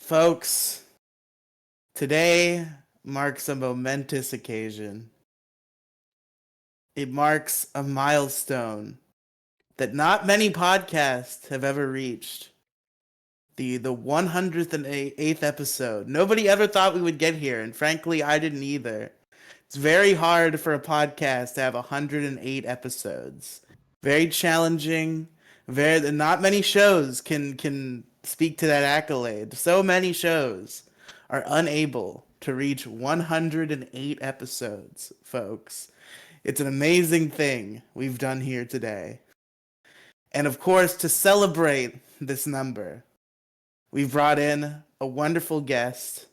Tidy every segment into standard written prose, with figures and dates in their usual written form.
Folks, today marks a momentous occasion. It marks a milestone that not many podcasts have ever reached. The 108th episode. Nobody ever thought we would get here, and frankly, I didn't either. It's very hard for a podcast to have 108 episodes. Very challenging. Not many shows can speak to that accolade. So many shows are unable to reach 108 episodes, folks. It's an amazing thing we've done here today. And of course, to celebrate this number, we've brought in a wonderful guest.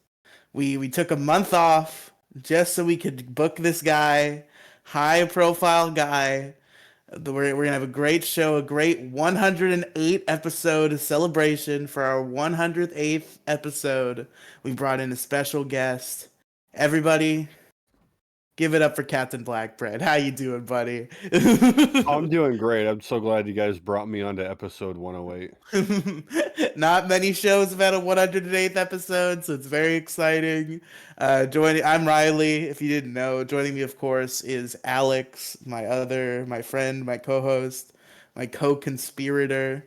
We took a month off just so we could book this guy, high-profile guy. We're going to have a great show, a great 108 episode celebration for our 108th episode. We brought in a special guest. Everybody, give it up for Captain Blackbread. How you doing, buddy? I'm doing great. I'm so glad you guys brought me onto episode 108. Not many shows have had a 108th episode, so it's very exciting. I'm Riely, if you didn't know. Joining me, of course, is Alex, my friend, my co-host, my co-conspirator,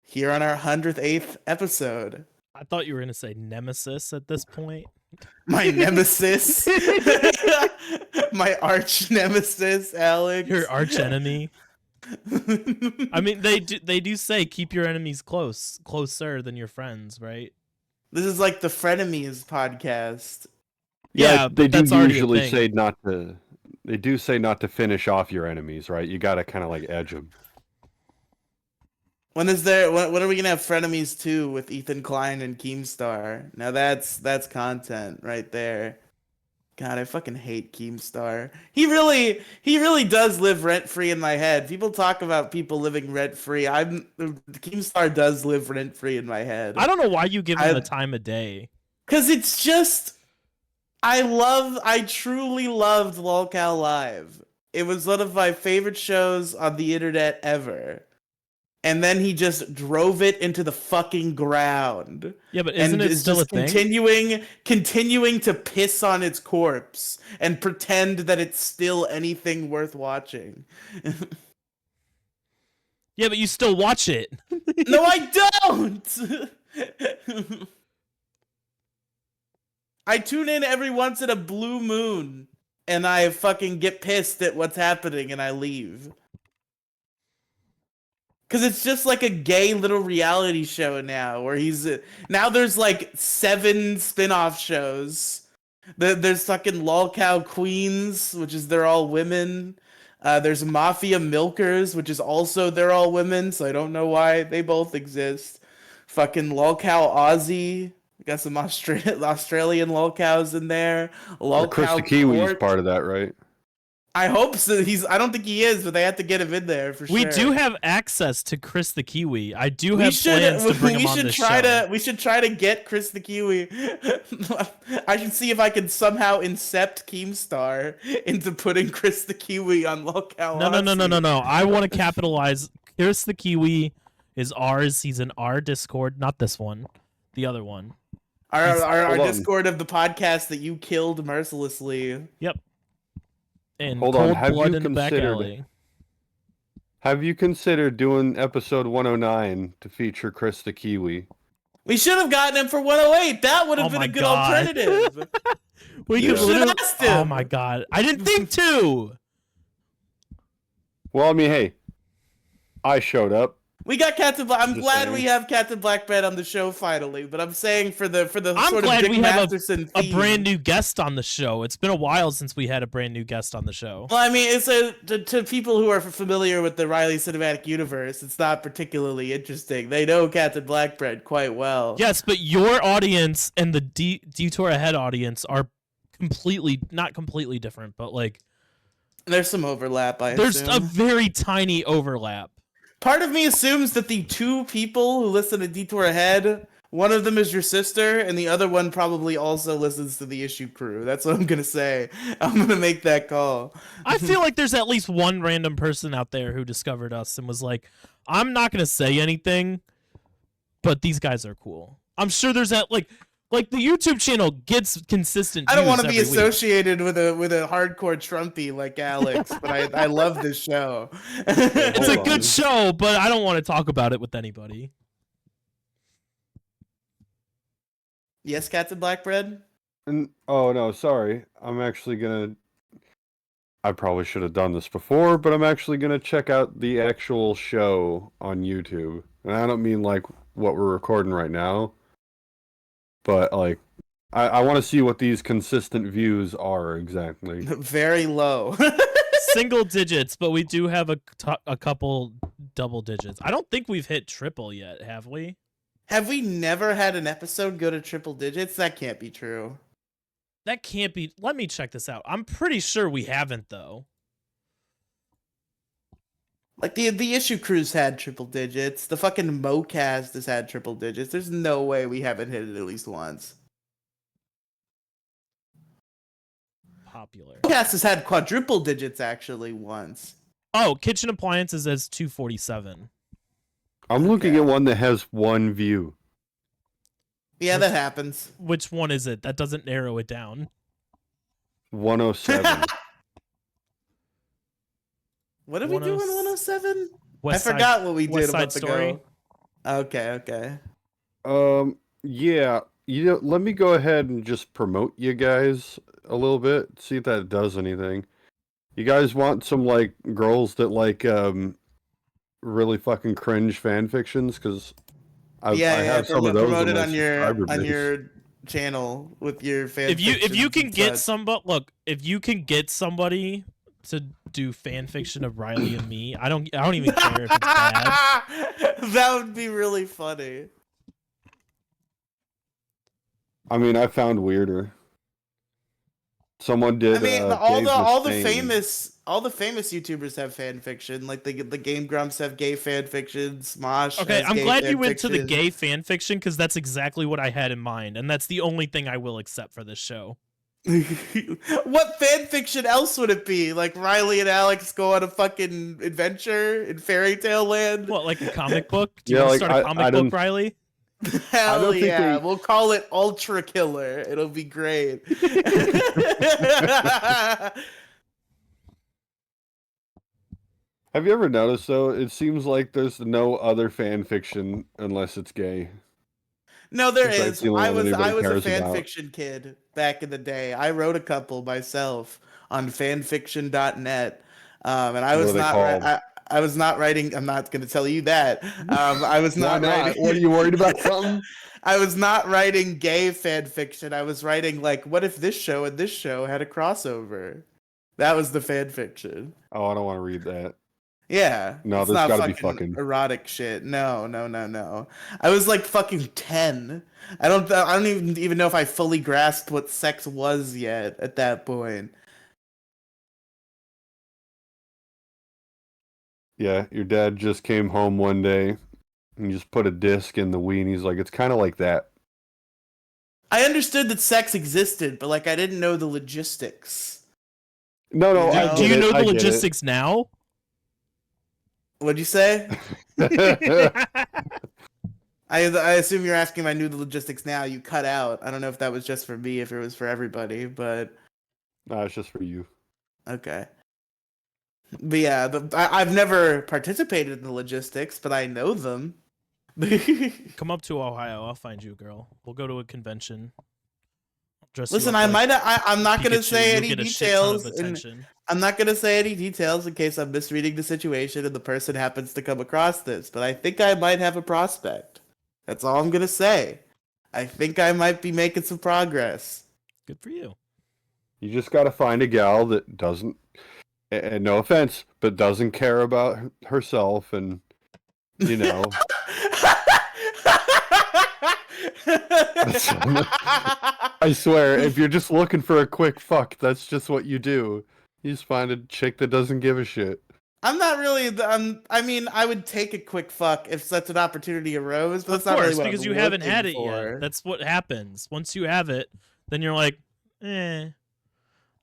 here on our 108th episode. I thought you were going to say nemesis at this point. My nemesis. My arch nemesis, Alex. Your arch enemy. I mean, they do say keep your enemies closer than your friends, right? This is like the Frenemies podcast. Yeah, but they do that's already usually a thing. say not to. They do say not to finish off your enemies, right? You got to kind of like edge them. When are we gonna have Frenemies 2 with Ethan Klein and Keemstar? Now that's content right there. God, I fucking hate Keemstar. He really does live rent free in my head. People talk about people living rent free. Keemstar does live rent free in my head. I don't know why you give him the time of day. Cause it's just, I truly loved LOLCal Live. It was one of my favorite shows on the internet ever. And then he just drove it into the fucking ground. Yeah, but isn't it still a thing? Continuing to piss on its corpse and pretend that it's still anything worth watching. Yeah, but you still watch it. No, I don't! I tune in every once in a blue moon, and I fucking get pissed at what's happening, and I leave. Because it's just like a gay little reality show now, where now there's like 7 spin-off shows. There's fucking LOLCal Queens, which is they're all women. There's Mafia Milkers, which is also they're all women, so I don't know why they both exist. Fucking LOLCal Aussie. We got some Australian LOLCals in there. LOLCal Chris the Kiwi's part of that, right? I hope so. I don't think he is, but they have to get him in there for sure. We do have access to Chris the Kiwi. I do have plans to bring him on this show. We should try to get Chris the Kiwi. I should see if I can somehow incept Keemstar into putting Chris the Kiwi on LOLCal. No. I want to capitalize. Chris the Kiwi is ours. He's in our Discord, not this one, the other one. Our Discord of the podcast that you killed mercilessly. Yep. And hold on, have you considered doing episode 109 to feature Chris the Kiwi? We should have gotten him for 108. That would have been a good alternative. We should have asked him. Oh my god, I didn't think to. Well, I mean, hey, I showed up. We got Captain Black. I'm glad we have Captain Blackbread on the show finally, but I'm saying for the I'm sort glad of Dick we have Masterson a theme. brand new guest on the show. It's been a while since we had a brand new guest on the show. Well, I mean, it's to people who are familiar with the Riely cinematic universe, it's not particularly interesting. They know Captain Blackbread quite well. Yes, but your audience and the Detour Ahead audience are not completely different, but like there's some overlap. There's a very tiny overlap. Part of me assumes that the 2 people who listen to Detour Ahead, one of them is your sister, and the other one probably also listens to the issue crew. That's what I'm going to say. I'm going to make that call. I feel like there's at least one random person out there who discovered us and was like, I'm not going to say anything, but these guys are cool. I'm sure there's that like the YouTube channel gets consistent. I don't want want to be associated with a hardcore Trumpy like Alex, but I love this show. It's a Hold good on. show, but I don't want to talk about it with anybody. Yes, Cats and Black Bread? Oh no, sorry. I'm actually gonna. I probably should have done this before, but I'm actually gonna check out the actual show on YouTube. And I don't mean like what we're recording right now, but like I want to see what these consistent views are exactly. Very low. Single digits, but we do have a couple double digits. I don't think we've hit triple yet, have we? Have we never had an episode go to triple digits? That can't be true. That can't be. Let me check this out. I'm pretty sure we haven't, though. Like the issue cruise had triple digits. The fucking MoCast has had triple digits. There's no way we haven't hit it at least once. Popular. MoCast has had quadruple digits actually once. Oh, Kitchen Appliances has 247. I'm looking at one that has one view. Yeah, that happens. Which one is it? That doesn't narrow it down. 107. What did we do in 107? I Side, forgot what we West did a Side month Story. ago. Okay. Yeah. You know, let me go ahead and just promote you guys a little bit. See if that does anything. You guys want some like girls that like really fucking cringe fan fictions? Because I have some of those promote it my on your subscriber base. channel with your fan. If you can get some. if you can get somebody to do fan fiction of Riely and me, I don't even care if it's bad. That would be really funny. I mean, I found weirder. Someone did. I mean, Dave all the Mustaine. famous YouTubers have fan fiction. Like the Game Grumps have gay fan fiction. Smosh. Okay, has I'm gay glad fan you went to the fiction. gay fan fiction because that's exactly what I had in mind, and that's the only thing I will accept for this show. What fan fiction else would it be? Like Riely and Alex go on a fucking adventure in fairy tale land? What, like a comic book? Do you Yeah, want to like, start a comic book, don't- Riely? Hell don't think yeah. they- We'll call it Ultra Killer. It'll be great. Have you ever noticed though? It seems like there's no other fan fiction unless it's gay. No, there That's is. the only I one was anybody a cares fan about. fiction kid back in the day. I wrote a couple myself on fanfiction.net. And I What was are they not called? I was not writing. I'm not going to tell you that. I was Why not writing. What are you worried about? Something? I was not writing gay fan fiction. I was writing like, what if this show and this show had a crossover? That was the fan fiction. Oh, I don't want to read that. Yeah. No, it's there's not gotta be fucking fucking. erotic shit. No. I was like fucking 10. I don't even know if I fully grasped what sex was yet at that point. Yeah, your dad just came home one day and just put a disc in the Wii, and he's like, "It's kind of like that." I understood that sex existed, but like I didn't know the logistics. No, Do- I do Do get you it, know I the get it. logistics now? What'd you say? I assume you're asking if I knew the logistics now. You cut out. I don't know if that was just for me, if it was for everybody, but No, it's just for you. okay. But yeah, I've never participated in the logistics, but I know them. Come up to Ohio. I'll find you a girl. We'll go to a convention. Dress you Listen, up I like might. I'm not gonna Pikachu. say You'll any get a shit ton of details. attention. I'm not gonna say any details in case I'm misreading the situation and the person happens to come across this. But I think I might have a prospect. That's all I'm gonna say. I think I might be making some progress. Good for you. You just got to find a gal that doesn't, and no offense, but doesn't care about herself, and you know. I swear, if you're just looking for a quick fuck, that's just what you do. You just find a chick that doesn't give a shit. I'm not really. I mean, I would take a quick fuck if such an opportunity arose, but that's Of not course, really what because I'm you haven't had it looking yet. for. That's what happens. Once you have it, then you're like, eh.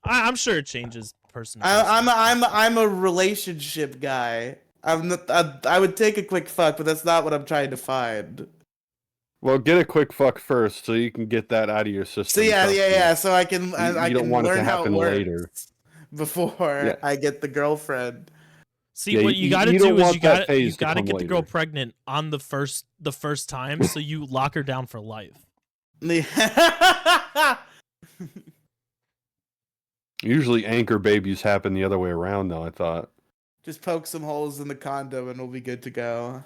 I'm sure it changes person to person. I'm a relationship guy. I would take a quick fuck, but that's not what I'm trying to find. Well, get a quick fuck first so you can get that out of your system. So yeah. So I can You don't want it learn to how it happen works later. before Yeah. I get the girlfriend. See, Yeah, what you got to you don't do is want you that got phase to to come get the girl later. pregnant on the first time, so you lock her down for life. Usually anchor babies happen the other way around, though, I thought. Just poke some holes in the condom and we'll be good to go.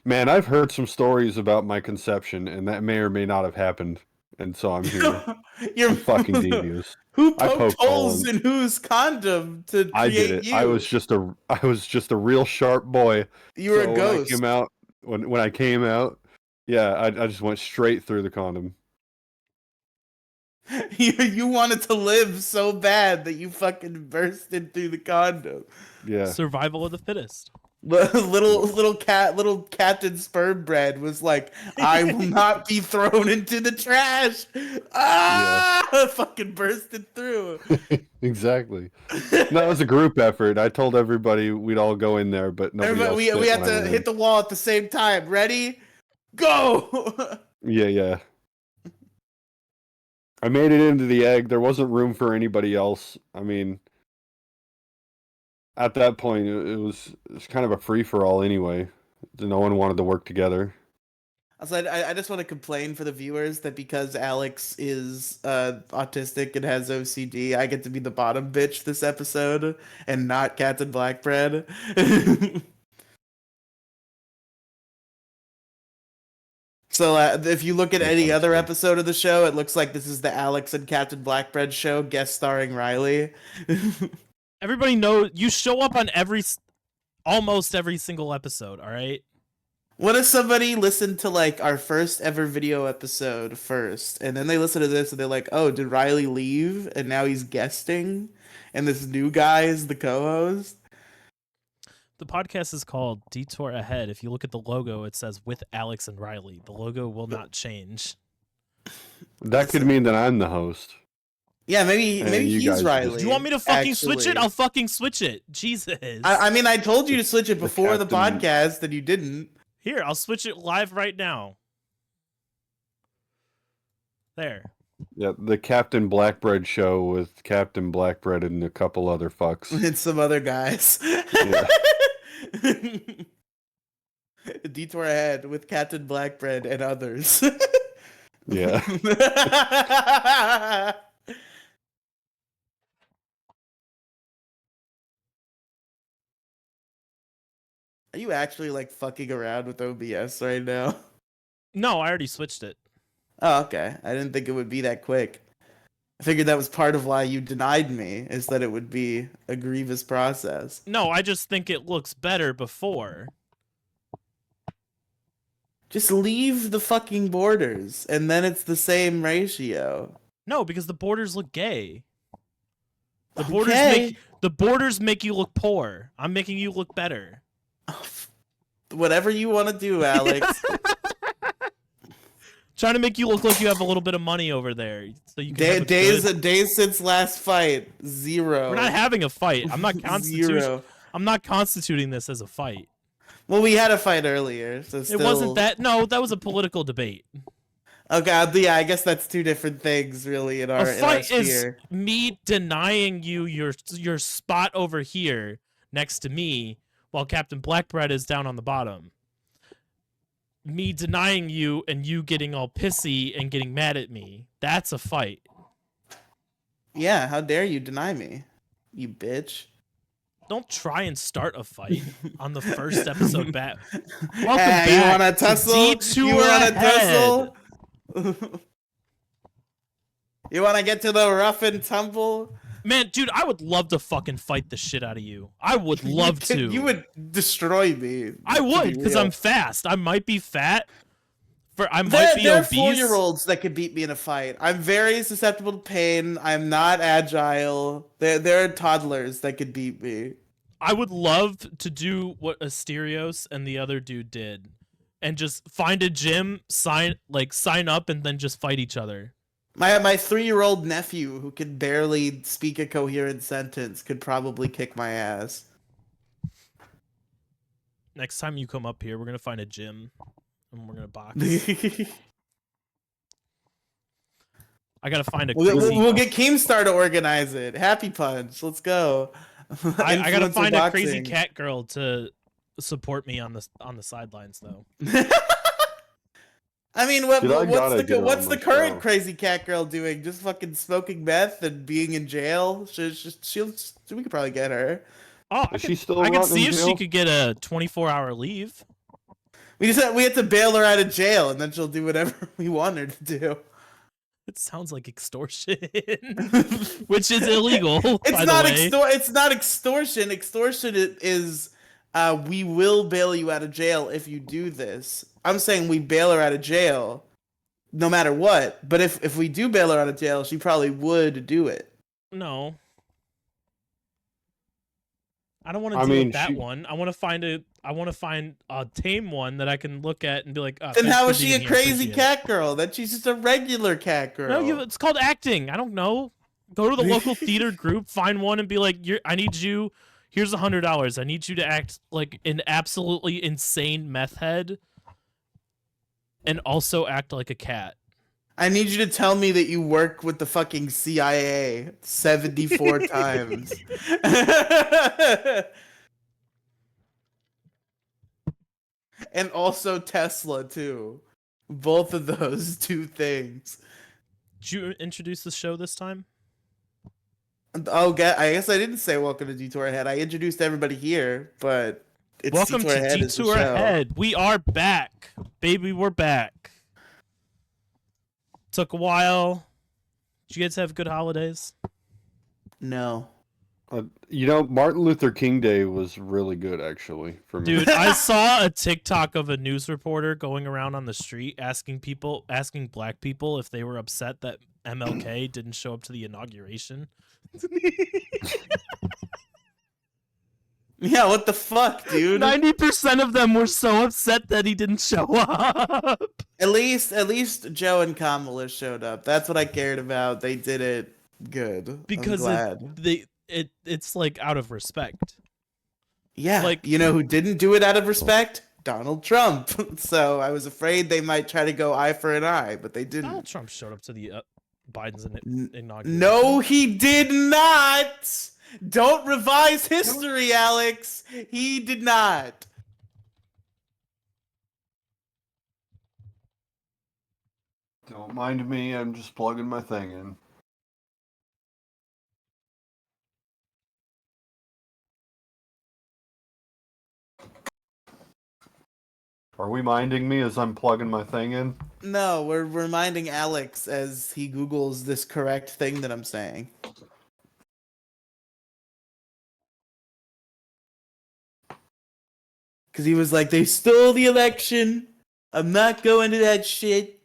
Man, I've heard some stories about my conception, and that may or may not have happened. And so I'm here. You're I'm fucking devious. Who I poked poked holes holes. in whose condom to I did create it. you? I was just a real sharp boy. You were a So when I ghost. came out, when I came out, yeah, I just went straight through the condom. You wanted to live so bad that you fucking bursted through the condom. Yeah. Survival of the fittest. Little Captain Sperm Bread was like, I will not be thrown into the trash. Ah, fucking bursted through. Exactly. No, it was a group effort. I told everybody we'd all go in there, but nobody Everybody, else we fit had when I to went hit in. the wall at the same time. Ready? Go. Yeah. I made it into the egg. There wasn't room for anybody else. I mean, at that point, it was kind of a free for all anyway. No one wanted to work together. I just want to complain for the viewers that because Alex is autistic and has OCD, I get to be the bottom bitch this episode and not Captain Blackbread. So if you look at any other episode of the show, it looks like this is the Alex and Captain Blackbread show, guest starring Riely. Everybody knows you show up on almost every single episode. All right. What if somebody listened to like our first ever video episode first, and then they listen to this and they're like, "Oh, did Riely leave? And now he's guesting, and this new guy is the co-host." The podcast is called Detour Ahead. If you look at the logo, it says with Alex and Riely. The logo will not change. That could mean that I'm the host. Yeah, maybe you he's guys Riely. just- Do you want me to fucking switch it? actually. I'll fucking switch it. Jesus. I mean, I told you to switch it The before the captain- podcast, and you didn't. Here, I'll switch it live right now. There. Yeah, the Captain Blackbread show with Captain Blackbread and a couple other fucks. And some other guys. Yeah. Detour Ahead with Captain Blackbread and others. Yeah. Are you actually like fucking around with OBS right now? No, I already switched it. Oh, okay. I didn't think it would be that quick. I figured that was part of why you denied me, is that it would be a grievous process. No, I just think it looks better before. Just leave the fucking borders, and then it's the same ratio. No, because the borders look gay. The Okay. borders make you look poor. I'm making you look better. Whatever you want to do, Alex. Trying to make you look like you have a little bit of money over there, so you can have a good... days since last fight, 0. We're not having a fight. I'm not 0. I'm not constituting this as a fight. Well, we had a fight earlier, so still... It wasn't that. No, that was a political debate. Okay, yeah, I guess that's two different things, really. In our A fight in our is sphere. me denying you your spot over here next to me, while Captain Blackbread is down on the bottom. Me denying you and you getting all pissy and getting mad at me. That's a fight. Yeah, how dare you deny me, you bitch. Don't try and start a fight on the first episode back. Welcome Hey, back you want to to tussle? Detour You want to Ahead. tussle? You want to get to the rough and tumble? Man, dude, I would love to fucking fight the shit out of you. I would love to. You would destroy me. I to would, be because real. I'm fast. I might be fat. I might be There are obese. 4-year-olds that could beat me in a fight. I'm very susceptible to pain. I'm not agile. There are toddlers that could beat me. I would love to do what Asterios and the other dude did, and just find a gym, sign up, and then just fight each other. My 3-year-old nephew, who can barely speak a coherent sentence, could probably kick my ass. Next time you come up here, we're gonna find a gym and we're gonna box. I gotta find a crazy. We'll get Keemstar to organize it. Happy Punch. Let's go. I gotta Influencer find a crazy boxing. cat girl to support me on the sidelines though. I mean, Dude, I gotta get her what's on the my current show. crazy cat girl doing? Just fucking smoking meth and being in jail? We could probably get her. Oh, Is she still I could rotting see in if she jail? could get a 24-hour leave. We have to bail her out of jail, and then she'll do whatever we want her to do. It sounds like extortion, which is illegal. It's by not the way. It's not extortion. Extortion is, we will bail you out of jail if you do this. I'm saying we bail her out of jail, no matter what. But if we do bail her out of jail, she probably would do it. No. I don't want to I deal mean, with that one. I want to find a tame one that I can look at and be like, Then thanks how for is she being a here, crazy appreciate it. cat girl? Then she's just a regular cat girl. No, it's called acting. I don't know. Go to the local theater group, find one, and be like, I need you. Here's $100. I need you to act like an absolutely insane meth head, and also act like a cat. I need you to tell me that you work with the fucking CIA 74 times. And also Tesla, too. Both of those two things. Did you introduce the show this time? Oh, I guess I didn't say welcome to Detour Ahead. I introduced everybody here, but it's Welcome Detour to Ahead is the Detour show. Ahead. We are back. Baby, we're back. Took a while. Did you guys have good holidays? No. Martin Luther King Day was really good, actually, for me. Dude, I saw a TikTok of a news reporter going around on the street asking black people if they were upset that MLK didn't show up to the inauguration. Yeah, what the fuck, dude? 90% of them were so upset that he didn't show up. At least Joe and Kamala showed up. That's what I cared about. They did it good. Because I'm glad. it's like out of respect. Yeah, like- you know who didn't do it out of respect? Donald Trump. So I was afraid they might try to go eye for an eye, but they didn't. Donald Trump showed up to the Biden's inauguration. No, he did not. Don't revise history, Alex. He did not. Don't mind me, I'm just plugging my thing in. Are we minding me as I'm plugging my thing in? No, we're reminding Alex as he Googles this correct thing that I'm saying. Because he was like, they stole the election. I'm not going to that shit.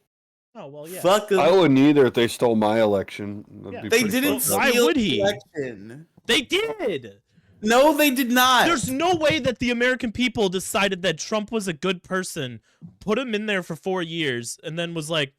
Oh, well, yeah. Fuck them. I wouldn't either if they stole my election. That'd Yeah. be They pretty didn't fucked up. Why steal would the he? election. They did. No, they did not. There's no way that the American people decided that Trump was a good person, put him in there for 4 years, and then was like,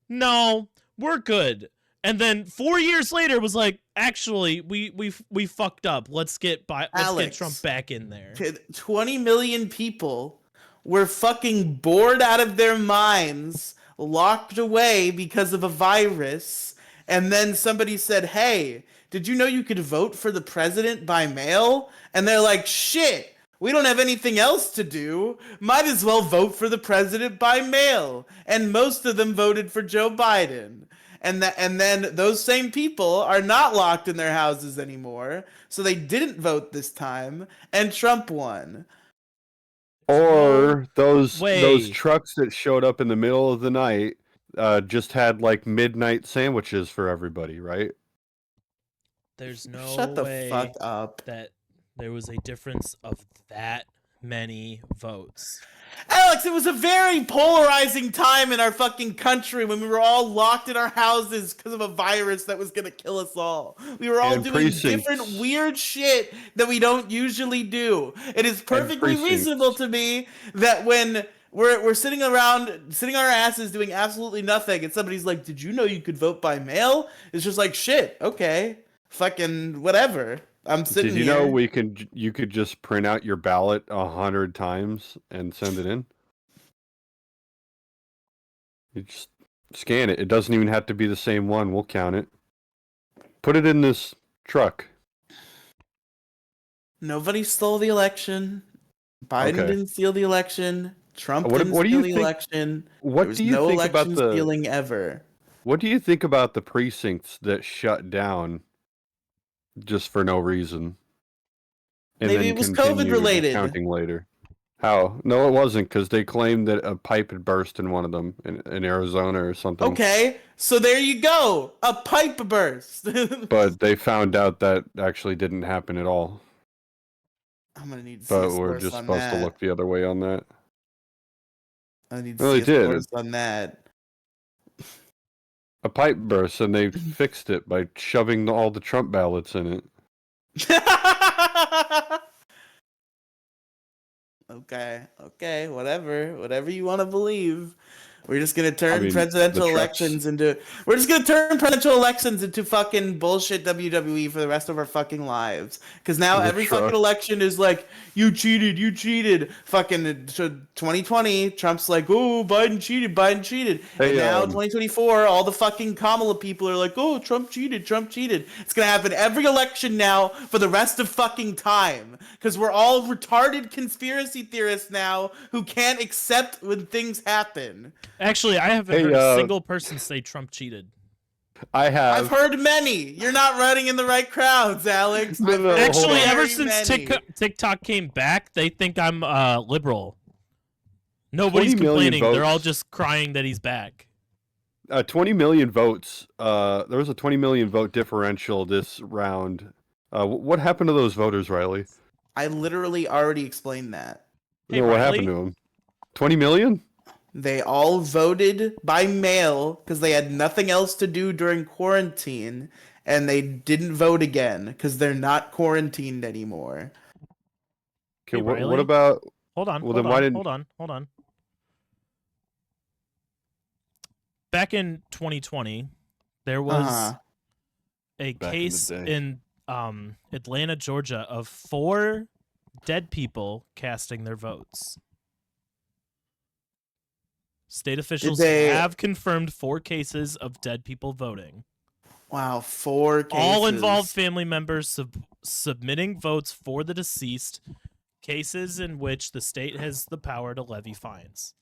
no, we're good. And then 4 years later was like, actually, we fucked up. Let's get Alex, Trump back in there. 20 million people were fucking bored out of their minds, locked away because of a virus, and then somebody said, hey, did you know you could vote for the president by mail? And they're like, shit, we don't have anything else to do. Might as well vote for the president by mail. And most of them voted for Joe Biden. And then those same people are not locked in their houses anymore, so they didn't vote this time, and Trump won. Or those way. trucks that showed up in the middle of the night just had like midnight sandwiches for everybody, right? There's no Shut the way fuck up. that there was a difference of that many votes. Alex, it was a very polarizing time in our fucking country when we were all locked in our houses because of a virus that was gonna kill us all. We were all And doing precincts. different weird shit that we don't usually do. It is perfectly precincts. reasonable to me that when we're sitting around, sitting on our asses doing absolutely nothing, and somebody's like, did you know you could vote by mail? It's just like, shit, okay. Fucking whatever. I'm sitting Did you here. know you could just print out your ballot 100 times and send it in? You just scan it. It doesn't even have to be the same one. We'll count it. Put it in this truck. Nobody stole the election. Biden Okay. didn't steal the election. Trump What didn't do steal you the think? election. There What was do you no think about election the? stealing ever. What do you think about the precincts that shut down just for no reason and Maybe then it was COVID continued related. counting later? How? No, it wasn't, because they claimed that a pipe had burst in one of them in Arizona or something. Okay, so there you go. A pipe burst. But they found out that actually didn't happen at all. I'm gonna need to see a But we're source just on supposed to that. look the other way on that. I need to No, see they a did. source on that. A pipe burst, and they fixed it by shoving all the Trump ballots in it. Okay, whatever you want to believe. We're just gonna turn I mean, the presidential trucks. elections into. We're just gonna turn presidential elections into fucking bullshit WWE for the rest of our fucking lives. Because now The every fucking truck. election is like, you cheated. Fucking 2020, Trump's like, oh, Biden cheated. Hey, And now 2024, all the fucking Kamala people are like, oh, Trump cheated. It's gonna happen every election now for the rest of fucking time. Because we're all retarded conspiracy theorists now who can't accept when things happen. Actually, I haven't Hey, heard a single person say Trump cheated. I have. I've heard many. You're not running in the right crowds, Alex. No, I've no, heard hold Actually, on. ever very since many. TikTok came back, they think I'm liberal. Nobody's 20 million complaining. They're all votes. just crying that he's back. 20 million votes. There was a 20 million vote differential this round. What happened to those voters, Riely? I literally already explained that. Hey, No, what happened Riely? to them? 20 million? They all voted by mail because they had nothing else to do during quarantine, and they didn't vote again because they're not quarantined anymore. Okay, Hey, what Riely? about? Hold on, Well, hold then why on, didn't? hold on. Back in 2020, there was Uh-huh. a Back in the case day. in Atlanta, Georgia, of 4 dead people casting their votes. State officials they- have confirmed 4 cases of dead people voting. Wow, 4 cases. All involved family members submitting votes for the deceased, cases in which the state has the power to levy fines.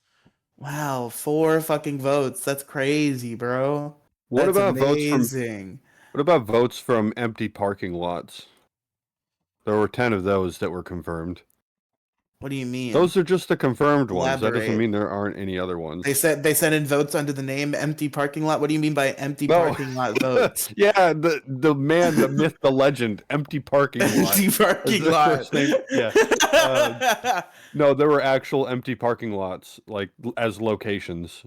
Wow, 4 fucking votes. That's crazy, bro. What That's about votes from? amazing. What about votes from empty parking lots? There were 10 of those that were confirmed. What do you mean? Those are just the confirmed ones. That doesn't Elaborate. mean there aren't any other ones. They sent in votes under the name empty parking lot. What do you mean by empty No. parking lot votes? Yeah, the man, the myth, the legend, empty parking lot. Empty parking their lot. first name. Yeah. No, there were actual empty parking lots, like as locations.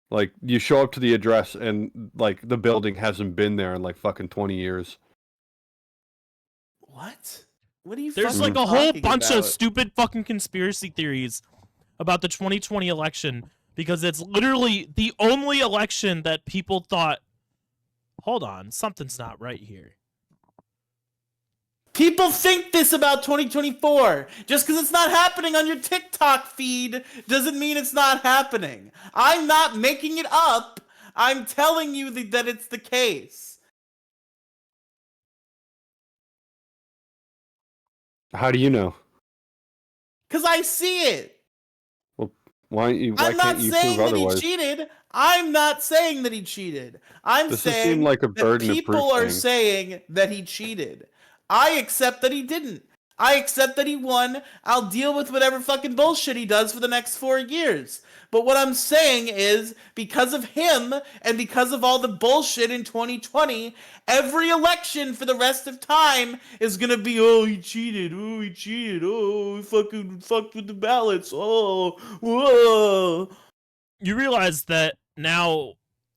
Like you show up to the address and like the building hasn't been there in like fucking 20 years. What? What are you? There's fucking like a whole talking bunch about? of stupid fucking conspiracy theories about the 2020 election because it's literally the only election that people thought, hold on, something's not right here. People think this about 2024. Just because it's not happening on your TikTok feed doesn't mean it's not happening. I'm not making it up. I'm telling you that it's the case. How do you know? Because I see it. Why I'm can't not you saying prove that he otherwise? cheated. I'm not saying that he cheated. I'm This just saying seemed like a that burden of people proof are thing. saying that he cheated. I accept that he didn't. I accept that he won. I'll deal with whatever fucking bullshit he does for the next 4 years. But what I'm saying is, because of him and because of all the bullshit in 2020, every election for the rest of time is gonna be, oh, he cheated, oh, he fucking fucked with the ballots, oh, whoa. You realize that now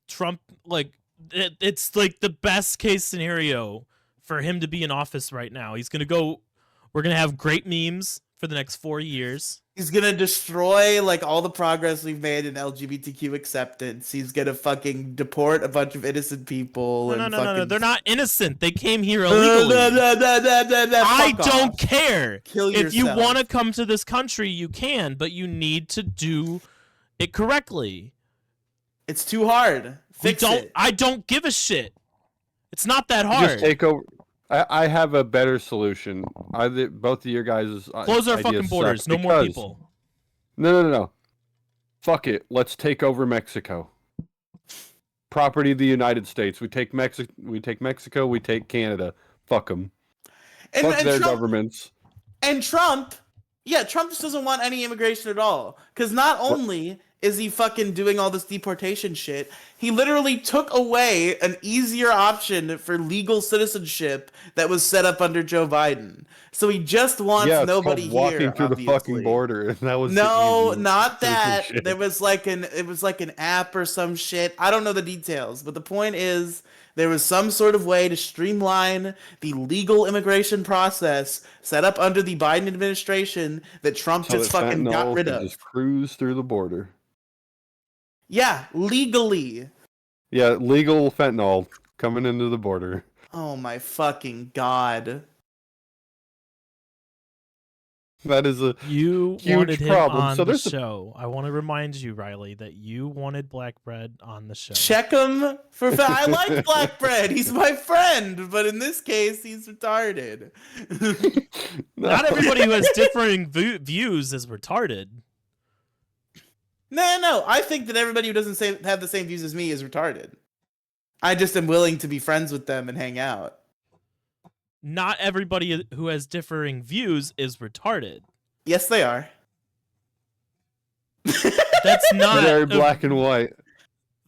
Trump, like, it's like the best case scenario for him to be in office right now. We're going to have great memes for the next 4 years. He's gonna destroy like all the progress we've made in LGBTQ acceptance. He's gonna fucking deport a bunch of innocent people. No. They're not innocent. They came here illegally. I don't care. Kill if yourself. you want to come to this country, you can, but you need to do it correctly. It's too hard. Fix it. I don't give a shit. It's not that hard. Just take over. I have a better solution. Both of your guys' close our fucking borders. No more people. No. Fuck it. Let's take over Mexico. Property of the United States. We take Mexico. We take Canada. Fuck them. Fuck their governments. And Trump, Trump just doesn't want any immigration at all. Because not only is he fucking doing all this deportation shit, he literally took away an easier option for legal citizenship that was set up under Joe Biden. So he just wants nobody here. Walking through obviously. the fucking border, and that was not that. There was like an app or some shit. I don't know the details, but the point is there was some sort of way to streamline the legal immigration process set up under the Biden administration that Trump just fucking got rid of. Just cruise through the border. Yeah, legally. Yeah, legal fentanyl coming into the border. Oh my fucking god. That is a huge wanted him problem. On the show. I want to remind you, Riely, that you wanted Black Bread on the show. Check him for I like Black Bread. He's my friend, but in this case, he's retarded. Not everybody who has differing views is retarded. No. I think that everybody who doesn't have the same views as me is retarded. I just am willing to be friends with them and hang out. Not everybody who has differing views is retarded. Yes, they are. That's not very black and white.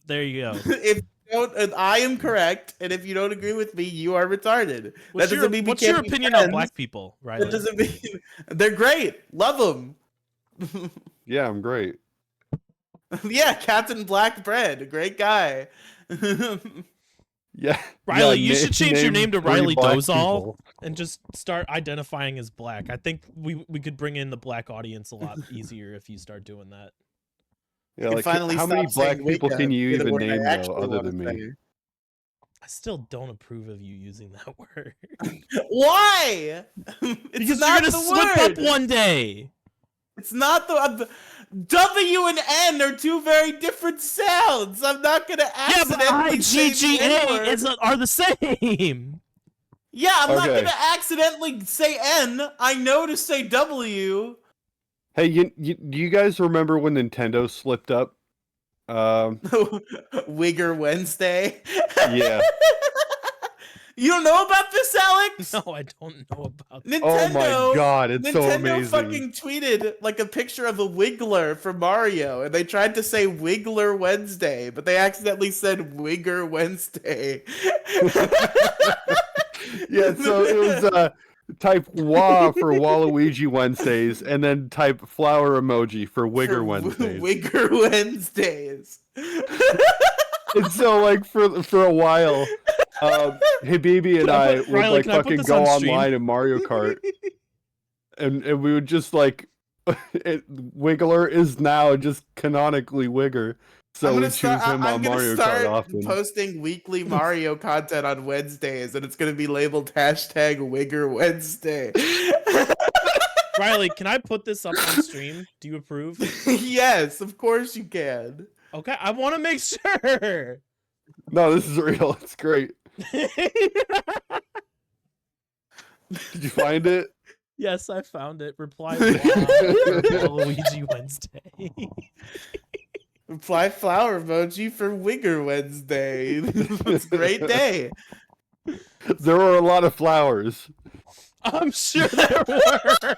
There you go. If you don't, I am correct, and if you don't agree with me, you are retarded. What's your opinion on black people, right? That doesn't mean they're great. Love them. Yeah, I'm great. Yeah, Captain Black Bread, great guy. Yeah, Riely, you should change your name to Riely Dozal and just start identifying as black. I think we could bring in the black audience a lot easier if you start doing that. Yeah, like how many black people can you even name though, other than me? I still don't approve of you using that word. Why? Because you're gonna slip up one day. It's not the W and N are two very different sounds. I'm not gonna accidentally say IGGA are the same. Yeah, I'm not gonna accidentally say N. I know to say W. Hey, do you guys remember when Nintendo slipped up? Wigger Wednesday. Yeah. You don't know about this, Alex? No, I don't know about Nintendo. Oh my god, it's so amazing. Nintendo fucking tweeted like a picture of a Wiggler from Mario, and they tried to say Wiggler Wednesday, but they accidentally said Wigger Wednesday. Yeah, so it was type WA for Waluigi Wednesdays, and then type flower emoji for Wigger Wednesdays. Wigger Wednesdays. And so, like, for a while, Habibi and I would Riely, like fucking go online in Mario Kart, and we would just like, Wiggler is now just canonically Wigger, so we choose him on Mario Kart often. I'm posting weekly Mario content on Wednesdays, and it's gonna be labeled #Wigger Wednesday. Riely, can I put this up on stream? Do you approve? Yes, of course you can. Okay, I want to make sure. No, this is real. It's great. Did you find it? Yes, I found it. Reply for Luigi Wednesday. Reply flower emoji for Wigger Wednesday. It's a great day. There were a lot of flowers. I'm sure there were.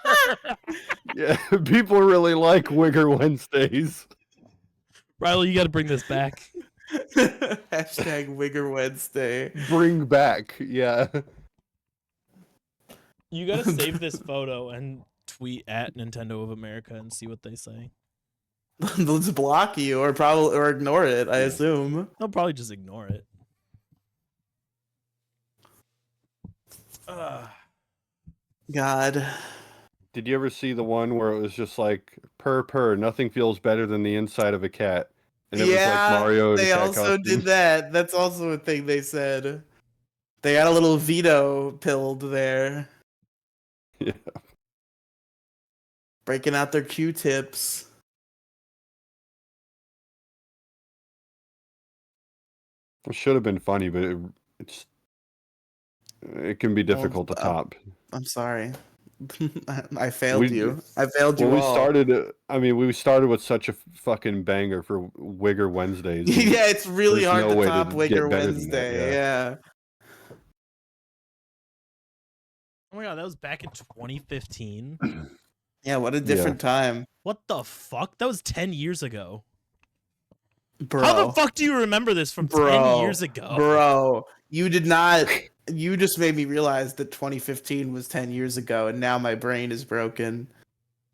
Yeah, people really like Wigger Wednesdays. Riely, you got to bring this back. #Wigger Wednesday. Bring back, yeah. You got to save this photo and tweet at Nintendo of America and see what they say. They'll just block you or ignore it, I assume. They'll probably just ignore it. God. Did you ever see the one where it was just like purr, nothing feels better than the inside of a cat, and it was like Yeah, Mario in a they cat also costume? did that. That's also a thing they said. They got a little veto pilled there, Yeah, breaking out their Q-tips. it should have been funny, but it's it can be Well, difficult to top. I'm sorry. I failed We you. I failed well, you we all. started. I mean, we started with such a fucking banger for Wigger Wednesdays, and Yeah, it's really there's hard no to way to top get Waker better than that. Wednesday. Yeah. Yeah. Oh my god, that was back in 2015. Yeah, what a Yeah. different time. What the fuck? That was 10 years ago. Bro. How the fuck do you remember this from 10 years ago? Bro, you did not. You just made me realize that 2015 was 10 years ago, and now my brain is broken.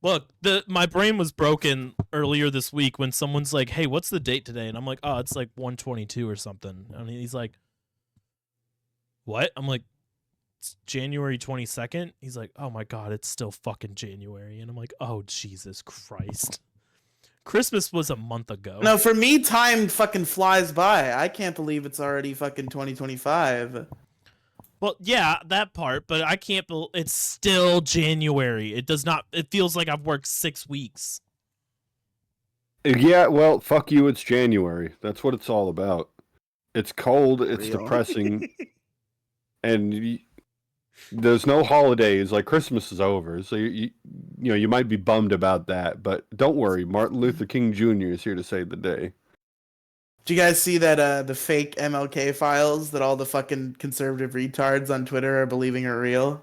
Look, my brain was broken earlier this week when someone's like, "Hey, what's the date today?" And I'm like, "Oh, it's like 122 or something." And he's like, "What?" I'm like, "It's January 22nd." He's like, "Oh my god, it's still fucking January." And I'm like, "Oh Jesus Christ." Christmas was a month ago. No, for me, time fucking flies by. I can't believe it's already fucking 2025. Well, yeah, that part, but I can't believe it's still January. It does not. It feels like I've worked 6 weeks. Yeah, well, fuck you. It's January. That's what it's all about. It's cold. It's Real. depressing, and there's no holidays. Like Christmas is over, so you know you might be bummed about that, but don't worry. Martin Luther King Jr. is here to save the day. Do you guys see that the fake MLK files that all the fucking conservative retards on Twitter are believing are real?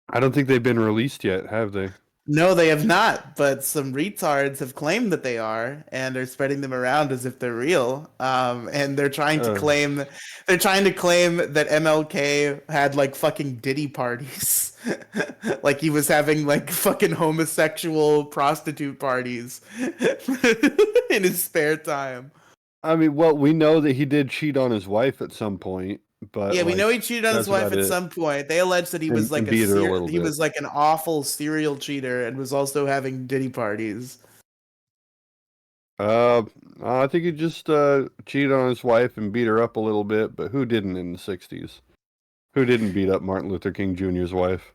I don't think they've been released yet, have they? No, they have not, but some retards have claimed that they are, and they're spreading them around as if they're real. And they're trying to claim that MLK had like fucking Diddy parties, like he was having like fucking homosexual prostitute parties in his spare time. I mean, well, we know that he did cheat on his wife at some point, but Yeah, we know like he cheated on his that's wife about at it. some point. They allege that he was like And beat her a little he bit. was like an awful serial cheater and was also having Diddy parties. I think he just cheated on his wife and beat her up a little bit, but who didn't in the 60s? Who didn't beat up Martin Luther King Jr.'s wife?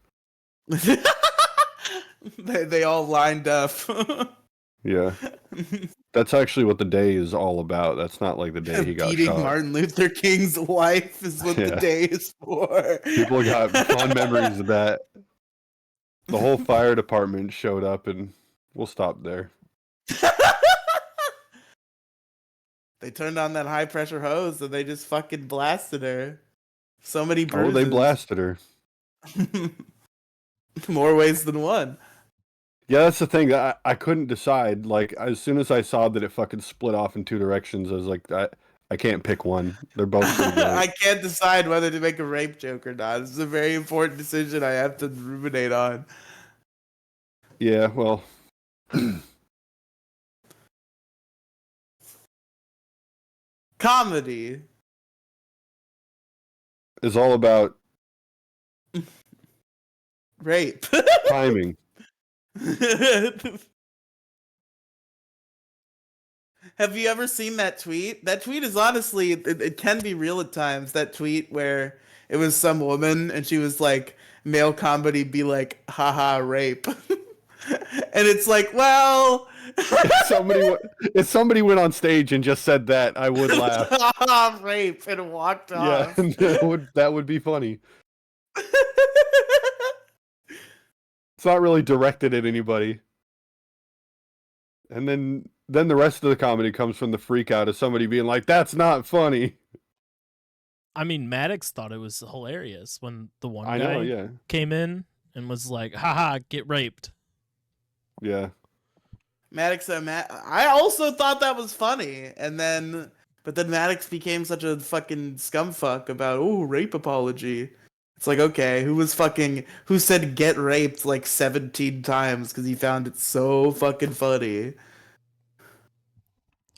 They all lined up. Yeah. That's actually what the day is all about. That's not like the day he got Beating shot. Martin Luther King's wife is what the Yeah. day is for. People got fond memories of that. The whole fire department showed up, and we'll stop there. They turned on that high pressure hose and they just fucking blasted her. So many Oh, bruises. they blasted her. More ways than one. Yeah, that's the thing. I couldn't decide. Like, as soon as I saw that it fucking split off in two directions, I was like, I can't pick one. They're both pretty great. I can't decide whether to make a rape joke or not. It's a very important decision I have to ruminate on. Yeah, well. Comedy is all about rape. timing. Have you ever seen that tweet? That tweet is honestly, it can be real at times. That tweet where it was some woman and she was like, male comedy be like, haha, rape. And it's like, well, if somebody went on stage and just said that, I would laugh. Haha, rape, and walked Yeah, off. that would be funny. It's not really directed at anybody. And then the rest of the comedy comes from the freak out of somebody being like, that's not funny. I mean, Maddox thought it was hilarious when the one guy came in and was like, haha, get raped. Yeah. Maddox, I also thought that was funny. But then Maddox became such a fucking scumfuck about, rape apology. It's like, okay, who said get raped like 17 times because he found it so fucking funny.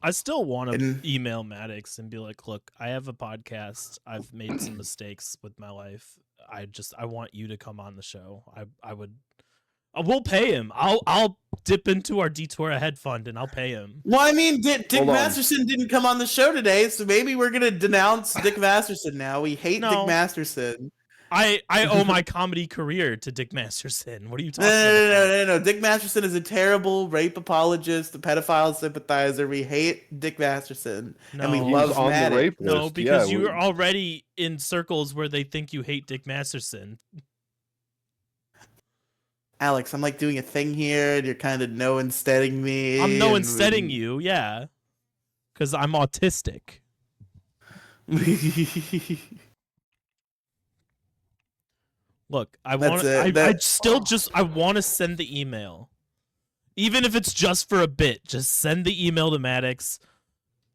I still want to email Maddox and be like, look, I have a podcast. I've made some mistakes with my life. I want you to come on the show. We'll pay him. I'll dip into our Detour Ahead fund and I'll pay him. Well, I mean, Dick Hold on. Masterson didn't come on the show today, so maybe we're gonna denounce Dick Masterson now. We hate Dick No. Masterson. I owe my comedy career to Dick Masterson. What are you No, talking about? no. Dick Masterson is a terrible rape apologist, a pedophile sympathizer. We hate Dick Masterson, and we No. He's love on Maddox. the rape No, list. because yeah, you're already in circles where they think you hate Dick Masterson. Alex, I'm like doing a thing here, and you're kind of no insteading me. I'm no and- insteading you, yeah. Because I'm autistic. Look, I That's want it. I still just I want to send the email. Even if it's just for a bit, just send the email to Maddox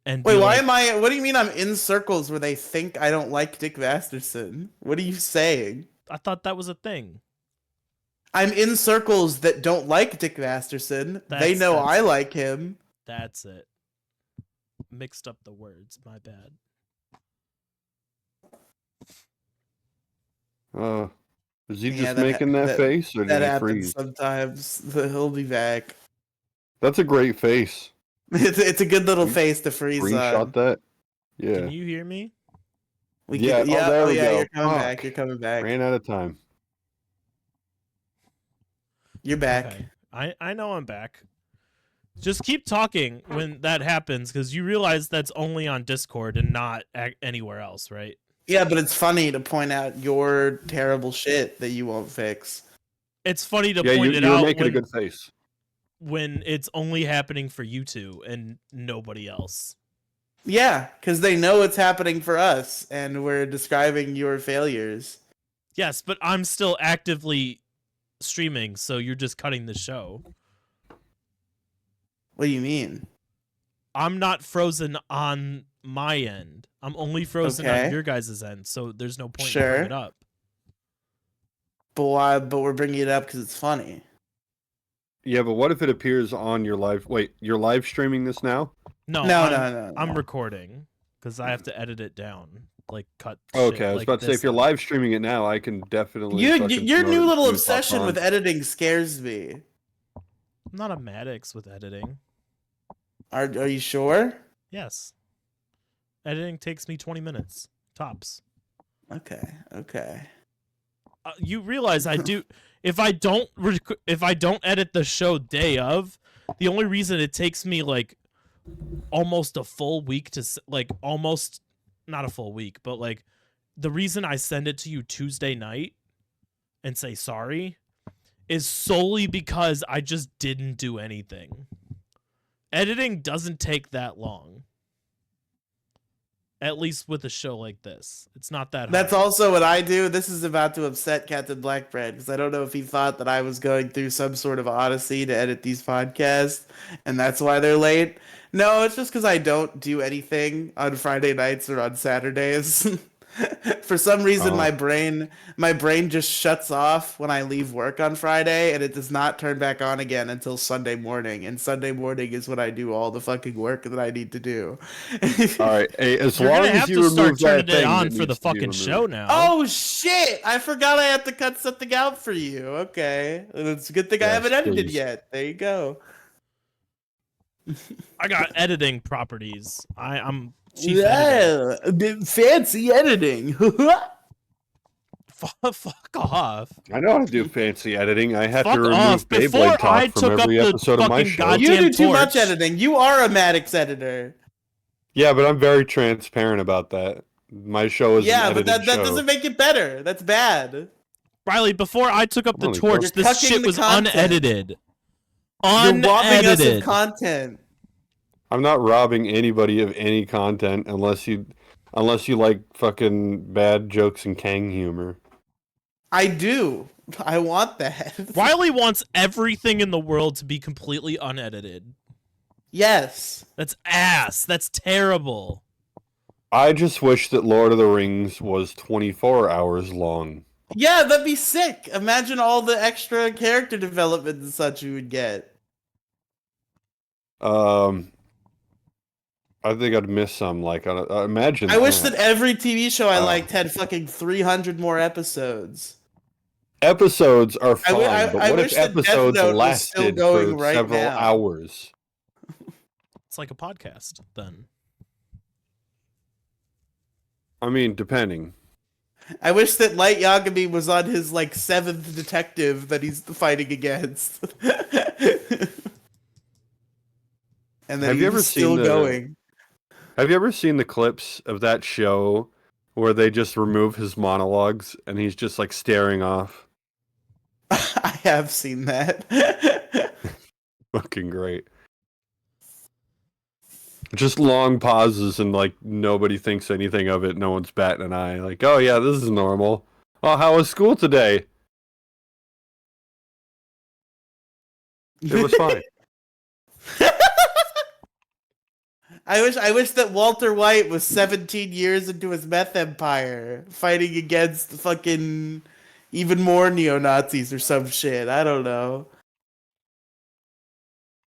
and Wait, be why like, am I? What do you mean I'm in circles where they think I don't like Dick Masterson? What are you saying? I thought that was a thing. I'm in circles that don't like Dick Masterson. They know That's I it. like him. That's it. Mixed up the words, my bad. Is he Yeah, just that ha- making that that- face, or That did he happens freeze? sometimes. He'll be back. That's a great face. It's a good little You face to freeze Screenshot on. that. Yeah. Can you hear me? We Yeah, can, oh, yeah, there oh we yeah, go. you're coming Fuck. back. You're coming back. Ran out of time. You're back. Okay. I know I'm back. Just keep talking when that happens, because you realize that's only on Discord and not anywhere else, right? Yeah, but it's funny to point out your terrible shit that you won't fix. It's funny to Yeah, point it you were out making a good face. when it's only happening for you two and nobody else. Yeah, because they know it's happening for us, and we're describing your failures. Yes, but I'm still actively streaming, so you're just cutting the show. What do you mean? I'm not frozen on my end. I'm only frozen Okay. on your guys' end, so there's no point in Sure. bringing it up. But why? But we're bringing it up because it's funny. Yeah, but what if it appears on your live? Wait, you're live streaming this now? No, No. I'm recording because I have to edit it down, like cut. Okay, shit I was like about to say this if you're out. live streaming it now, I can definitely. Your fucking your promote new it little as soon as obsession it's with on. editing scares me. I'm not a Maddox with editing. Are you sure? Yes, editing takes me 20 minutes tops. Okay. You realize I do. If I don't edit the show day of, the only reason it takes me like almost a full week to almost not a full week, but like the reason I send it to you Tuesday night and say sorry is solely because I just didn't do anything. Editing doesn't take that long. At least with a show like this. It's not that hard. That's also what I do. This is about to upset Captain Blackbread because I don't know if he thought that I was going through some sort of odyssey to edit these podcasts, and that's why they're late. No, it's just because I don't do anything on Friday nights or on Saturdays. For some reason, Oh. my brain just shuts off when I leave work on Friday, and it does not turn back on again until Sunday morning. And Sunday morning is when I do all the fucking work that I need to do. All right, hey, as You're long gonna as have you to remove start turning that it thing on that for the needs to be fucking show removed. now. Oh shit! I forgot I have to cut something out for you. Okay, it's a good thing I Yes, haven't edited please. yet. There you go. I got editing properties. I'm chief editor. Fancy editing. Fuck off. I know how to do fancy editing. I have Fuck to remove off. Before Beyblade I talk from took up every the episode of my fucking show. goddamn- You do too torch. much editing. You are a Maddox editor. Yeah, but I'm very transparent about that. My show is Yeah, an but edited that show. doesn't make it better. That's bad. Riley, before I took up the Holy torch, fuck. You're this cucking shit the was content. unedited. You're robbing us of Unedited. content. I'm not robbing anybody of any content unless you like fucking bad jokes and Kang humor. I do. I want that. Riley wants everything in the world to be completely unedited. Yes. That's ass. That's terrible. I just wish that Lord of the Rings was 24 hours long. Yeah, that'd be sick. Imagine all the extra character development and such you would get. I think I'd miss some. Like, imagine. I wish that every TV show I Oh. liked had fucking 300 more episodes. Episodes are fine, but I what if wish that Death episodes Note was still lasted going for right several now. hours? It's like a podcast then. I mean, depending. I wish that Light Yagami was on his like 7th detective that he's fighting against. And then Have you ever he's seen still the going. Have you ever seen the clips of that show where they just remove his monologues and he's just like staring off? I have seen that. Fucking great. Just long pauses and like nobody thinks anything of it. No one's batting an eye. Like, oh yeah, this is normal. Oh, how was school today? It was fine. I wish that Walter White was 17 years into his meth empire, fighting against fucking even more neo-Nazis or some shit. I don't know.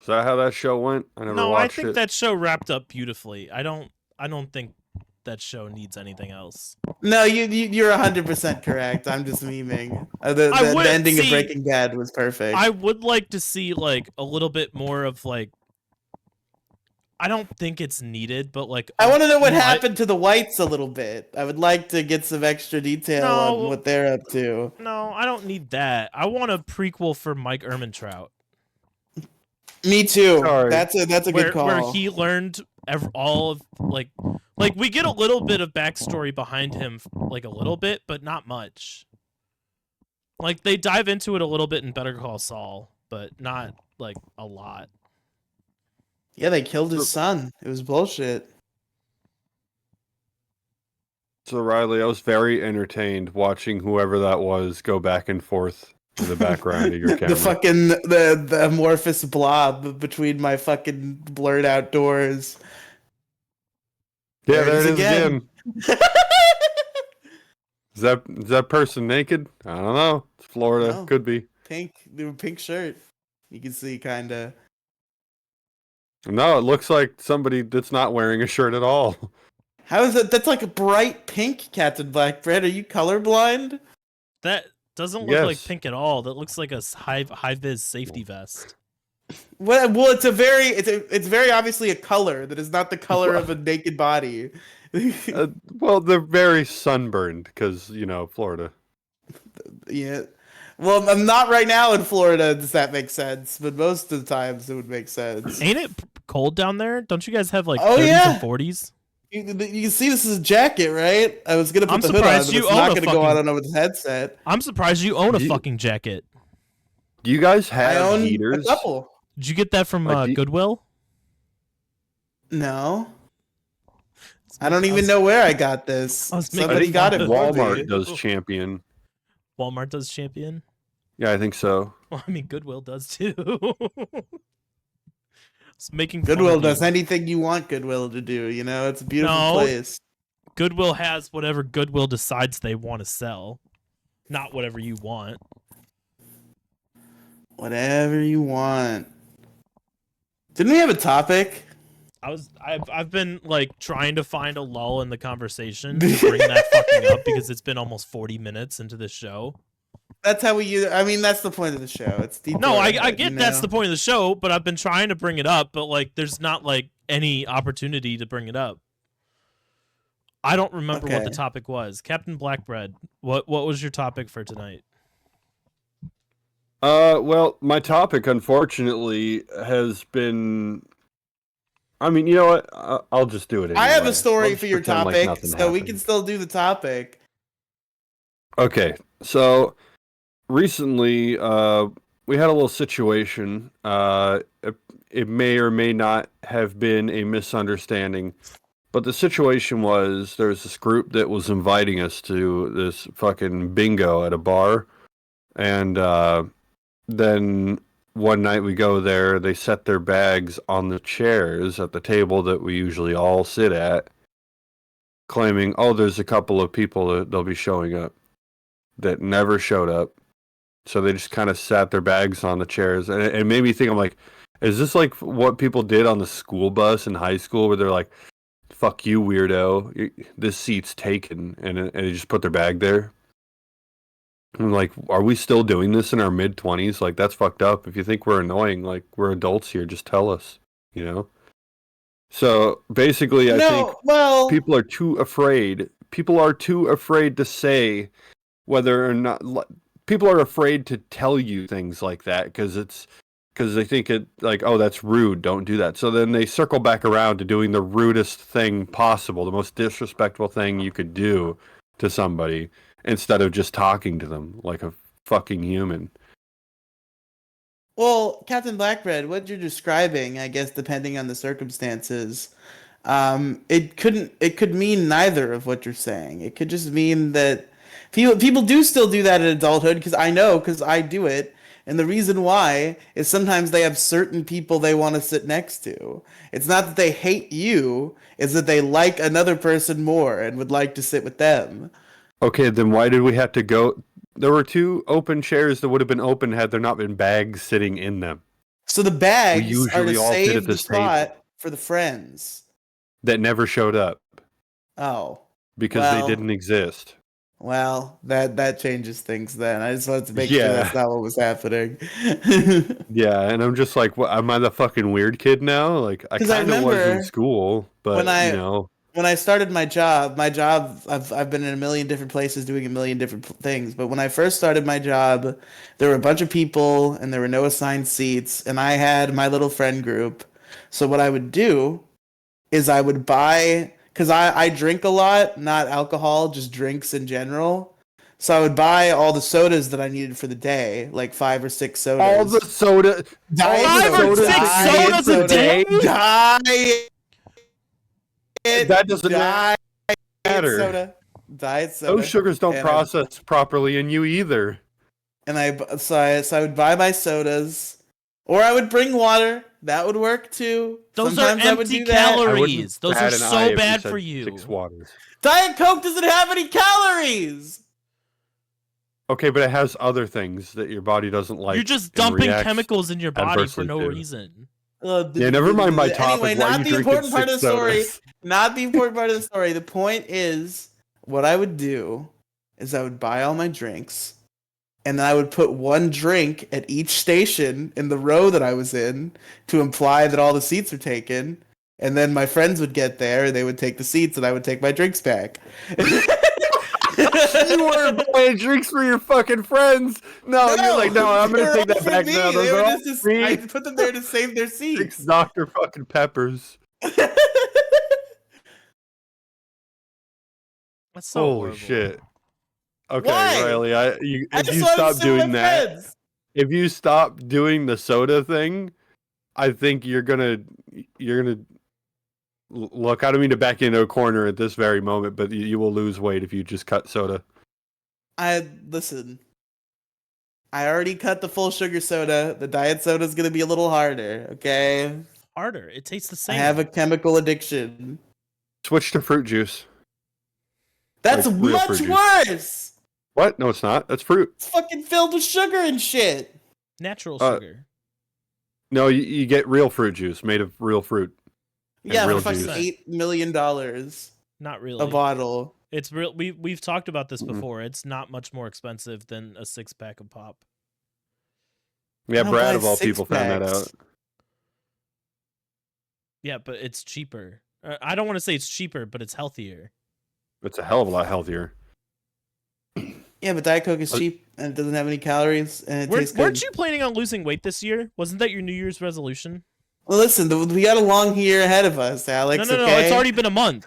Is that how that show went? I never No, I watched think it. that show wrapped up beautifully. I don't think that show needs anything else. No, you're 100% correct. I'm just memeing. The ending of Breaking Bad was perfect. I would like to see like a little bit more of like. I don't think it's needed, but like I want to know what happened to the Whites a little bit. I would like to get some extra detail on what they're up to. No, I don't need that. I want a prequel for Mike Ehrmantraut. Me too. Sorry. That's a good call. Where he learned all of like we get a little bit of backstory behind him, like a little bit, but not much. Like they dive into it a little bit in Better Call Saul, but not like a lot. Yeah, they killed his son. It was bullshit. So Riely, I was very entertained watching whoever that was go back and forth in the background of your camera. the amorphous blob between my fucking blurred out doors. Yeah, there it is again. Is that person naked? I don't know. It's Florida. No. Could be. Pink shirt. You can see kinda. No, it looks like somebody that's not wearing a shirt at all. How is it? That's like a bright pink, Captain Blackbread. Are you colorblind? That doesn't look like pink at all. That looks like a high vis safety vest. Well, it's very obviously a color that is not the color of a naked body. Well, they're very sunburned because Florida. Yeah. Well, I'm not right now in Florida. Does that make sense? But most of the times it would make sense. Ain't it cold down there? Don't you guys have like 30s and 40s? You can see this is a jacket, right? I was gonna put the hood on, but it's not gonna go on with the headset. I'm surprised you own a fucking jacket. Do you guys have I own heaters? a couple. Did you get that from Goodwill? No. I don't even know where I got this. Somebody got it. Walmart does Champion. Walmart does Champion? Yeah, I think so. Well, I mean, Goodwill does too. It's making Goodwill does anything you want Goodwill to do. It's a beautiful place. Goodwill has whatever Goodwill decides they want to sell, not whatever you want. Whatever you want. Didn't we have a topic? I've been like trying to find a lull in the conversation to bring that fucking up because it's been almost 40 minutes into the show. That's how we use. I mean, that's the point of the show. It's Detour. No, I get that's the point of the show, but I've been trying to bring it up, but like, there's not like any opportunity to bring it up. I don't remember what the topic was. Captain Blackbread, what was your topic for tonight? Well, my topic, unfortunately, has been. I mean, you know what? I'll just do it anyway. I have a story for your topic, so we can still do the topic. Okay, so recently, we had a little situation. It may or may not have been a misunderstanding, but the situation was there was this group that was inviting us to this fucking bingo at a bar, and then one night we go there, they set their bags on the chairs at the table that we usually all sit at, claiming, oh, there's a couple of people that they'll be showing up, that never showed up. So they just kind of sat their bags on the chairs. And it made me think, I'm like, is this like what people did on the school bus in high school where they're like, fuck you, weirdo, this seat's taken, and they just put their bag there? I'm like, are we still doing this in our mid-20s? Like, that's fucked up. If you think we're annoying, like, we're adults here, just tell us, you know? So, basically, I think No, well, people are too afraid. People are too afraid to say whether or not... People are afraid to tell you things like that because they think it, like, oh, that's rude, don't do that. So then they circle back around to doing the rudest thing possible, the most disrespectful thing you could do to somebody, instead of just talking to them like a fucking human. well, Captain Blackbread, what you're describing, I guess, depending on the circumstances, it could mean neither of what you're saying. It could just mean that people do still do that in adulthood, because I do it. And the reason why is sometimes they have certain people they want to sit next to. It's not that they hate you, it's that they like another person more and would like to sit with them. Okay, then why did we have to go? There were 2 open chairs that would have been open had there not been bags sitting in them. So the We bags are to usually all fit save at the this table spot for the friends. that never showed up Oh, because they well, didn't exist. well, that changes things then. I just wanted to make sure that's Yeah. not what was happening. Yeah, and I'm just like, what, am I the fucking weird kid now? Like, I 'Cause I kind of was in remember school, when but, you know, when I started my job, I've been in a million different places doing a million different things. But when I first started my job, there were a bunch of people and there were no assigned seats, and I had my little friend group. So what I would do is I would buy, because I drink a lot, not alcohol, just drinks in general. So I would buy all the sodas that I needed for the day, like 5 or 6 all the sodas. soda, Diet all the 5 or soda, 6 diet sodas a day? diet, that doesn't diet matter. soda, diet soda. Those sugars don't And process properly in you either. I would buy my sodas, or I would bring water. That would work too. Those Sometimes are I would empty do that. I wouldn't calories. Those are bat an eye so if you bad said for you. 6 waters. Diet Coke doesn't have any calories. Okay, but it has other things that your body doesn't like. You're just and dumping reacts chemicals in your body for adversely no to. reason. Yeah, never mind my topic. Anyway, Why not you the drinking important part of 6 the story. sodas? Not the important part of the story. The point is, what I would do is I would buy all my drinks, and then I would put one drink at each station in the row that I was in to imply that all the seats are taken. And then my friends would get there, and they would take the seats, and I would take my drinks back. You weren't buying drinks for your fucking friends. No, you're like, no, I'm they gonna were take all that for back me. now. Those They are were all just free. I put them there to save their Drinks seats. Dr. fucking Peppers. That's so Holy horrible. shit. Okay, Why? Riley, I if just you wanted to stop sit with doing my that, friends. if you stop doing the soda thing, I think you're gonna look. I don't mean to back you into a corner at this very moment, but you will lose weight if you just cut soda. Listen. I already cut the full sugar soda. The diet soda is gonna be a little harder. Okay. Harder. It tastes the I same. have a chemical addiction. Switch to fruit juice. That's Like real much fruit juice. worse. What? No, it's not. That's fruit. It's fucking filled with sugar and shit. Natural sugar. No, you get real fruit juice made of real fruit. Yeah, real for fucking juice. $8 million Not a really. bottle. It's real. We've talked about this Mhm. before. It's not much more expensive than a 6-pack of pop. Yeah, I don't Brad buy of all people found that out. six-packs. Yeah, but it's cheaper. I don't want to say it's cheaper, but it's healthier. It's a hell of a lot healthier. Yeah, but Diet Coke is cheap and it doesn't have any calories and it tastes good. Weren't you planning on losing weight this year? Wasn't that your New Year's resolution? Well, listen, we got a long year ahead of us, Alex. No. Okay? It's already been a month.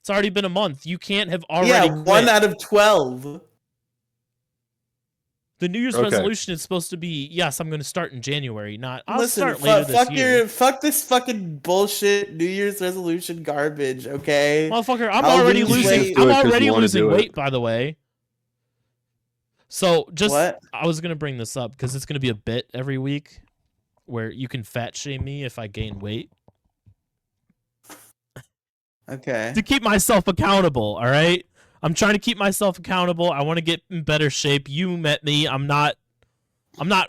It's already been a month. You can't have already Yeah, quit. 1 out of 12. The New Year's Okay. resolution is supposed to be, yes, I'm going to start in January, not I'll Listen, start later this year. fuck this fucking bullshit New Year's resolution garbage, okay? Motherfucker, I'm I'll already lose losing. weight. Do I'm it 'cause already you wanna losing do it. weight, by the way. So just, What? I was gonna bring this up because it's gonna be a bit every week where you can fat shame me if I gain weight Okay. to keep myself accountable. All right, I'm trying to keep myself accountable. I want to get in better shape. You met me. I'm not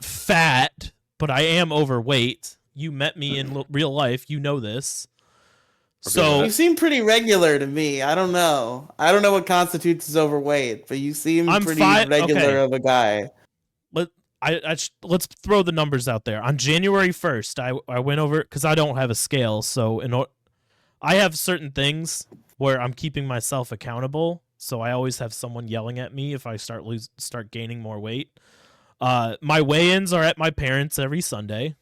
fat, but I am overweight. You met me in real life. You know this. So You seem pretty regular to me. I don't know. I don't know what constitutes as overweight, but you seem I'm pretty fine. regular Okay. of a guy. Let's throw the numbers out there. On January 1st, I went over because I don't have a scale, so I have certain things where I'm keeping myself accountable. So I always have someone yelling at me if I start gaining more weight. My weigh-ins are at my parents' every Sunday,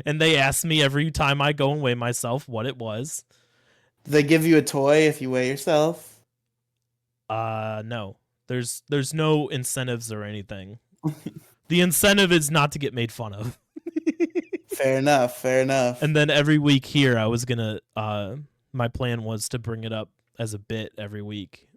and they ask me every time I go and weigh myself what it was. Do they give you a toy if you weigh yourself? No. There's no incentives or anything. The incentive is not to get made fun of. Fair enough. Fair enough. And then every week here, I was gonna. My plan was to bring it up as a bit every week,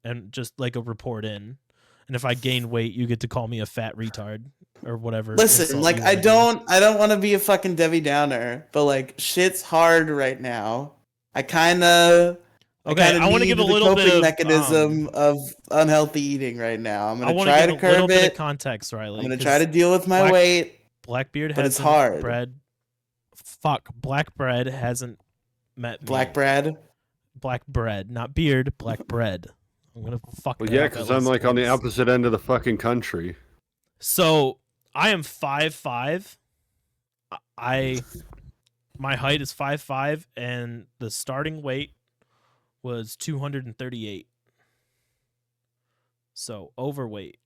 and just like a report in. And if I gain weight, you get to call me a fat retard or whatever. Listen, insult like you I wanna do. don't want to be a fucking Debbie Downer, but like shit's hard right now. I kind of. Okay, I want to give a little bit of mechanism of unhealthy eating right now. I'm I gonna want to try give to a little curb bit of it. context, Riley. I'm gonna try to deal with my weight. Blackbeard but it's hasn't hard. Black bread hasn't met me. Black bread. Black bread, not beard. Black bread. I'm gonna fuck. Well, that yeah, up because at I'm least like on the once. opposite end of the fucking country. So I am 5'5". My height is 5'5", and the starting weight was 238. So overweight.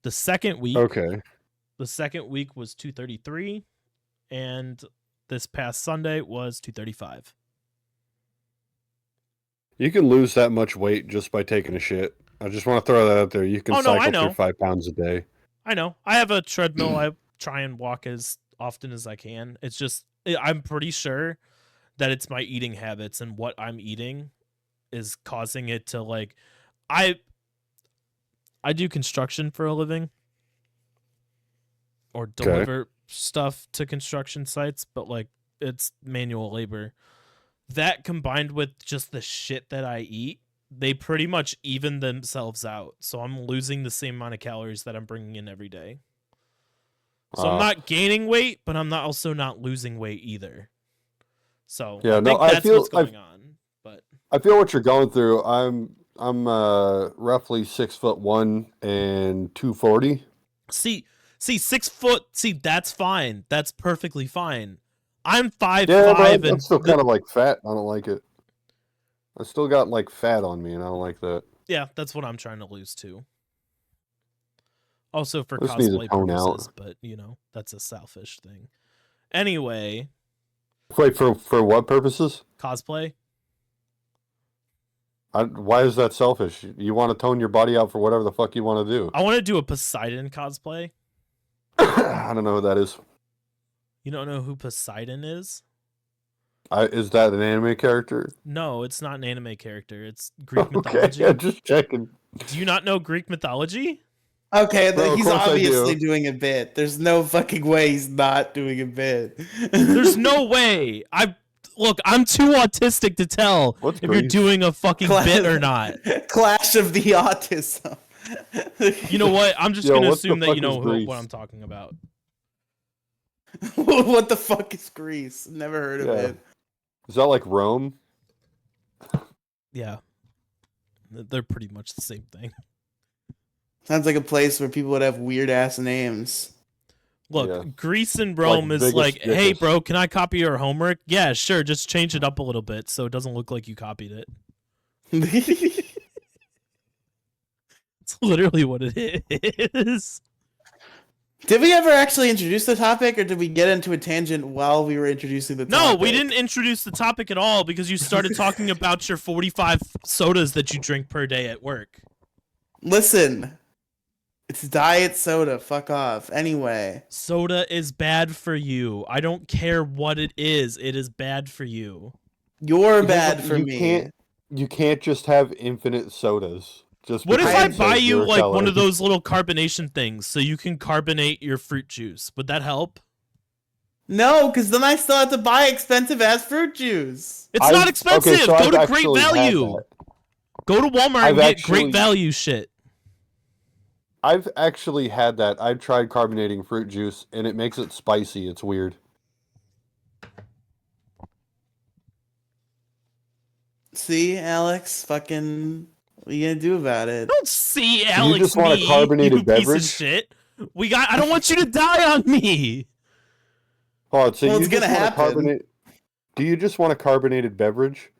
The second week Okay. was 233, and this past Sunday was 235. You can lose that much weight just by taking a shit. I just want to throw that out there. You can Oh, no, I cycle know. through 5 pounds a day. I know. I have a treadmill. I try and walk as often as I can. It's just I'm pretty sure that it's my eating habits and what I'm eating is causing it to like I do construction for a living or deliver stuff to construction sites, but like it's manual labor. That combined with just the shit that I eat, they pretty much even themselves out. So I'm losing the same amount of calories that I'm bringing in every day. So I'm not gaining weight, but I'm also not losing weight either. So Yeah, I think I that's feel what's going on. But I feel what you're going through. I'm roughly 6'1" and 240. see 6 foot. See, that's fine. That's perfectly fine. I'm 5'5", Yeah, but and I'm still kind of like fat. I don't like it. I still got like fat on me, and I don't like that. yeah, that's what I'm trying to lose too. Also for This needs to cosplay tone purposes, out. but that's a selfish thing. Anyway, Wait, for what purposes? cosplay. Why is that selfish? You want to tone your body out for whatever the fuck you want to do. I want to do a Poseidon cosplay. I don't know who that is. You don't know who Poseidon is? Is that an anime character? No, it's not an anime character. It's Greek Okay, mythology. yeah, just checking. Do you not know Greek mythology? Okay, Bro, of he's course I obviously do. doing a bit. There's no fucking way he's not doing a bit. There's no way. Look, I'm too autistic to tell What's if you're Greece? doing a fucking bit or not. Clash of the autism. You know what? I'm just Yo, gonna what the assume that fuck you know is Greece? what I'm talking about. What the fuck is Greece? Never heard of Yeah. it. Is that like Rome? Yeah, they're pretty much the same thing. Sounds like a place where people would have weird ass names. Look, Yeah. Greece and Rome is biggest like, hey, dickus. bro, can I copy your homework? Yeah, sure. Just change it up a little bit so it doesn't look like you copied it. It's literally what it is. Did we ever actually introduce the topic, or did we get into a tangent while we were introducing the topic? No, we didn't introduce the topic at all because you started talking about your 45 sodas that you drink per day at work. Listen, it's diet soda. Fuck off. Anyway, Soda is bad for you. I don't care what it is. It is bad for you. you're bad for you me. You can't just have infinite sodas. Just What if because I it buy says you 0 like one calories. of those little carbonation things so you can carbonate your fruit juice? Would that help? No, because then I still have to buy expensive ass fruit juice. It's not expensive. Okay, so Go I've to Great actually had Value. that. Go to Walmart I've and get actually- Great Value shit. I've actually had that. I've tried carbonating fruit juice, and it makes it spicy. It's weird. See, Alex, fucking, what are you gonna do about it? Don't see So you Alex just want a me, carbonated you piece of beverage? shit. I don't want you to die on me. Oh, so Well, you it's gonna just want a happen. carbonate? Do you just want a carbonated beverage?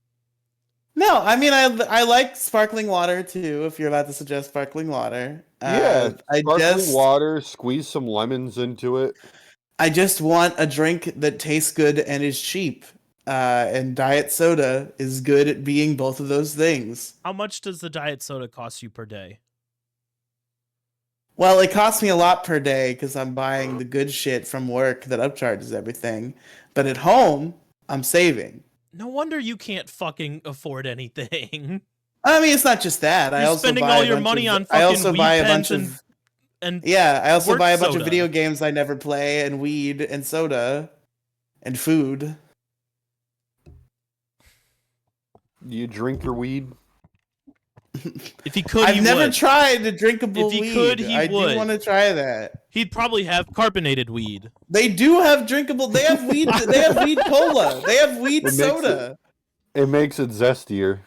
No, I mean I like sparkling water too. If you're allowed to suggest sparkling water, Yeah, I sparkling just water. Squeeze some lemons into it. I just want a drink that tastes good and is cheap. And diet soda is good at being both of those things. How much does the diet soda cost you per day? Well, it costs me a lot per day because I'm buying the good shit from work that upcharges everything. But at home, I'm saving. No wonder you can't fucking afford anything. I mean, it's not just that. I You're also spending buy all a your bunch money of. on I fucking also weed buy a pens bunch of. and Yeah, I also work buy a bunch of soda. video games I never play, and weed, and soda, and food. You drink your weed. If he could, I've he never would. tried a drinkable If he weed. could, he I do would. want to try that. He'd probably have carbonated weed. They do have drinkable. They have weed. They have weed cola. They have weed It makes soda. It makes it zestier.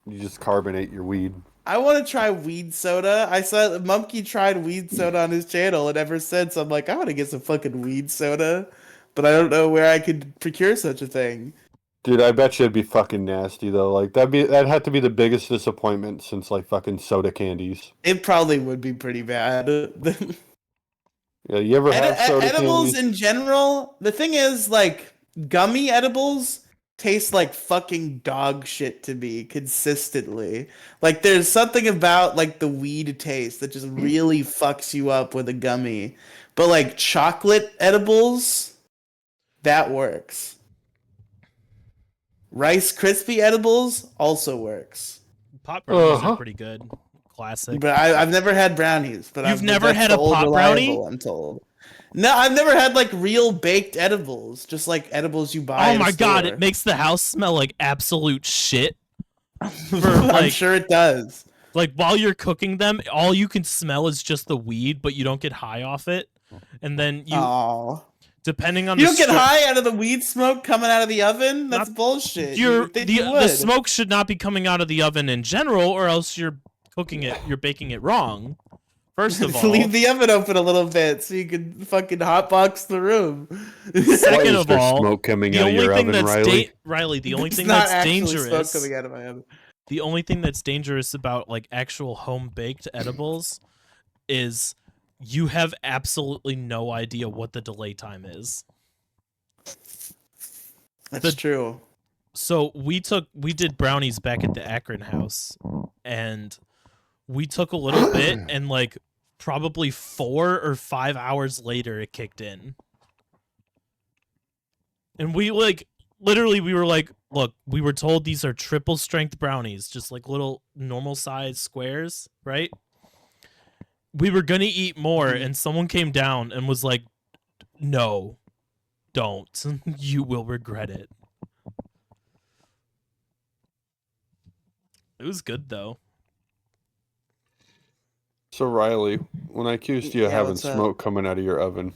You just carbonate your weed. I want to try weed soda. I saw Mumkey tried weed soda on his channel, and ever since I'm like, I want to get some fucking weed soda, but I don't know where I could procure such a thing. Dude, I bet you it'd be fucking nasty though. Like that'd have to be the biggest disappointment since like fucking soda candies. It probably would be pretty bad. Yeah, you ever have soda Edibles candies? in general, the thing is, like, gummy edibles taste like fucking dog shit to me consistently. Like, there's something about, like, the weed taste that just really fucks you up with a gummy. But, like, chocolate edibles, that works. Rice Krispie edibles also works. Pot brownies Uh-huh. are pretty good. Classic. But I've never had brownies. But You've never had the a old pot reliable, brownie? I'm told. No, I've never had like real baked edibles, just like edibles you buy. Oh at a my god, store. it makes the house smell like absolute shit. For I'm like, sure it does. like while you're cooking them, all you can smell is just the weed, but you don't get high off it. And then Oh, depending on you the don't get high out of the weed smoke coming out of the oven. That's Not- bullshit. You would think you the would. smoke should not be coming out of the oven in general, or else you're baking it wrong. First of all, Leave the oven open a little bit so you can fucking hotbox the room. Why second is of there all, smoke coming the out of only your thing oven, that's Riley? Riley, the only It's thing not that's actually smoke dangerous, coming out of my oven. the only thing that's dangerous about like actual home baked edibles is you have absolutely no idea what the delay time is. That's true. So we did brownies back at the Akron house, and we took a little bit, and like probably 4 or 5 hours later it kicked in. And we like literally we were like, look, we were told these are triple strength brownies, just like little normal size squares, right? We were gonna eat more, and someone came down and was like, no, don't. You will regret it. It was good though. So Riley, when I accused you of Yeah, having what's up? smoke coming out of your oven,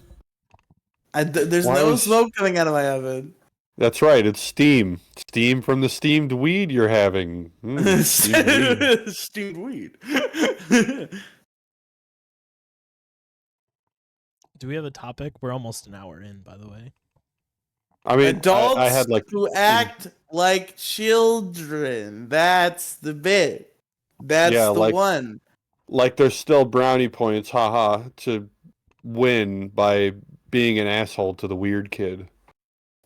There's Why no was- smoke coming out of my oven. that's right, it's steam. Steam from the steamed weed you're having. Steamed weed. Steamed weed. Do we have a topic? We're almost an hour in, by the way. I mean, Adults I had like who act like children. That's the bit. That's Yeah, the like- one. like there's still brownie points, haha, to win by being an asshole to the weird kid.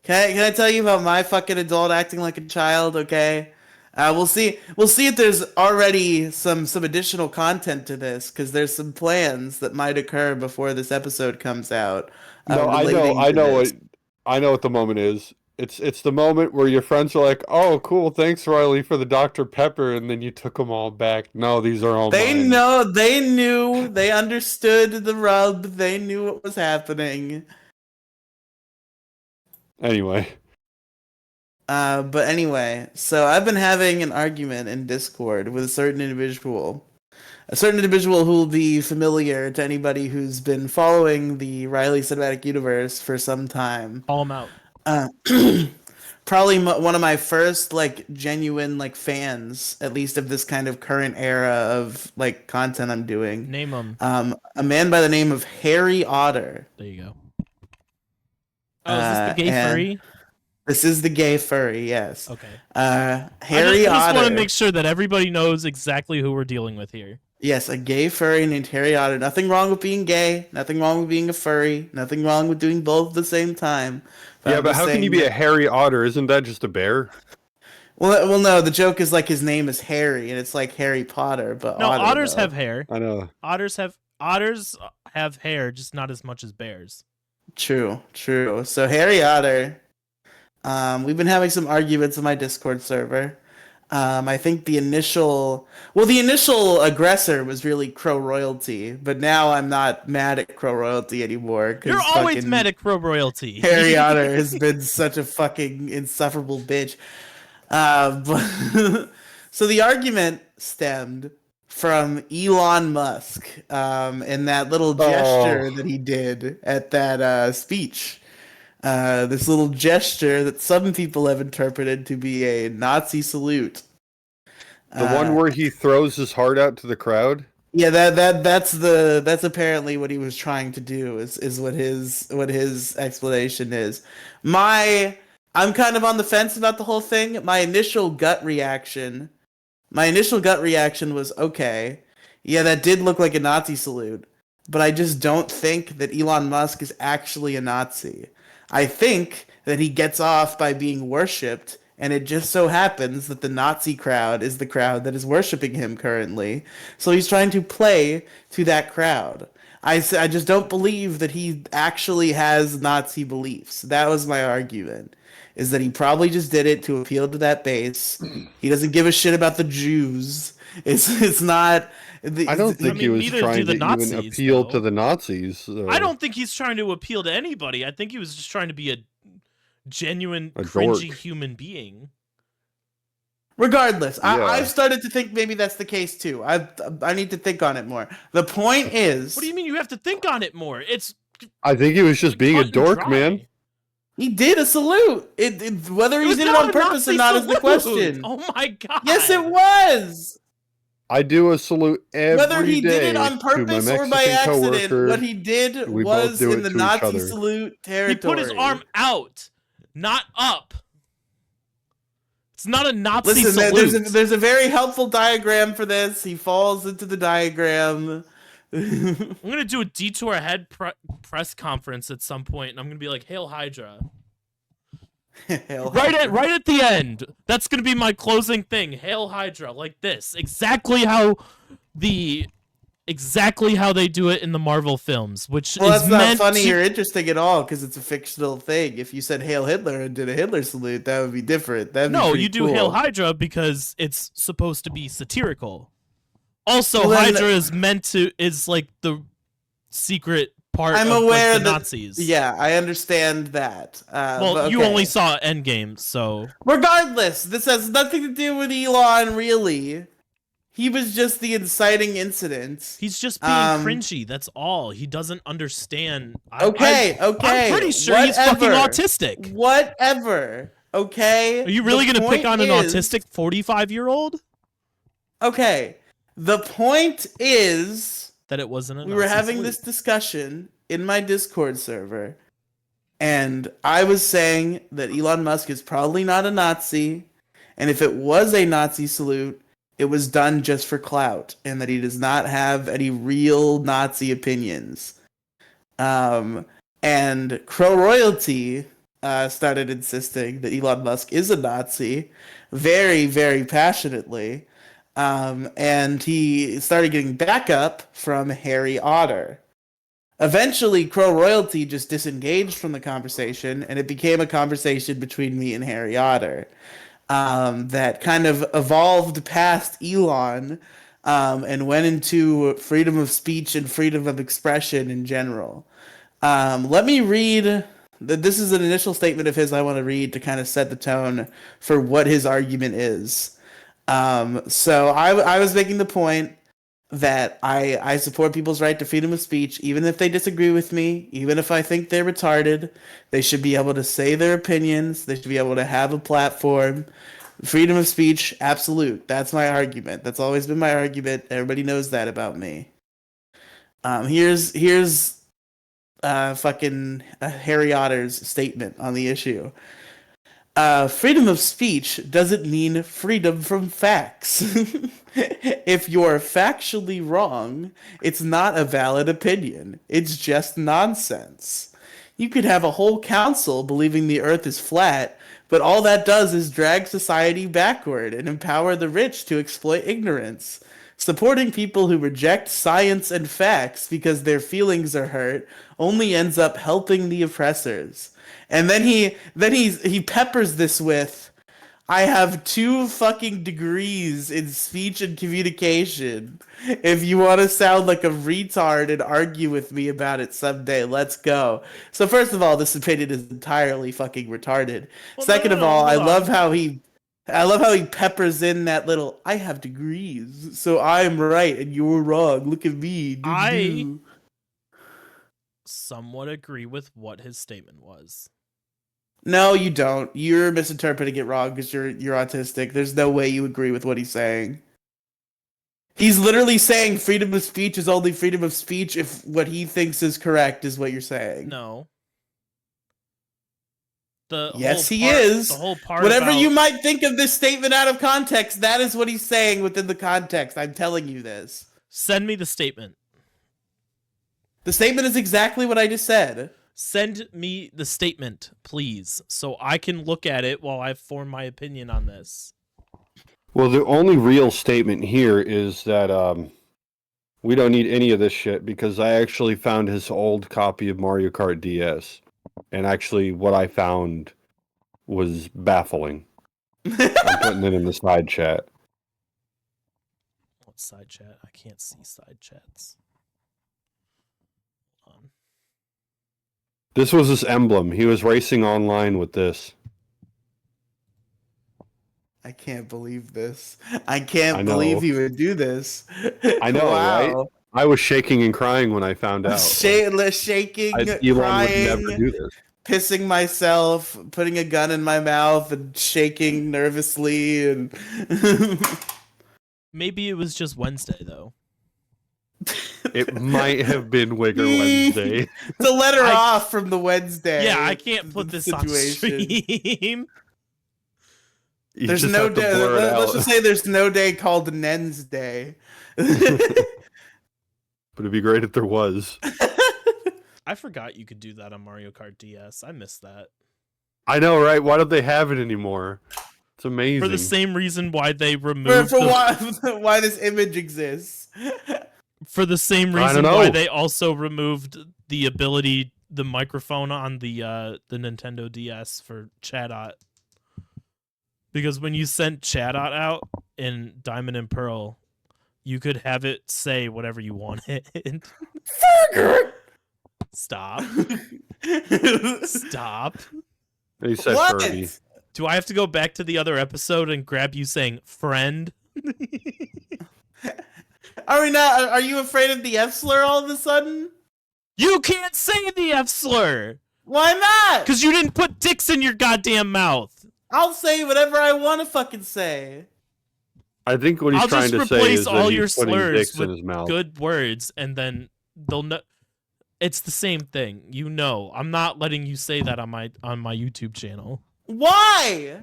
Can I tell you about my fucking adult acting like a child? Okay, we'll see. We'll see if there's already some additional content to this because there's some plans that might occur before this episode comes out. No, I relating to know this. I know what the moment is. It's the moment where your friends are like, "Oh, cool, thanks, Riley, for the Dr. Pepper," and then you took them all back. No, these are all They mine. know. They knew. They understood the rub. They knew what was happening. Anyway, But anyway, so I've been having an argument in Discord with a certain individual. A certain individual who will be familiar to anybody who's been following the Riely Cinematic Universe for some time. Call him out. Uh, probably one of my first like genuine like fans, at least of this kind of current era of like content I'm doing. Name them. A man by the name of Harry Otter. There you go. Oh, is this the gay And furry? this is the gay furry, yes. Okay. Harry I just want Otter. to make sure that everybody knows exactly who we're dealing with here. Yes, a gay furry named Harry Otter. Nothing wrong with being gay. Nothing wrong with being a furry. Nothing wrong with doing both at the same time. Yeah, I'm but just how can saying you be that- a hairy otter? Isn't that just a bear? well, no. The joke is like his name is Harry, and it's like Harry Potter, but No, otter, otters though. have hair. I know. Otters have hair, just not as much as bears. True, true. So Harry Otter. We've been having some arguments on my Discord server. I think the initial aggressor was really Crow Royalty, but now I'm not mad at Crow Royalty anymore. 'Cause You're always fucking mad at Crow Royalty. Harry Otter has been such a fucking insufferable bitch. So the argument stemmed from Elon Musk and that little gesture that he did at that speech. This little gesture that some people have interpreted to be a Nazi salute. The one where he throws his heart out to the crowd. Yeah, that's apparently what he was trying to do. Is what his explanation is. I'm kind of on the fence about the whole thing. My initial gut reaction was okay. Yeah, that did look like a Nazi salute, but I just don't think that Elon Musk is actually a Nazi. I think that he gets off by being worshipped, and it just so happens that the Nazi crowd is the crowd that is worshiping him currently. So he's trying to play to that crowd. I just don't believe that he actually has Nazi beliefs. That was my argument, is that he probably just did it to appeal to that base. He doesn't give a shit about the Jews. It's not... I don't think he was neither trying do the to Nazis, even appeal though. to the Nazis. So. I don't think he's trying to appeal to anybody. I think he was just trying to be a genuine, A cringy dork. human being. Regardless, Yeah. I've started to think maybe that's the case too. I need to think on it more. The point is... What do you mean you have to think on it more? It's I think he was just being a cut and dork, dry. man. He did a salute. Whether he was did it not on a purpose or Nazi not is the salute. question. Oh my god. Yes, it was. I do a salute every day. Whether he did it on purpose to my or by Mexican accident, coworker. what he did We both was do in it the to each Nazi other. salute He territory. put his arm out, not up. It's not a Nazi Listen, salute. there's a very helpful diagram for this. He falls into the diagram. I'm gonna do a Detour ahead press conference at some point, and I'm gonna be like, "Hail Hydra!" Hell, Right at the end. That's gonna be my closing thing. Hail Hydra, like this. Exactly how they do it in the Marvel films, which well, is that's not meant funny to... or interesting at all because it's a fictional thing. If you said "Hail Hitler" and did a Hitler salute, that would be different. That'd be No, pretty you do cool. Hail Hydra because it's supposed to be satirical. Also, Well, then- Hydra is like the secret part I'm of aware like, the that Nazis. Yeah, I understand that. Well, but you okay. only saw Endgame, so Regardless, this has nothing to do with Elon, really. He was just the inciting incident. he's just being cringy. That's all. He doesn't understand. Okay. I'm pretty sure he's fucking whatever. autistic. Whatever. Okay. Are you really The gonna pick on an point is- autistic 45-year-old? Okay. The point is, That it wasn't a we were Nazi having salute. this discussion in my Discord server, and I was saying that Elon Musk is probably not a Nazi, and if it was a Nazi salute, it was done just for clout, and that he does not have any real Nazi opinions. And Crow Royalty started insisting that Elon Musk is a Nazi, very, very passionately. And he started getting backup from Harry Otter. Eventually, Crow Royalty just disengaged from the conversation, and it became a conversation between me and Harry Otter that kind of evolved past Elon and went into freedom of speech and freedom of expression in general. Let me read. This is an initial statement of his I want to read to kind of set the tone for what his argument is. So I was making the point that I support people's right to freedom of speech, even if they disagree with me, even if I think they're retarded. They should be able to say their opinions. They should be able to have a platform. Freedom of speech, absolute. That's my argument. That's always been my argument. Everybody knows that about me. Here's fucking Harry Otter's statement on the issue. Freedom of speech doesn't mean freedom from facts. If you're factually wrong, it's not a valid opinion. It's just nonsense. You could have a whole council believing the earth is flat, but all that does is drag society backward and empower the rich to exploit ignorance. Supporting people who reject science and facts because their feelings are hurt only ends up helping the oppressors. And then he peppers this with, I have 2 fucking degrees in speech and communication. If you want to sound like a retard and argue with me about it someday, let's go. So first of all, this opinion is entirely fucking retarded. Well, Second no, of all, I hold on. love how he peppers in that little, I have degrees, so I'm right and you're wrong. Look at me. Do-do-do. Somewhat agree with what his statement was. No, you don't. You're misinterpreting it wrong because you're autistic. There's no way you agree with what he's saying. He's literally saying freedom of speech is only freedom of speech if what he thinks is correct is what you're saying. No. Yes, he is. The whole part Whatever about, you might think of this statement out of context, that is what he's saying within the context. I'm telling you this. Send me the statement. The statement is exactly what I just said. Send me the statement, please, so I can look at it while I form my opinion on this. Well, the only real statement here is that we don't need any of this shit because I actually found his old copy of Mario Kart DS. And actually, what I found was baffling. I'm putting it in the side chat. What side chat? I can't see side chats. Hold on. This was his emblem. He was racing online with this. I can't believe this. I can't believe he would do this. I know, wow. right? I was shaking and crying when I found out. Shaking, Elon crying, would never do this. pissing myself, putting a gun in my mouth, and shaking nervously. And Maybe it was just Wednesday, though. It might have been Wigger Wednesday. To let her off from the Wednesday. Yeah, I can't put this on stream. There's no day. Let's just say there's no day called Nen's Day. But it'd be great if there was. I forgot you could do that on Mario Kart DS. I missed that. I know, right? Why don't they have it anymore? It's amazing. For the same reason why they removed why this image exists. For the same reason why they also removed the microphone on the Nintendo DS for Chatot. Because when you sent Chatot out in Diamond and Pearl, you could have it say whatever you wanted. Stop. Stop. He said What? Furby. Do I have to go back to the other episode and grab you saying friend? Are we not? Are you afraid of the F slur all of a sudden? You can't say the F slur! Why not? Because you didn't put dicks in your goddamn mouth. I'll say whatever I want to fucking say. I think what he's trying to say is that all he's your putting slurs dicks in with his mouth. good words, and then they'll know. It's the same thing, you know. I'm not letting you say that on my YouTube channel. Why?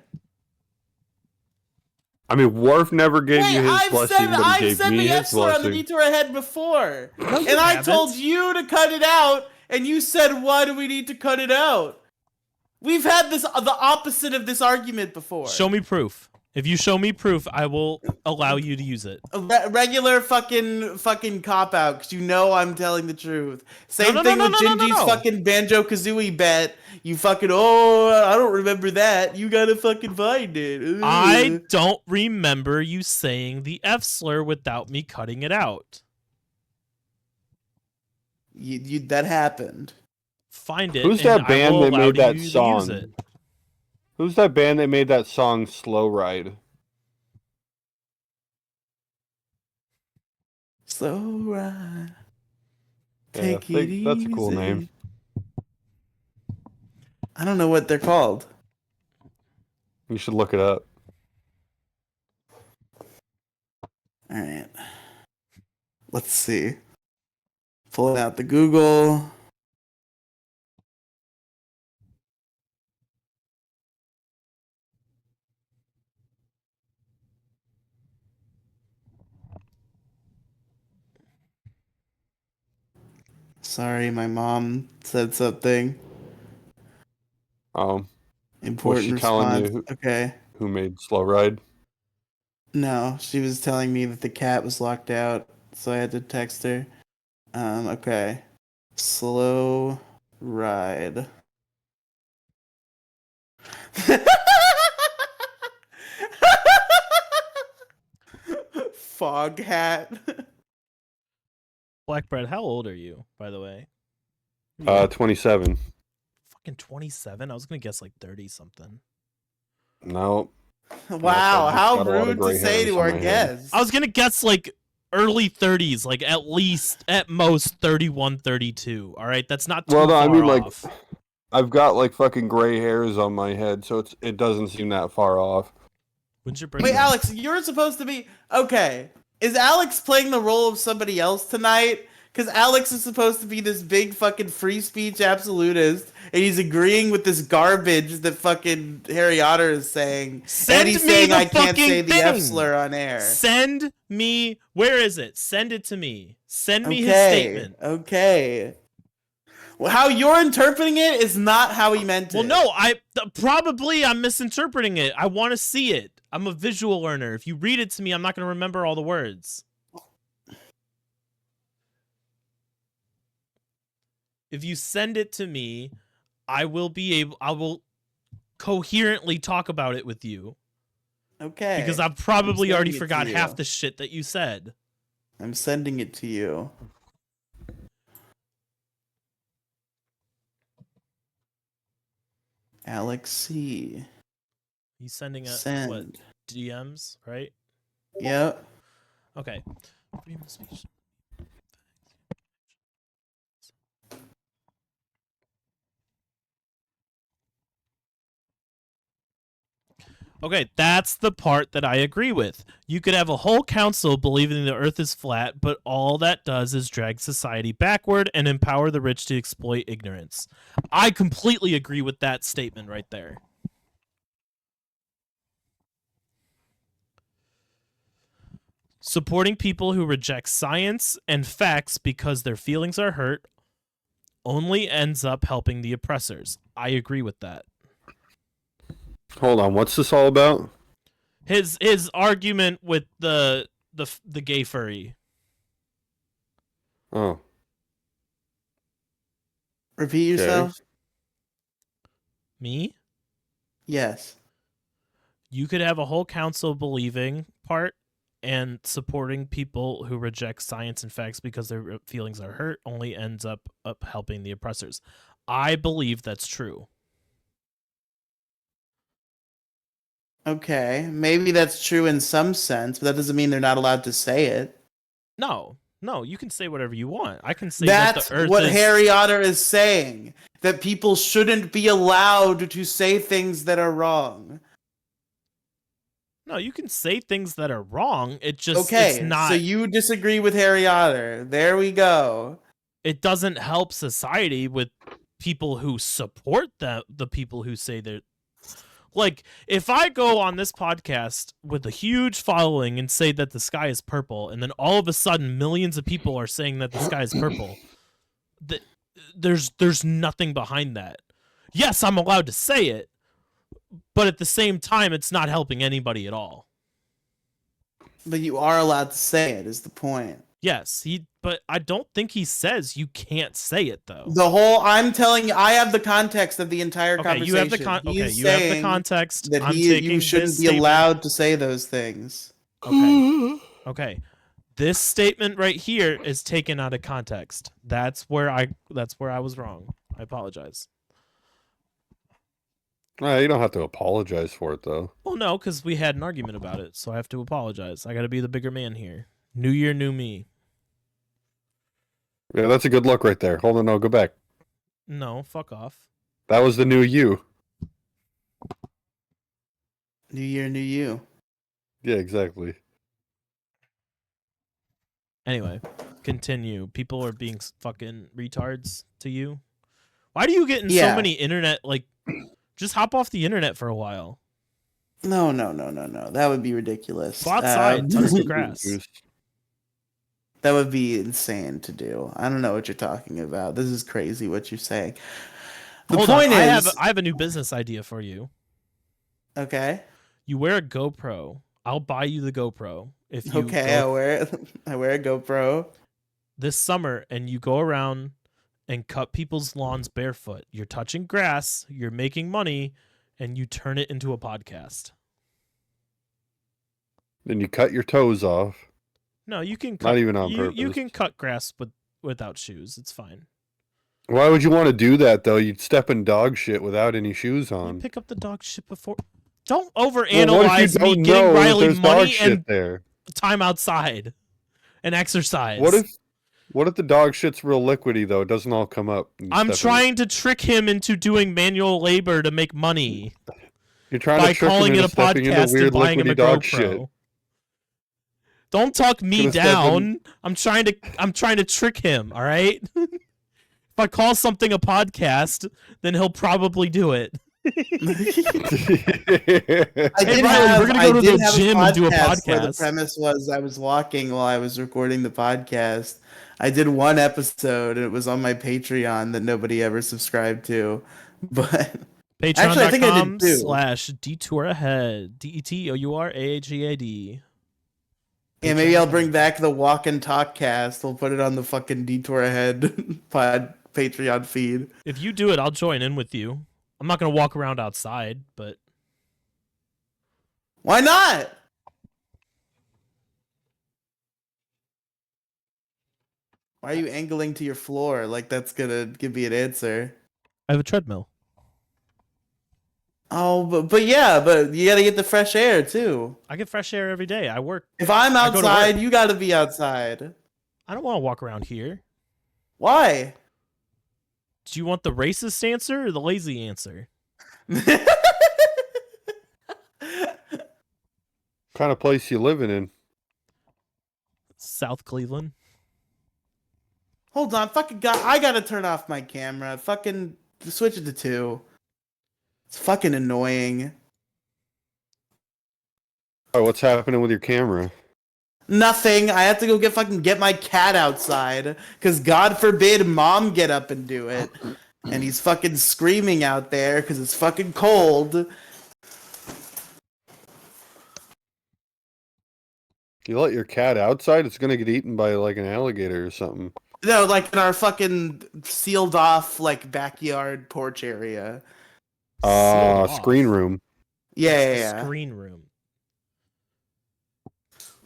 I mean, Worf never gave you his blessing, but he I've gave said me the F his slur on the blessing. Detour ahead before, No, you and I haven't. told you to cut it out, and you said, "Why do we need to cut it out?" We've had the opposite of this argument before. Show me proof. If you show me proof, I will allow you to use it. A regular fucking cop out, because you know I'm telling the truth. Same thing with Gingy's fucking Banjo-Kazooie bet. You fucking, I don't remember that. You gotta fucking find it. Ugh. I don't remember you saying the F slur without me cutting it out. That happened. Find it. Who's and that band that made that you to song? use it. Who's that band that made that song Slow Ride? Slow ride. Yeah, Take it easy. that's a cool name. I don't know what they're called. You should look it up. All right. Let's see. Pulling out the Google. Sorry, my mom said something. Was Important she telling response. you Okay. who made Slow Ride? No, she was telling me that the cat was locked out, so I had to text her. Okay. Slow ride. Fog hat. Blackbread, how old are you, by the way? 27. Fucking 27? I was gonna guess like 30 something. No. Wow, just how got a lot of rude to gray say hairs to on our my head. guests. I was gonna guess like early 30s, like at most 31, 32. All right, that's not too Well, no, far I mean, off. like, I've got like fucking gray hairs on my head, so it doesn't seem that far off. When's your birthday? Wait, Alex, you're supposed to be okay. Is Alex playing the role of somebody else tonight? Because Alex is supposed to be this big fucking free speech absolutist, and he's agreeing with this garbage that fucking Harry Otter is saying. Send and he's me saying the I can't fucking say the F thing. slur on air. Send me. Where is it? Send it to me. Send me his Okay, statement. okay. Well, how you're interpreting it is not how he meant it. Well, no, I'm misinterpreting it. I want to see it. I'm a visual learner. If you read it to me, I'm not going to remember all the words. If you send it to me, I will coherently talk about it with you. Okay. Because I've probably already sending it forgot to you. half the shit that you said. I'm sending it to you. Alex C. He's sending Send. what, DMs, right? Yep. Okay. Freedom of speech. Okay, that's the part that I agree with. You could have a whole council believing the earth is flat, but all that does is drag society backward and empower the rich to exploit ignorance. I completely agree with that statement right there. Supporting people who reject science and facts because their feelings are hurt only ends up helping the oppressors. I agree with that. Hold on, what's this all about? His argument with the gay furry. Oh. Repeat yourself. Me? Yes. You could have a whole council believing part and supporting people who reject science and facts because their feelings are hurt only ends up helping the oppressors. I believe that's true. Okay, maybe that's true in some sense, but that doesn't mean they're not allowed to say it. No, you can say whatever you want. I can say That's that the earth what is... Harry Otter is saying. That people shouldn't be allowed to say things that are wrong. No, you can say things that are wrong. It just Okay, it's not. so you disagree with Harry Otter. There we go. It doesn't help society with people who support the people who say they're... Like, if I go on this podcast with a huge following and say that the sky is purple, and then all of a sudden millions of people are saying that the sky is purple, there's nothing behind that. Yes, I'm allowed to say it, but at the same time, it's not helping anybody at all. But you are allowed to say it, is the point. Yes, but I don't think he says you can't say it, though. I'm telling you, I have the context of the entire conversation. You have the context. That you shouldn't be allowed to say those things. Okay. This statement right here is taken out of context. That's where I was wrong. I apologize. You don't have to apologize for it, though. Well, no, because we had an argument about it, so I have to apologize. I got to be the bigger man here. New year, new me. Yeah, that's a good look right there. Hold on, no, go back. No, fuck off. That was the new you. New year, new you. Yeah, exactly. Anyway, continue. People are being fucking retards to you. Why do you get in so Yeah. many internet, like, just hop off the internet for a while. No. That would be ridiculous. Go outside, touch the Fruit grass. juice. That would be insane to do. I don't know what you're talking about. This is crazy what you're saying. The Hold point on, is, I have a new business idea for you. okay, You wear a GoPro. I'll buy you the GoPro if you okay, go I wear a GoPro. this summer and you go around and cut people's lawns barefoot. You're touching grass, you're making money, and you turn it into a podcast. Then you cut your toes off. No, you can cut, Not even on you purpose. can cut grass without shoes. It's fine. Why would you want to do that, though? You'd step in dog shit without any shoes You on. pick up the dog shit before. Don't overanalyze Well, what if you me don't getting know that Riley there's dog money shit and there? time outside and exercise. What if the dog shit's real liquidy, though? It doesn't all come up. and you I'm step in it? trying to trick him into doing manual labor to make money You're trying by to trick calling him it a into stepping into podcast and weird buying him a liquidy dog shit. GoPro. Don't talk me Gonna step in- down. I'm trying to trick him, all right? If I call something a podcast, then he'll probably do it. I Hey, did Riley, have, we're gonna I go to did the have gym and do a Where the podcast. premise was I was walking while I was recording the podcast. I did one episode and it was on my Patreon that nobody ever subscribed to. But actually, I think I did too. Patreon.com/Detour ahead. DETOURAGAD. Yeah, maybe I'll bring back the walk and talk cast. We'll put it on the fucking Detour Ahead Patreon feed. If you do it, I'll join in with you. I'm not gonna walk around outside, but Why not? Why are you angling to your floor like that's gonna give me an answer? I have a treadmill. Oh, but yeah, but you gotta get the fresh air too. I get fresh air every day. I work. If I'm I go to outside, work. you gotta be outside. I don't want to walk around here. Why? Do you want the racist answer or the lazy answer? kind of place you living in? South Cleveland. Hold on, I gotta turn off my camera. Fucking switch it to 2. It's fucking annoying. Oh, what's happening with your camera? Nothing. I have to go get my cat outside. Cause God forbid mom get up and do it. And he's fucking screaming out there because it's fucking cold. You let your cat outside, it's gonna get eaten by like an alligator or something. No, like in our fucking sealed off like backyard porch area. Sealed off. Screen room. Yeah. Screen room.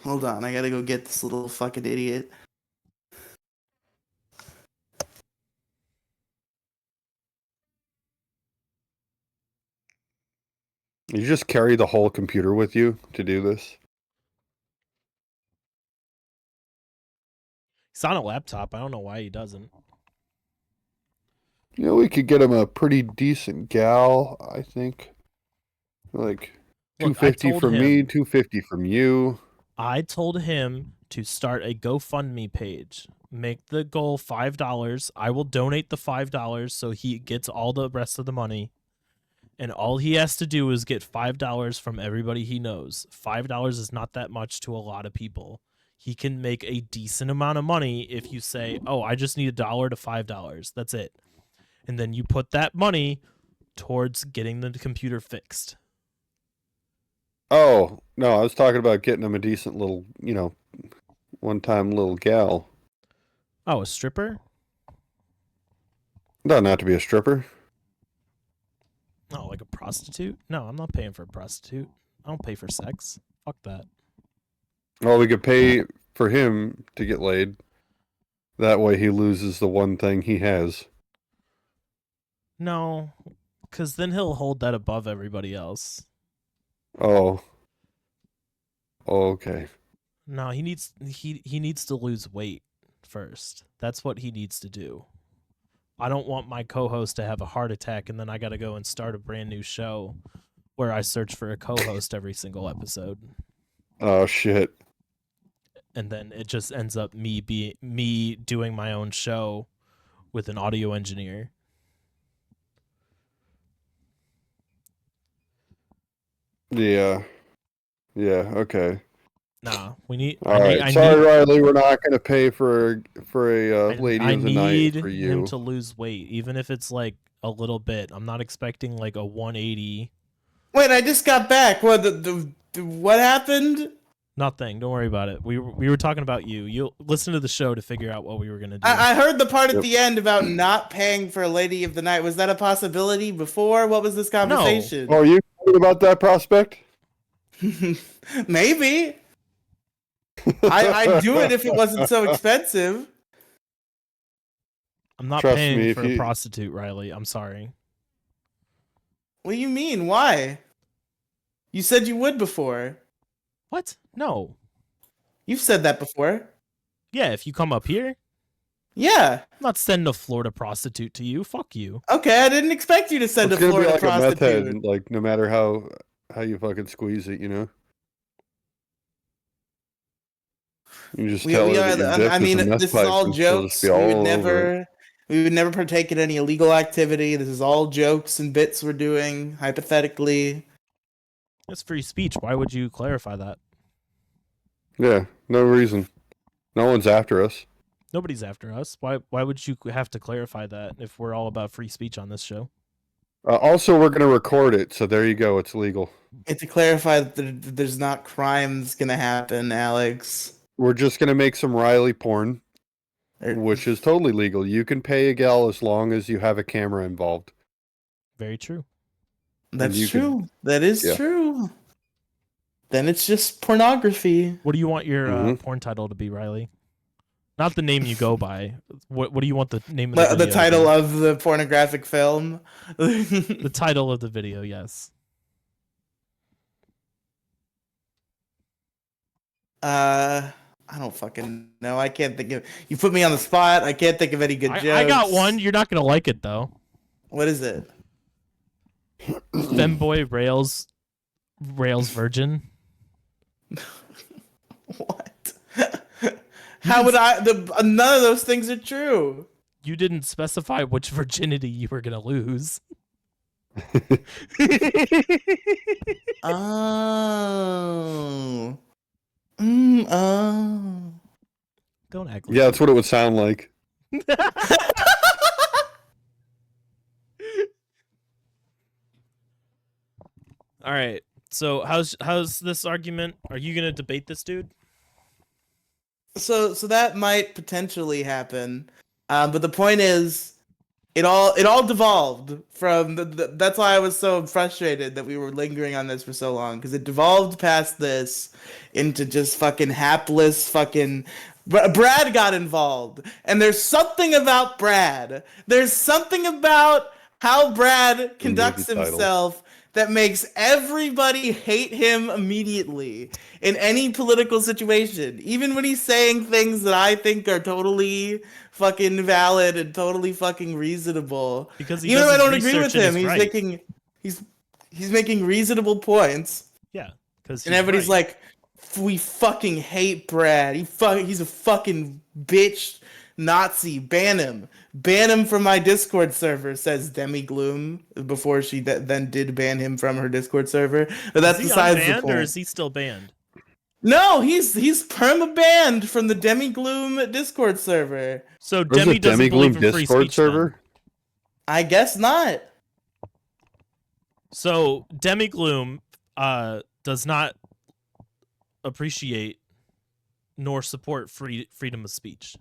Hold on, I gotta go get this little fucking idiot. You just carry the whole computer with you to do this? He's on a laptop. I don't know why he doesn't. You know, we could get him a pretty decent gal, I think. Like Look, I 250 told from him- me, 250 from you. I told him to start a GoFundMe page. Make the goal $5. I will donate the $5 so he gets all the rest of the money. And all he has to do is get $5 from everybody he knows. $5 is not that much to a lot of people. He can make a decent amount of money if you say, oh, I just need $1 to $5. That's it. And then you put that money towards getting the computer fixed. Oh, no, I was talking about getting him a decent little, one-time little gal. Oh, a stripper? Doesn't have to be a stripper. Oh, like a prostitute? No, I'm not paying for a prostitute. I don't pay for sex. Fuck that. Well, we could pay for him to get laid. That way he loses the one thing he has. No, because then he'll hold that above everybody else. Oh. Okay. No, he needs to lose weight. first. That's what he needs to do. I don't want my co-host to have a heart attack and then I got to go and start a brand new show where I search for a co-host every single episode. Oh shit. And then it just ends up me doing my own show with an audio engineer. Yeah. Yeah, okay. Nah, we need. All right. I Sorry, need, Riley, we're not going to pay for a lady I of the need night for you. him to lose weight, even if it's like a little bit. I'm not expecting like a 180. Wait, I just got back. What what happened? Nothing. Don't worry about it. We were talking about you. You'll listen to the show to figure out what we were gonna do. I heard the part at Yep. the end about not paying for a lady of the night. Was that a possibility before? What was this conversation? Oh, are you talking about that prospect? Maybe. I'd do it if it wasn't so expensive. I'm not Trust paying me, for a prostitute, Riley. I'm sorry. What do you mean? Why? You said you would before. What? No. You've said that before. Yeah, if you come up here, Yeah. I'm not sending a Florida prostitute to you. Fuck you. Okay, I didn't expect you to send It's a gonna be Florida like a meth prostitute. head, like no matter how you fucking squeeze it, you know. You just tell her that your dick I mean, is a meth this is pipe all and she'll just jokes. be all over it. We would never partake in any illegal activity. This is all jokes and bits we're doing, hypothetically. It's free speech. Why would you clarify that? Yeah, no reason. No one's after us. Nobody's after us. Why would you have to clarify that if we're all about free speech on this show? Also, we're gonna record it, so there you go. It's legal. And to clarify that there's not crimes gonna happen, Alex. We're just gonna make some Riely porn, Or- which is totally legal. You can pay a gal as long as you have a camera involved. Very true. That's you true. That is yeah. true. Then it's just pornography. What do you want your Mhm. porn title to be, Riley? Not the name you go by. What do you want the name of the video The title to of the pornographic film. be? The title of the video, yes. I don't fucking know. I can't think of. You put me on the spot. I can't think of any good jokes. I got one. You're not gonna like it though. What is it? Femboy Rails Virgin. What? How would I? None of those things are true. You didn't specify which virginity you were gonna lose. Oh. Oh. Don't act like Yeah, that's what it would sound like. All right. So how's this argument? Are you gonna debate this dude? So that might potentially happen, but the point is, it all devolved from that's why I was so frustrated that we were lingering on this for so long, because it devolved past this into just fucking hapless fucking. Brad got involved, and there's something about Brad. There's something about how Brad conducts title. himself that makes everybody hate him immediately in any political situation, even when he's saying things that I think are totally fucking valid and totally fucking reasonable. Because he Even does if I don't his agree with research him, and is he's right. making he's making reasonable points, Yeah, because and everybody's like, "We fucking hate Brad. He's a fucking bitch." Nazi, ban him from my Discord server, says Demi Gloom before she then did ban him from her Discord server. But that's is he besides the unbanned point. or is he still banned? No, he's perma banned from the Demi Gloom Discord server. So There's Demi a doesn't Demigloom believe in free Discord speech. server. I guess not. So Demi Gloom does not appreciate nor support freedom of speech.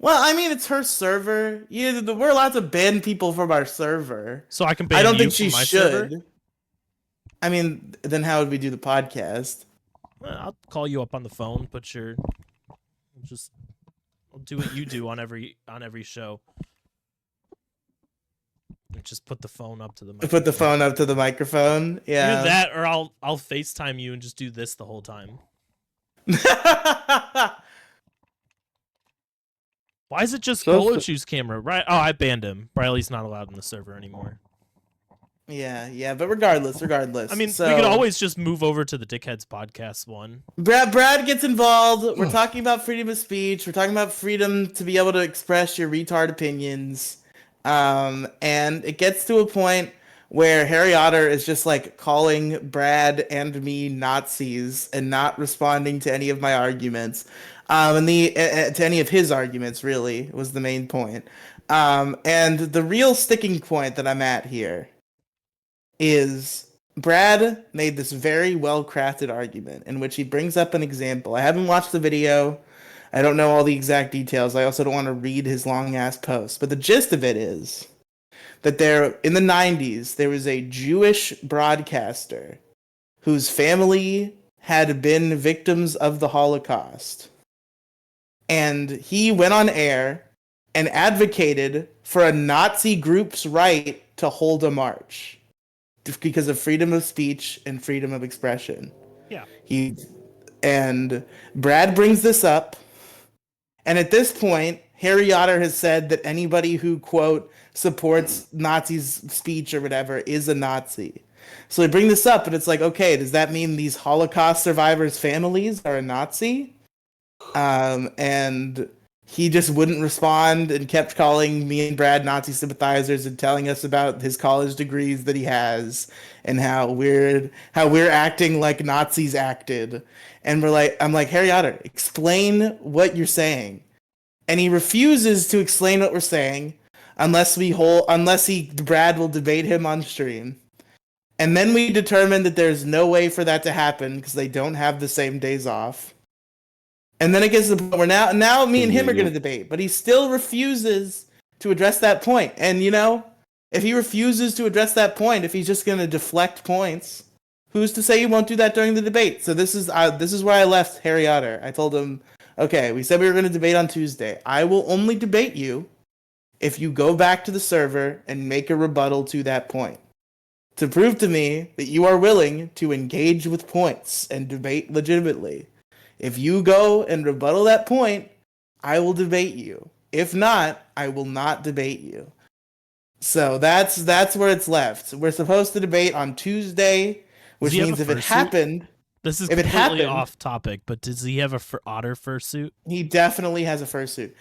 Well, I mean, it's her server. We're allowed to ban people from our server. So I can ban I don't you think from she my should. server? I mean, then how would we do the podcast? I'll call you up on the phone. I'll do what you do on every show. Just put the phone up to the microphone. Put the phone up to the microphone. Yeah. Either that, or I'll FaceTime you and just do this the whole time. Why is it just So it's Golochu's camera? Right? Oh, I banned him. Riley's not allowed in the server anymore. Yeah, but regardless. I mean, So we could always just move over to the Dickheads podcast one. Brad gets involved. We're talking about freedom of speech. We're talking about freedom to be able to express your retard opinions. And it gets to a point where Harry Otter is just like calling Brad and me Nazis and not responding to any of my arguments. And to any of his arguments really was the main point. And the real sticking point that I'm at here is Brad made this very well crafted argument in which he brings up an example. I haven't watched the video. I don't know all the exact details. I also don't want to read his long ass post. But the gist of it is that there in the 90s there was a Jewish broadcaster whose family had been victims of the Holocaust. And he went on air and advocated for a Nazi group's right to hold a march because of freedom of speech and freedom of expression. Yeah. And Brad brings this up, and at this point, Harry Otter has said that anybody who, quote, supports Nazis' speech or whatever is a Nazi. So they bring this up, and it's like, okay, does that mean these Holocaust survivors' families are a Nazi? And he just wouldn't respond and kept calling me and Brad Nazi sympathizers and telling us about his college degrees that he has and how we're acting like Nazis acted. And I'm like, Harry Otter, explain what you're saying. And he refuses to explain what we're saying unless Brad will debate him on stream. And then we determine that there's no way for that to happen because they don't have the same days off. And then it gets to the point where now me and him are going to debate, but he still refuses to address that point. And, you know, if he refuses to address that point, if he's just going to deflect points, who's to say he won't do that during the debate? So this is where I left Harry Otter. I told him, okay, we said we were going to debate on Tuesday. I will only debate you if you go back to the server and make a rebuttal to that point to prove to me that you are willing to engage with points and debate legitimately. If you go and rebuttal that point, I will debate you. If not, I will not debate you. So that's where it's left. We're supposed to debate on Tuesday, which means if it happened, this is completely off topic, but does he have a Otter fursuit? He definitely has a fursuit.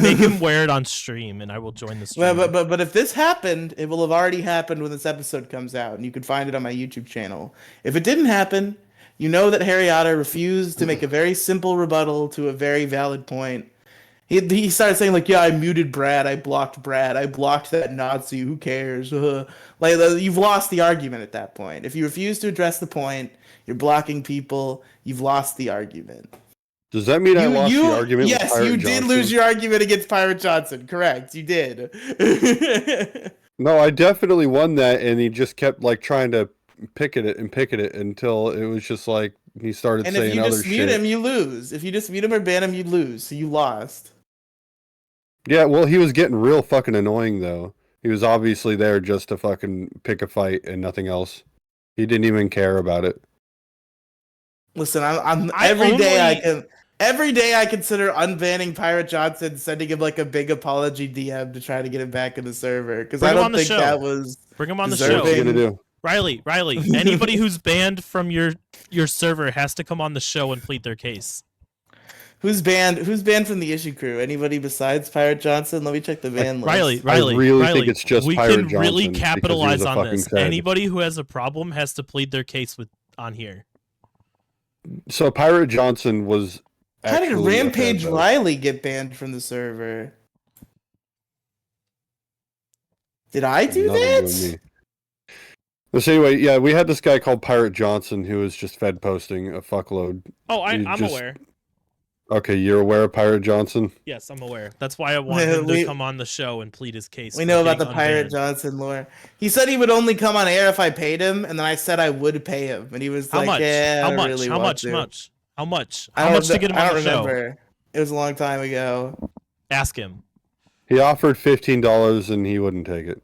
Make him wear it on stream, and I will join the stream. But if this happened, it will have already happened when this episode comes out, and you can find it on my YouTube channel. If it didn't happen, you know that Harry Otter refused to make a very simple rebuttal to a very valid point. He started saying, like, yeah, I muted Brad, I blocked that Nazi, who cares? Like, you've lost the argument at that point. If you refuse to address the point, you're blocking people, you've lost the argument. Does that mean I lost the argument with Yes, Pirate you Johnson? did lose your argument against Pirate Johnson. Correct, you did. No, I definitely won that, and he just kept, like, trying to pick at it until it was just like he started saying other shit. And if you just mute him, you lose. If you just mute him or ban him, you lose. So you lost. Yeah, well, he was getting real fucking annoying, though. He was obviously there just to fucking pick a fight and nothing else. He didn't even care about it. Listen, every day I consider unbanning Pirate Johnson, sending him like a big apology DM to try to get him back in the server because I don't think that was. Bring him on the show. What's he gonna do? Riley, anybody who's banned from your server has to come on the show and plead their case. Who's banned from the issue crew? Anybody besides Pirate Johnson? Let me check the ban list. Riley, I really think it's just we Pirate can really Johnson capitalize on this. Sad. Anybody who has a problem has to plead their case on here. So Pirate Johnson was How did Rampage Riely get banned from the server? Did I do that? So anyway, yeah, we had this guy called Pirate Johnson who was just fed posting a fuckload. Oh, I'm aware. Okay, you're aware of Pirate Johnson? Yes, I'm aware. That's why I want him to come on the show and plead his case. We know about the Pirate Johnson lore. He said he would only come on air if I paid him, and then I said I would pay him, and he was like, "Yeah, How much? Really How much? How much to get him on the show?" It was a long time ago. Ask him. He offered $15 and he wouldn't take it.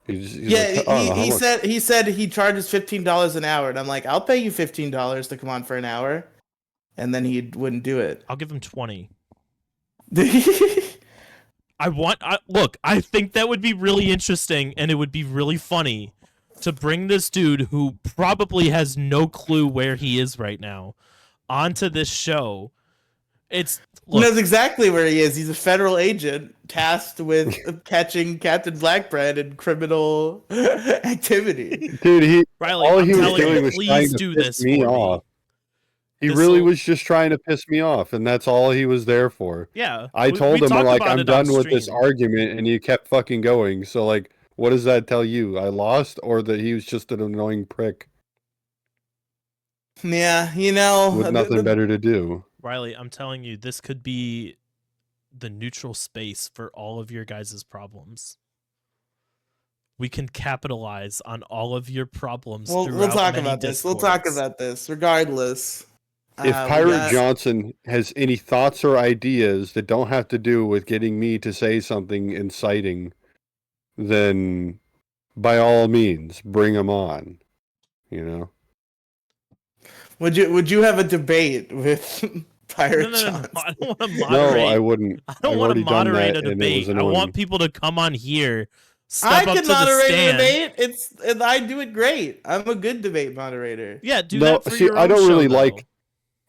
He said he charges $15 an hour, and I'm like, I'll pay you $15 to come on for an hour, and then he wouldn't do it. I'll give him 20. Look, I think that would be really interesting, and it would be really funny to bring this dude who probably has no clue where he is right now onto this show. He knows exactly where he is. He's a federal agent tasked with catching Captain Blackbread in criminal activity. Dude, Riely, all I'm he was telling doing you, was please trying to do piss this me for off. me. He really was just trying to piss me off, and that's all he was there for. Yeah, I told him, I'm like, I'm done with this stream. argument, and he kept fucking going. So, like, what does that tell you? I lost, or that he was just an annoying prick Yeah, you know, with nothing better to do? Riely, I'm telling you, this could be the neutral space for all of your guys' problems. We can capitalize on all of your problems. We'll talk many about this. discords. We'll talk about this. Regardless, If Pirate Johnson has any thoughts or ideas that don't have to do with getting me to say something inciting, then by all means, bring him on. You know. Would you have a debate with Pirate Johnson? I don't want to moderate. No, I wouldn't. I don't want to moderate a debate. I want people to come on here. I can moderate a debate. And I do it great. I'm a good debate moderator. Yeah, do that for your own I don't really show, like.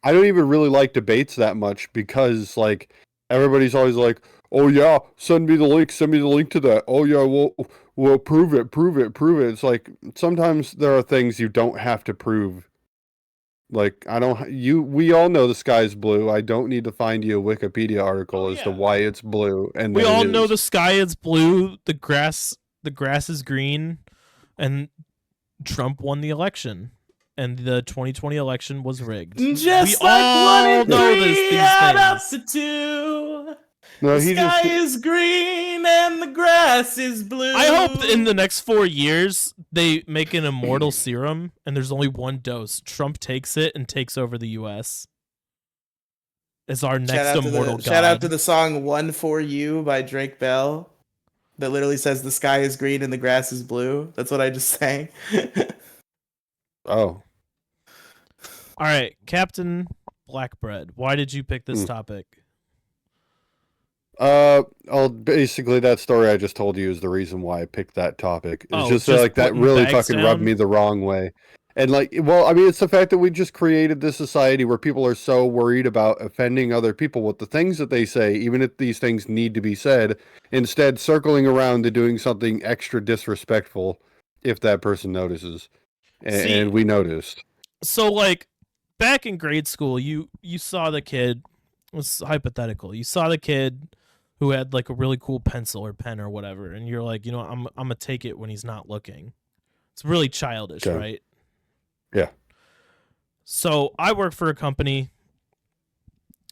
I don't even really like debates that much because like everybody's always like, "Oh yeah, send me the link to that." "Oh yeah, we'll prove it." It's like sometimes there are things you don't have to prove. Like we all know the sky's blue. I don't need to find you a Wikipedia article as to why it's blue. And we all know the sky is blue, the grass is green, and Trump won the election. And the 2020 election was rigged. Just we like all 1 and 3 know these add up things. to 2. No, the sky is green and the grass is blue. I hope in the next 4 years they make an immortal serum and there's only one dose. Trump takes it and takes over the U.S. as our next immortal god. Shout out to the song "One for You" by Drake Bell. That literally says the sky is green and the grass is blue. That's what I just sang. Oh. All right, Captain Blackbread. Why did you pick this topic? Basically that story I just told you is the reason why I picked that topic. It's just like that really fucking rubbed me the wrong way. And like, well, I mean, it's the fact that we just created this society where people are so worried about offending other people with the things that they say, even if these things need to be said, instead circling around to doing something extra disrespectful if that person notices. And we noticed. So like back in grade school, you saw the kid, it's hypothetical. You saw the kid who had like a really cool pencil or pen or whatever, and you're like, you know, I'm gonna take it when he's not looking. It's really childish, right? Yeah. So I work for a company.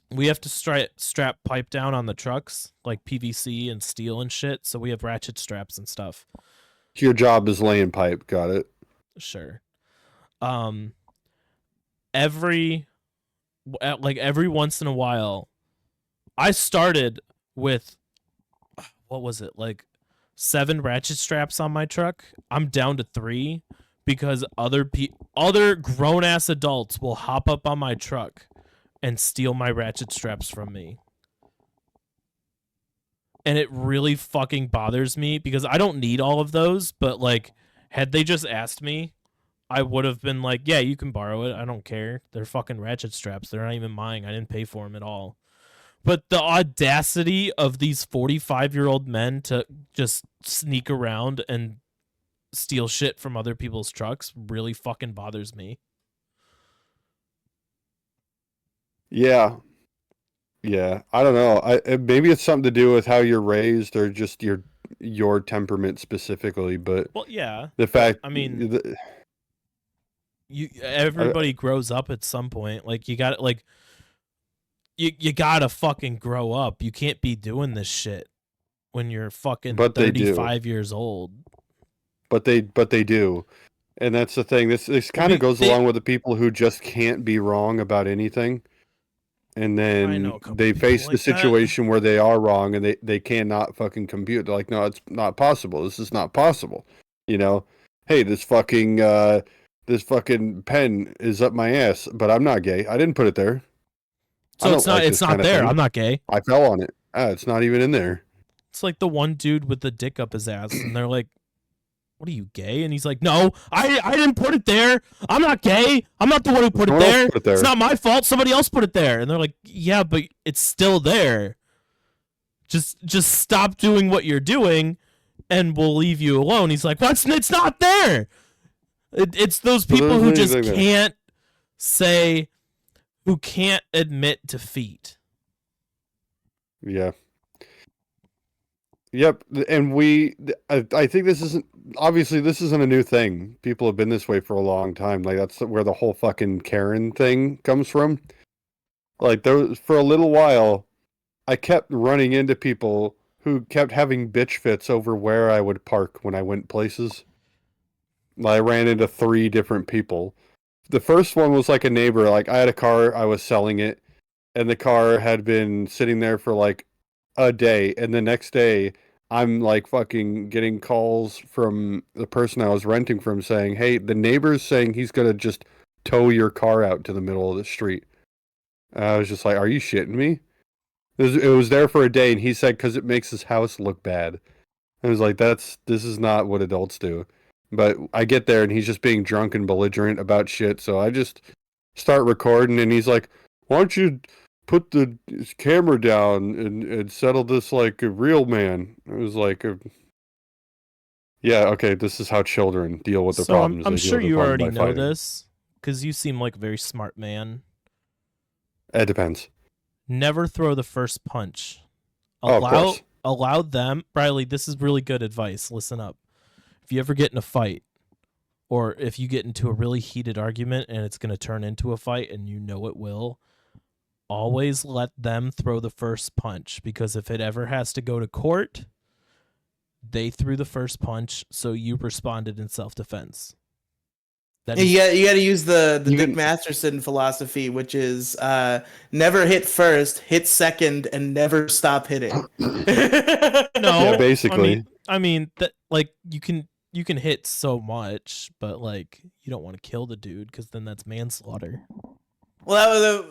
We have to strap pipe down on the trucks, like PVC and steel and shit. So we have ratchet straps and stuff. Your job is laying pipe. Got it. Sure. Every once in a while, I started with, what was it, like 7 ratchet straps on my truck. I'm down to 3 because other grown ass adults will hop up on my truck and steal my ratchet straps from me. And it really fucking bothers me because I don't need all of those, but like had they just asked me, I would have been like, yeah, you can borrow it. I don't care. They're fucking ratchet straps. They're not even mine. I didn't pay for them at all. But the audacity of these 45-year-old men to just sneak around and steal shit from other people's trucks really fucking bothers me. Yeah. Yeah. I don't know. Maybe it's something to do with how you're raised or just your temperament specifically, but well, yeah. The fact, I mean, everybody grows up at some point. Like you got like you gotta fucking grow up. You can't be doing this shit when you're fucking 35 years old. But they do. And that's the thing. This kind of goes along with the people who just can't be wrong about anything. And then they face the situation where they are wrong and they cannot fucking compute. They're like, no, it's not possible. This is not possible. You know, hey, this fucking pen is up my ass, but I'm not gay. I didn't put it there. So it's not there. I'm not gay. I fell on it. It's not even in there. It's like the one dude with the dick up his ass, and they're like, "What are you, gay?" And he's like, "No, I didn't put it there. I'm not gay. I'm not the one who put it Someone else there. put it there." It's not my fault. Somebody else put it there." And they're like, "Yeah, but it's still there. Just stop doing what you're doing, and we'll leave you alone." He's like, "What's? It's not there." It's those people who just can't say, who can't admit defeat. Yeah. Yep, and I think this isn't a new thing. People have been this way for a long time. Like that's where the whole fucking Karen thing comes from. Like for a little while, I kept running into people who kept having bitch fits over where I would park when I went places. I ran into 3 different people. The first one was like a neighbor. Like I had a car, I was selling it, and the car had been sitting there for like a day, and the next day I'm like fucking getting calls from the person I was renting from saying, "Hey, the neighbor's saying he's gonna just tow your car out to the middle of the street." I was just like, "Are you shitting me?" It was there for a day, and he said because it makes his house look bad. I was like, this is not what adults do. But I get there, and he's just being drunk and belligerent about shit, so I just start recording, and he's like, "Why don't you put the camera down and settle this like a real man?" It was like, yeah, okay, this is how children deal with the So problems. I'm They deal sure with the you problem already by know fighting. this, because you seem like a very smart man. It depends. Never throw the first punch. Of course. Allow them. Riely, this is really good advice. Listen up. If you ever get in a fight, or if you get into a really heated argument and it's going to turn into a fight, and you know it will, always let them throw the first punch, because if it ever has to go to court, they threw the first punch, so you responded in self-defense. You got to use the Dick Masterson philosophy, which is never hit first, hit second, and never stop hitting. No, yeah, basically. I mean that, like, you can hit so much, but like you don't want to kill the dude, because then that's manslaughter. Well,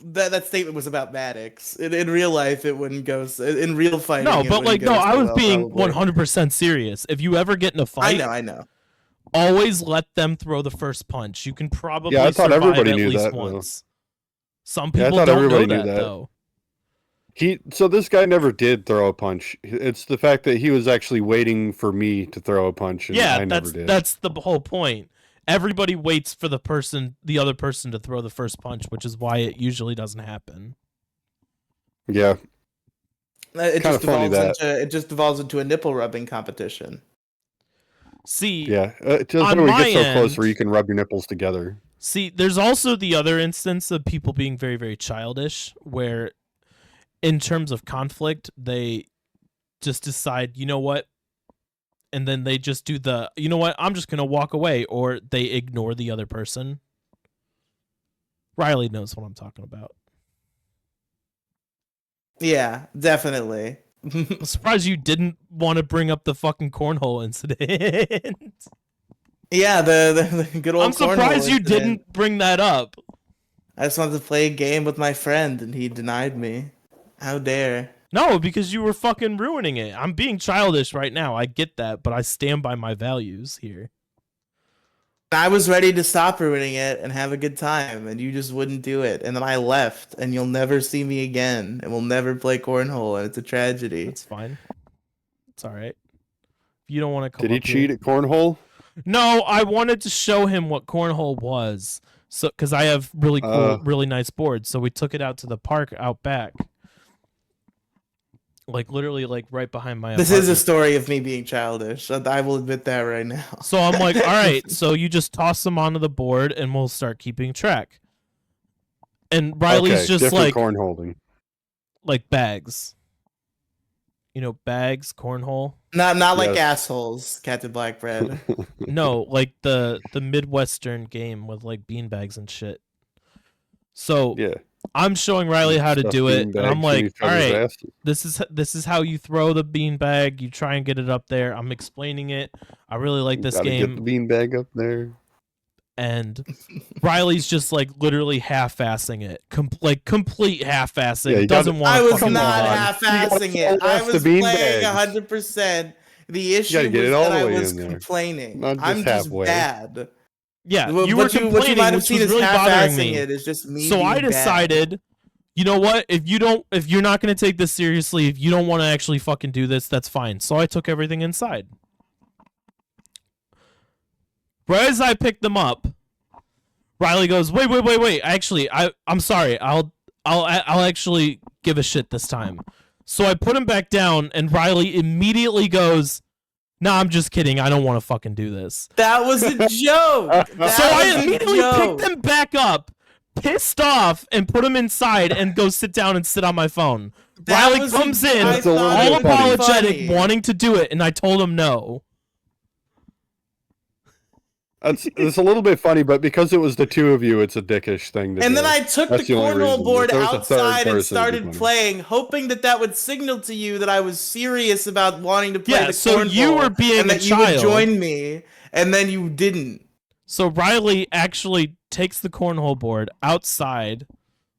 that statement was about Maddox. In real life, it wouldn't go. In real fighting, No, but like, no, I was being probably. 100% serious. If you ever get in a fight, I know. Always let them throw the first punch. You can probably I thought survive everybody at knew least that, once. though. Some people don't know that, though. So this guy never did throw a punch. It's the fact that he was actually waiting for me to throw a punch, and I never did. That's the whole point. Everybody waits for the other person to throw the first punch, which is why it usually doesn't happen. Yeah. It just devolves into a nipple rubbing competition. See, yeah, just when we get so close where you can rub your nipples together. See, there's also the other instance of people being very, very childish, where in terms of conflict, they just decide, you know what? And then they just do you know what? I'm just going to walk away, or they ignore the other person. Riely knows what I'm talking about. Yeah, definitely. I'm surprised you didn't want to bring up the fucking cornhole incident. Yeah, the good old. I'm surprised you didn't bring that up. I just wanted to play a game with my friend, and he denied me. How dare? No, because you were fucking ruining it. I'm being childish right now. I get that, but I stand by my values here. I was ready to stop ruining it and have a good time, and you just wouldn't do it. And then I left, and you'll never see me again, and we'll never play cornhole, and it's a tragedy. That's fine. It's all right. If you don't want to come Did he cheat at cornhole? No, I wanted to show him what cornhole was. So, because I have really cool, really nice boards. So we took it out to the park out back. Like, literally, like, right behind my apartment. This is a story of me being childish. I will admit that right now. So I'm like, all right, so you just toss them onto the board, and we'll start keeping track. And Riely's just like cornholing, like bags. You know, bags, cornhole. Not like assholes, Captain Blackbread. No, like the Midwestern game with like beanbags and shit. So yeah. I'm showing Riely how to do it, and I'm like, all right, this is how you throw the beanbag. You try and get it up there. I'm explaining it. I really like this game. Get the beanbag up there. and Riley's just like literally half-assing it, complete half-assing. Yeah, you Doesn't want. I was fucking not move on. half-assing You gotta it. I fall was off the playing beanbags. 100%. The gotta issue get was it all that the I way was in there. complaining. Not just I'm just halfway. bad. Yeah, What you were what you complaining, might have which seen was as really bothering half-assing me. it is just me So being I bad. decided, you know what? If you're not gonna take this seriously, if you don't want to actually fucking do this, that's fine. So I took everything inside. Right as I picked them up, Riley goes, "Wait. Actually, I'm sorry. I'll actually give a shit this time." So I put him back down, and Riley immediately goes, "Nah, I'm just kidding. I don't want to fucking do this." That was a joke. That So I was a immediately joke. picked them back up, pissed off, and put them inside and go sit down and sit on my phone. That Riley was comes I in, That's a little thought all it bit would be funny. apologetic, funny. wanting to do it, and I told him no. It's a little bit funny, but because it was the two of you, it's a dickish thing to do. And then I took That's the the only cornhole reason. board If there was a third outside and person, it'd be started funny. playing, hoping that would signal to you that I was serious about wanting to play Yeah, the so cornhole. you were being and a that you would child. join me, and then you didn't. So Riley actually takes the cornhole board outside,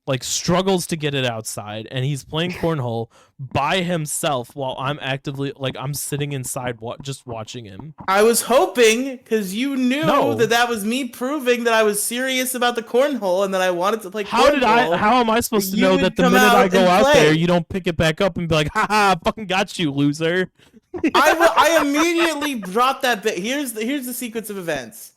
like struggles to get it outside, and he's playing cornhole by himself while I'm actively, like, I'm sitting inside just watching him. I was hoping, because you knew No. that was me proving that I was serious about the cornhole and that I wanted to play cornhole. How am I supposed to You know would that the come minute I out go and out play. there, you don't pick it back up and be like, haha, fucking got you, loser. I immediately dropped that bit. Here's the sequence of events.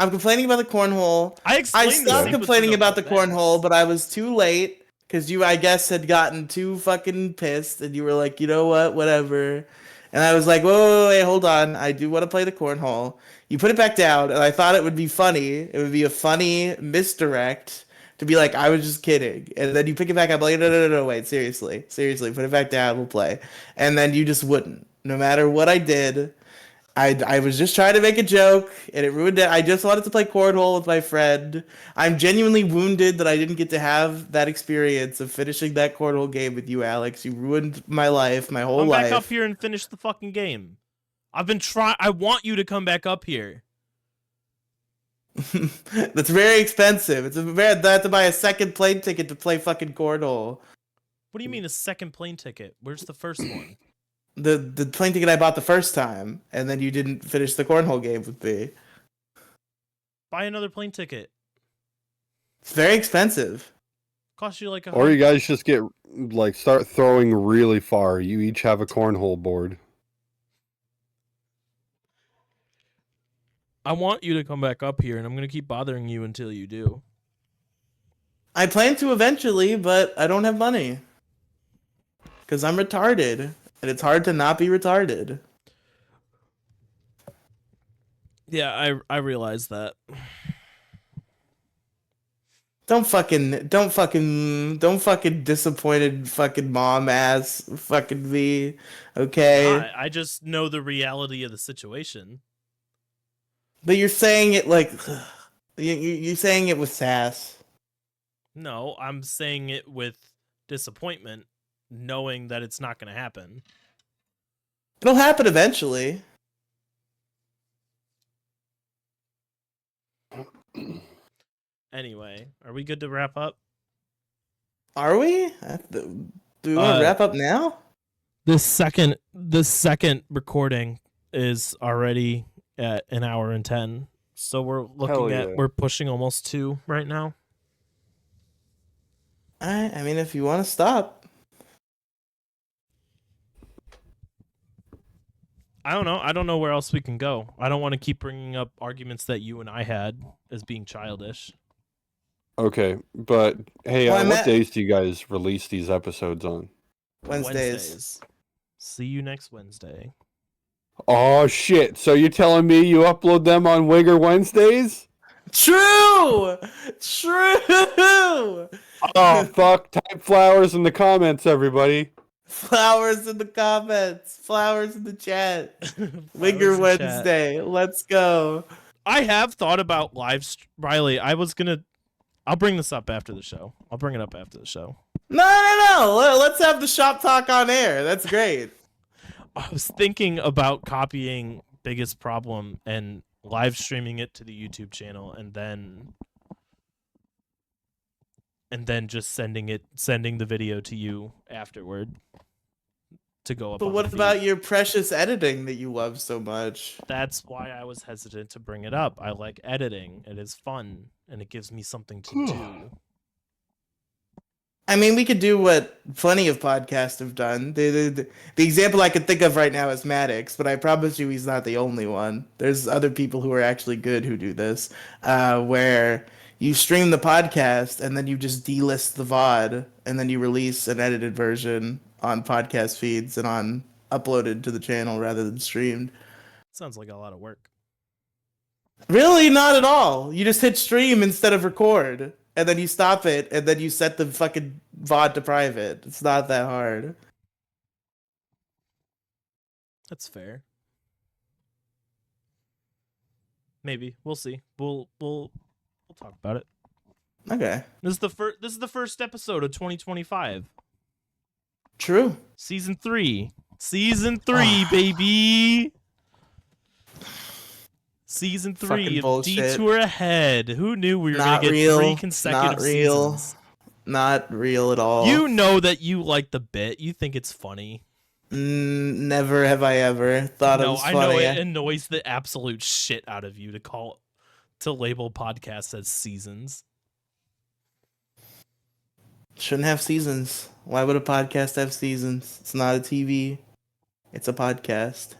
I'm complaining about the cornhole. I I explained the stopped sequence complaining of about the events. cornhole, but I was too late because you, I guess, had gotten too fucking pissed, and you were like, you know what, whatever. And I was like, wait, hold on. I do want to play the cornhole. You put it back down, and I thought it would be funny. It would be a funny misdirect to be like, I was just kidding. And then you pick it back up, like, no, wait, seriously, put it back down, we'll play. And then you just wouldn't. No matter what I did, I was just trying to make a joke, and it ruined it. I just wanted to play cornhole with my friend. I'm genuinely wounded that I didn't get to have that experience of finishing that cornhole game with you, Alex. You ruined my life, my whole Come life. back up here and finish the fucking game. I've been trying. I want you to come back up here. That's very expensive. I have to buy a second plane ticket to play fucking cornhole. What do you mean a second plane ticket? Where's the first one? The plane ticket I bought the first time, and then you didn't finish the cornhole game with me. Buy another plane ticket. It's very expensive. Cost you like a. Or you guys just start throwing really far. You each have a cornhole board. I want you to come back up here, and I'm gonna keep bothering you until you do. I plan to eventually, but I don't have money. Because I'm retarded. And it's hard to not be retarded. Yeah, I realize that. Don't fucking disappointed fucking mom ass fucking me. Okay? I just know the reality of the situation. But you're saying it like you're saying it with sass. No, I'm saying it with disappointment, knowing that it's not going to happen. It'll happen eventually. Anyway, are we good to wrap up? Are we? Do we want to wrap up now? This second recording is already at 1 hour and 10. So we're looking Hell yeah. we're pushing almost 2 right now. I mean, if you want to stop. I don't know. I don't know where else we can go. I don't want to keep bringing up arguments that you and I had as being childish. Okay, but hey, Well, what days do you guys release these episodes on? Wednesdays. See you next Wednesday. Oh shit! So you're telling me you upload them on Wigger Wednesdays? True. Oh fuck! Type flowers in the comments, everybody. Flowers in the comments. Flowers in the chat. Wigger in chat. Wednesday. Let's go. I have thought about Riley. I'll bring this up after the show. I'll bring it up after the show. No. Let's have the shop talk on air. That's great. I was thinking about copying Biggest Problem and live streaming it to the YouTube channel, and then just sending the video to you afterward to go up But on what the feed. about your precious editing that you love so much? That's why I was hesitant to bring it up. I like editing. It is fun, and it gives me something to do. I mean, we could do what plenty of podcasts have done. The example I could think of right now is Maddox, but I promise you he's not the only one. There's other people who are actually good who do this, where you stream the podcast and then you just delist the VOD and then you release an edited version on podcast feeds and on uploaded to the channel rather than streamed. Sounds like a lot of work. Really, not at all. You just hit stream instead of record, and then you stop it, and then you set the fucking VOD to private. It's not that hard. That's fair. Maybe we'll see. We'll talk about it. Okay. This is the first episode of 2025. True. Season 3. Season 3, baby. Season 3 Fucking of bullshit. Detour Ahead. Who knew we were going Not to get real. 3 consecutive Not real. seasons? Not real at all. You know that you like the bit. You think it's funny. Never have I ever thought it No, was I funny. know it annoys the absolute shit out of you to label podcasts as seasons. Shouldn't have seasons. Why would a podcast have seasons? It's not a TV. It's a podcast.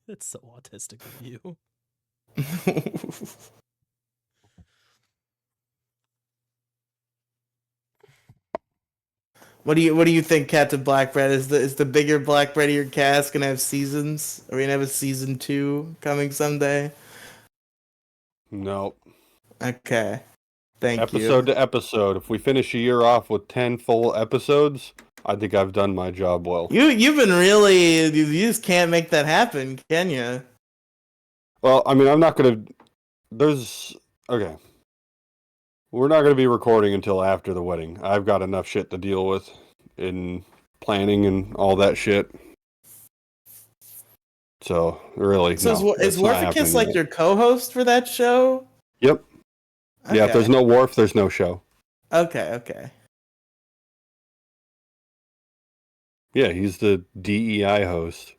That's so autistic of you. What do you think, Captain Blackbread? Is the bigger Blackbreadier cast gonna have seasons? Are we gonna have a season 2 coming someday? No. Okay. Thank Episode to episode. If we finish a year off with 10 full episodes, I think I've done my job well. You've been really, you just can't make that happen, can you? Well, I mean, I'm not gonna. Okay. We're not gonna be recording until after the wedding. I've got enough shit to deal with in planning and all that shit. So really, So no, is it's not Warficus happening like yet. your co-host for that show? Yep. Yeah, if Okay. there's no Wharf, there's no show. Okay. Yeah, he's the DEI host.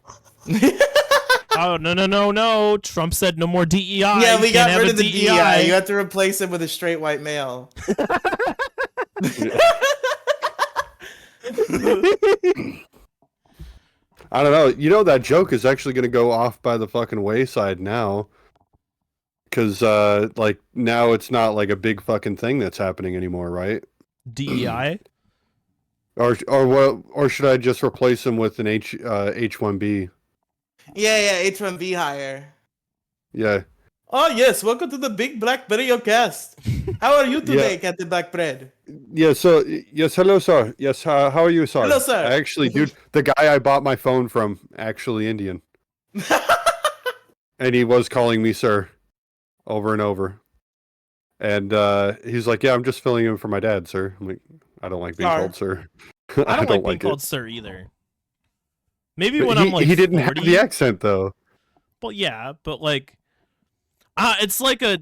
Oh, no. Trump said no more DEI. Yeah, we You can't got have rid a of the DEI. You have to replace him with a straight white male. I don't know. You know, that joke is actually going to go off by the fucking wayside now. Because, like, now it's not, like, a big fucking thing that's happening anymore, right? DEI? Or should I just replace him with an H1B? Yeah, H1B hire. Yeah. Oh yes, welcome to the Big Blackberry cast. How are you today, Captain Blackbread? Yeah, so, yes, hello, sir. Yes, how are you, sir? Hello, sir. Actually, dude, the guy I bought my phone from, actually Indian. And he was calling me sir over and over. And he's like, yeah, I'm just filling in for my dad, sir. I'm like, I don't like being called sir. I don't like being it. called sir either. Maybe But when he, I'm like he didn't 40, have the accent though. Well, yeah, but like, it's like a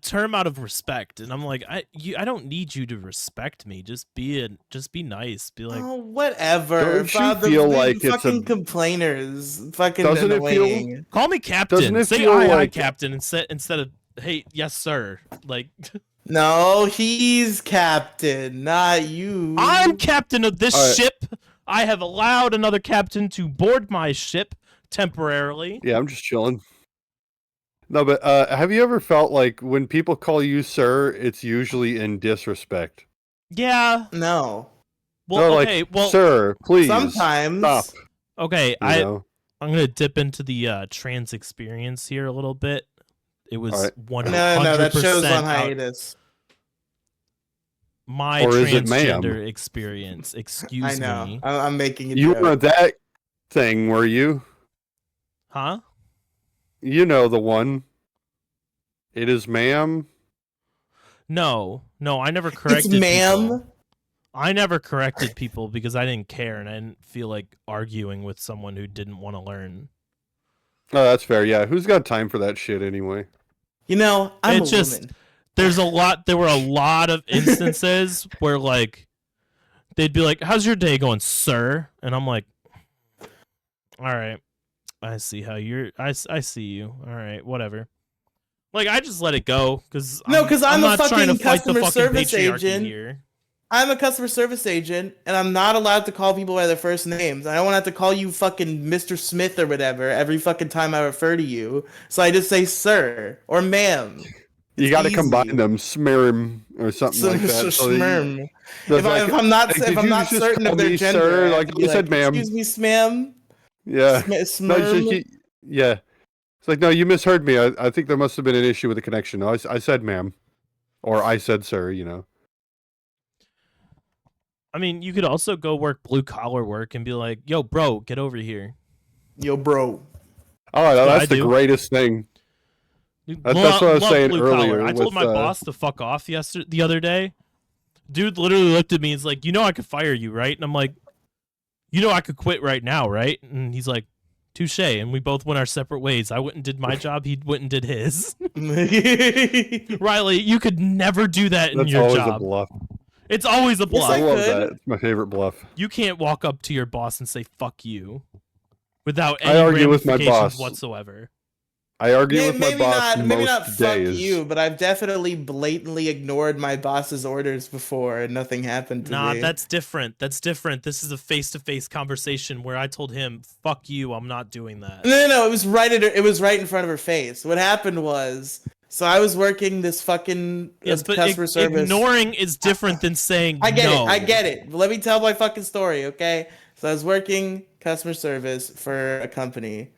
term out of respect, and I'm like, I don't need you to respect me. Just be nice. Be like, Oh, whatever. Don't you feel like it's fucking a- complainers? Fucking Doesn't it feel- annoying. call me captain. Doesn't it Say feel hi, like- captain, instead of hey, yes, sir. Like, No, he's captain, not you. I'm captain of this All right. ship. I have allowed another captain to board my ship temporarily. Yeah, I'm just chilling. No, but have you ever felt like when people call you sir, it's usually in disrespect? Yeah. No. Well, They're okay. like, Well, sir, please Sometimes. stop. okay. You I'm know? gonna dip into the trans experience here a little bit. It was All right. 100% No, that show's on out- hiatus. my Or is it ma'am? transgender experience. Excuse I know. me. I'm making it. You were that thing, were you? Huh? You know the one. It is ma'am. No, I never corrected It's ma'am. people. I never corrected people because I didn't care and I didn't feel like arguing with someone who didn't want to learn. Oh, that's fair. Yeah, who's got time for that shit anyway? You know, I'm It's a just woman. there were a lot of instances where like they'd be like, "How's your day going, sir?" And I'm like, "All right, I see how you're. I see you. All right, whatever." Like I just let it go because No, because I'm a not trying to fucking fight the customer fucking service patriarchy agent. here. I'm a customer service agent, and I'm not allowed to call people by their first names. I don't want to have to call you fucking Mr. Smith or whatever every fucking time I refer to you. So I just say sir or ma'am. You It's got to combine easy. them, smirm or something like that. So Smirm. that's like, If I'm not hey, did you just certain call of their me gender, sir? I have Like to I be said, like, ma'am. excuse me, smam, Yeah. No, smirm. yeah. It's like, no, you misheard me. I think there must have been an issue with the connection. No, I said ma'am, or I said sir. You know. I mean, you could also go work blue collar work and be like, "Yo, bro, get over here." Yo, bro. Oh, what I that's the do. greatest thing. Dude, That's what I was love saying blue collar. earlier I told with my boss to fuck off the other day. Dude literally looked at me. He's like, "You know I could fire you, right?" And I'm like, "You know I could quit right now, right?" And he's like, "Touche." And we both went our separate ways. I went and did my job. He went and did his. Riley, you could never do that in That's your always job. a bluff. It's always a Yes, bluff. I I love could. that. It's my favorite bluff. You can't walk up to your boss and say "fuck you" without I any argue with my ramifications boss. whatsoever. I argue with my Maybe boss not. Maybe most not. Fuck days. you. But I've definitely blatantly ignored my boss's orders before, and nothing happened to Nah, me. that's different. That's different. This is a face-to-face conversation where I told him, "Fuck you, I'm not doing that." No. It was right at her, it was right in front of her face. What happened was, so I was working this fucking Yes, but customer service. ignoring is different than saying I get no. it. I get it. Let me tell my fucking story, okay? So I was working customer service for a company,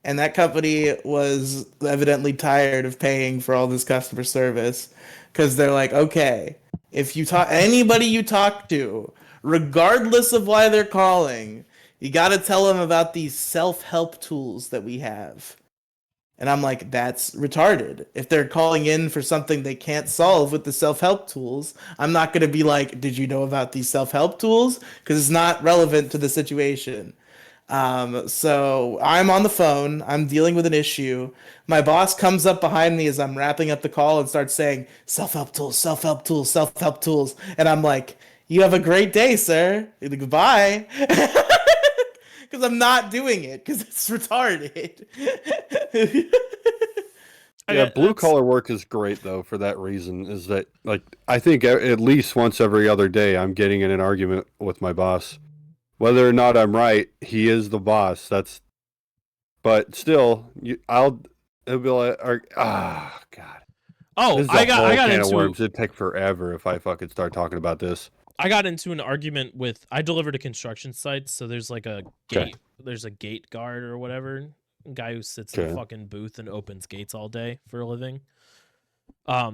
and that company was evidently tired of paying for all this customer service because they're like, okay, if you talk anybody you talk to, regardless of why they're calling, you got to tell them about these self-help tools that we have. And I'm like, that's retarded. If they're calling in for something they can't solve with the self-help tools, I'm not going to be like, did you know about these self-help tools? Because it's not relevant to the situation. So I'm on the phone. I'm dealing with an issue. My boss comes up behind me as I'm wrapping up the call and starts saying, self-help tools, self-help tools, self-help tools. And I'm like, you have a great day, sir. Goodbye. Because I'm not doing it because it's retarded. Yeah, Okay, blue collar work is great though for that reason. Is that like I think at least once every other day I'm getting in an argument with my boss, whether or not I'm right. He is the boss. But still, it'll be like, God. Oh, This is I a got whole can of into worms. It'd take forever if I fucking start talking about this. an argument with I delivered a construction site, so there's like a gate. There's a gate guard or whatever, guy who sits in a fucking booth and opens gates all day for a living. I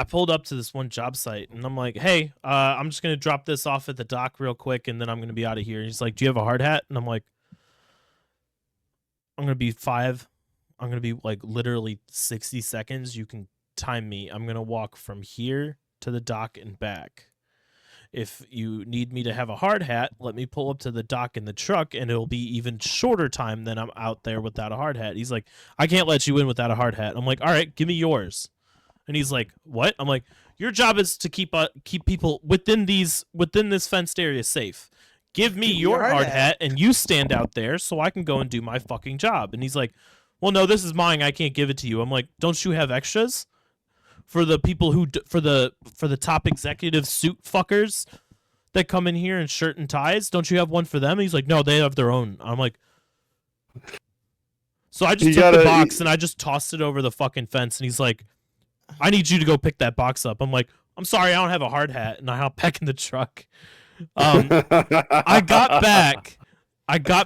pulled up to this one job site and I'm like, "Hey, I'm just gonna drop this off at the dock real quick, and then I'm gonna be out of here." He's like, "Do you have a hard hat?" And I'm like, "I'm gonna be 5. I'm gonna be like literally 60 seconds. You can time me. I'm gonna walk from here to the dock and back. If you need me to have a hard hat, let me pull up to the dock in the truck, and it'll be even shorter time than I'm out there without a hard hat." He's like, "I can't let you in without a hard hat." I'm like, "All right, give me yours." And he's like, "What?" I'm like, "Your job is to keep people within this fenced area safe. Give me your hard hat, and you stand out there so I can go and do my fucking job." And he's like, "Well, no, this is mine. I can't give it to you." I'm like, "Don't you have extras for the people who for the top executive suit fuckers that come in here in shirt and ties? Don't you have one for them?" And he's like, "No, they have their own." I'm like, so I just took the box and I just tossed it over the fucking fence, and he's like, "I need you to go pick that box up." I'm like, "I'm sorry, I don't have a hard hat," and I hop back in the truck. I got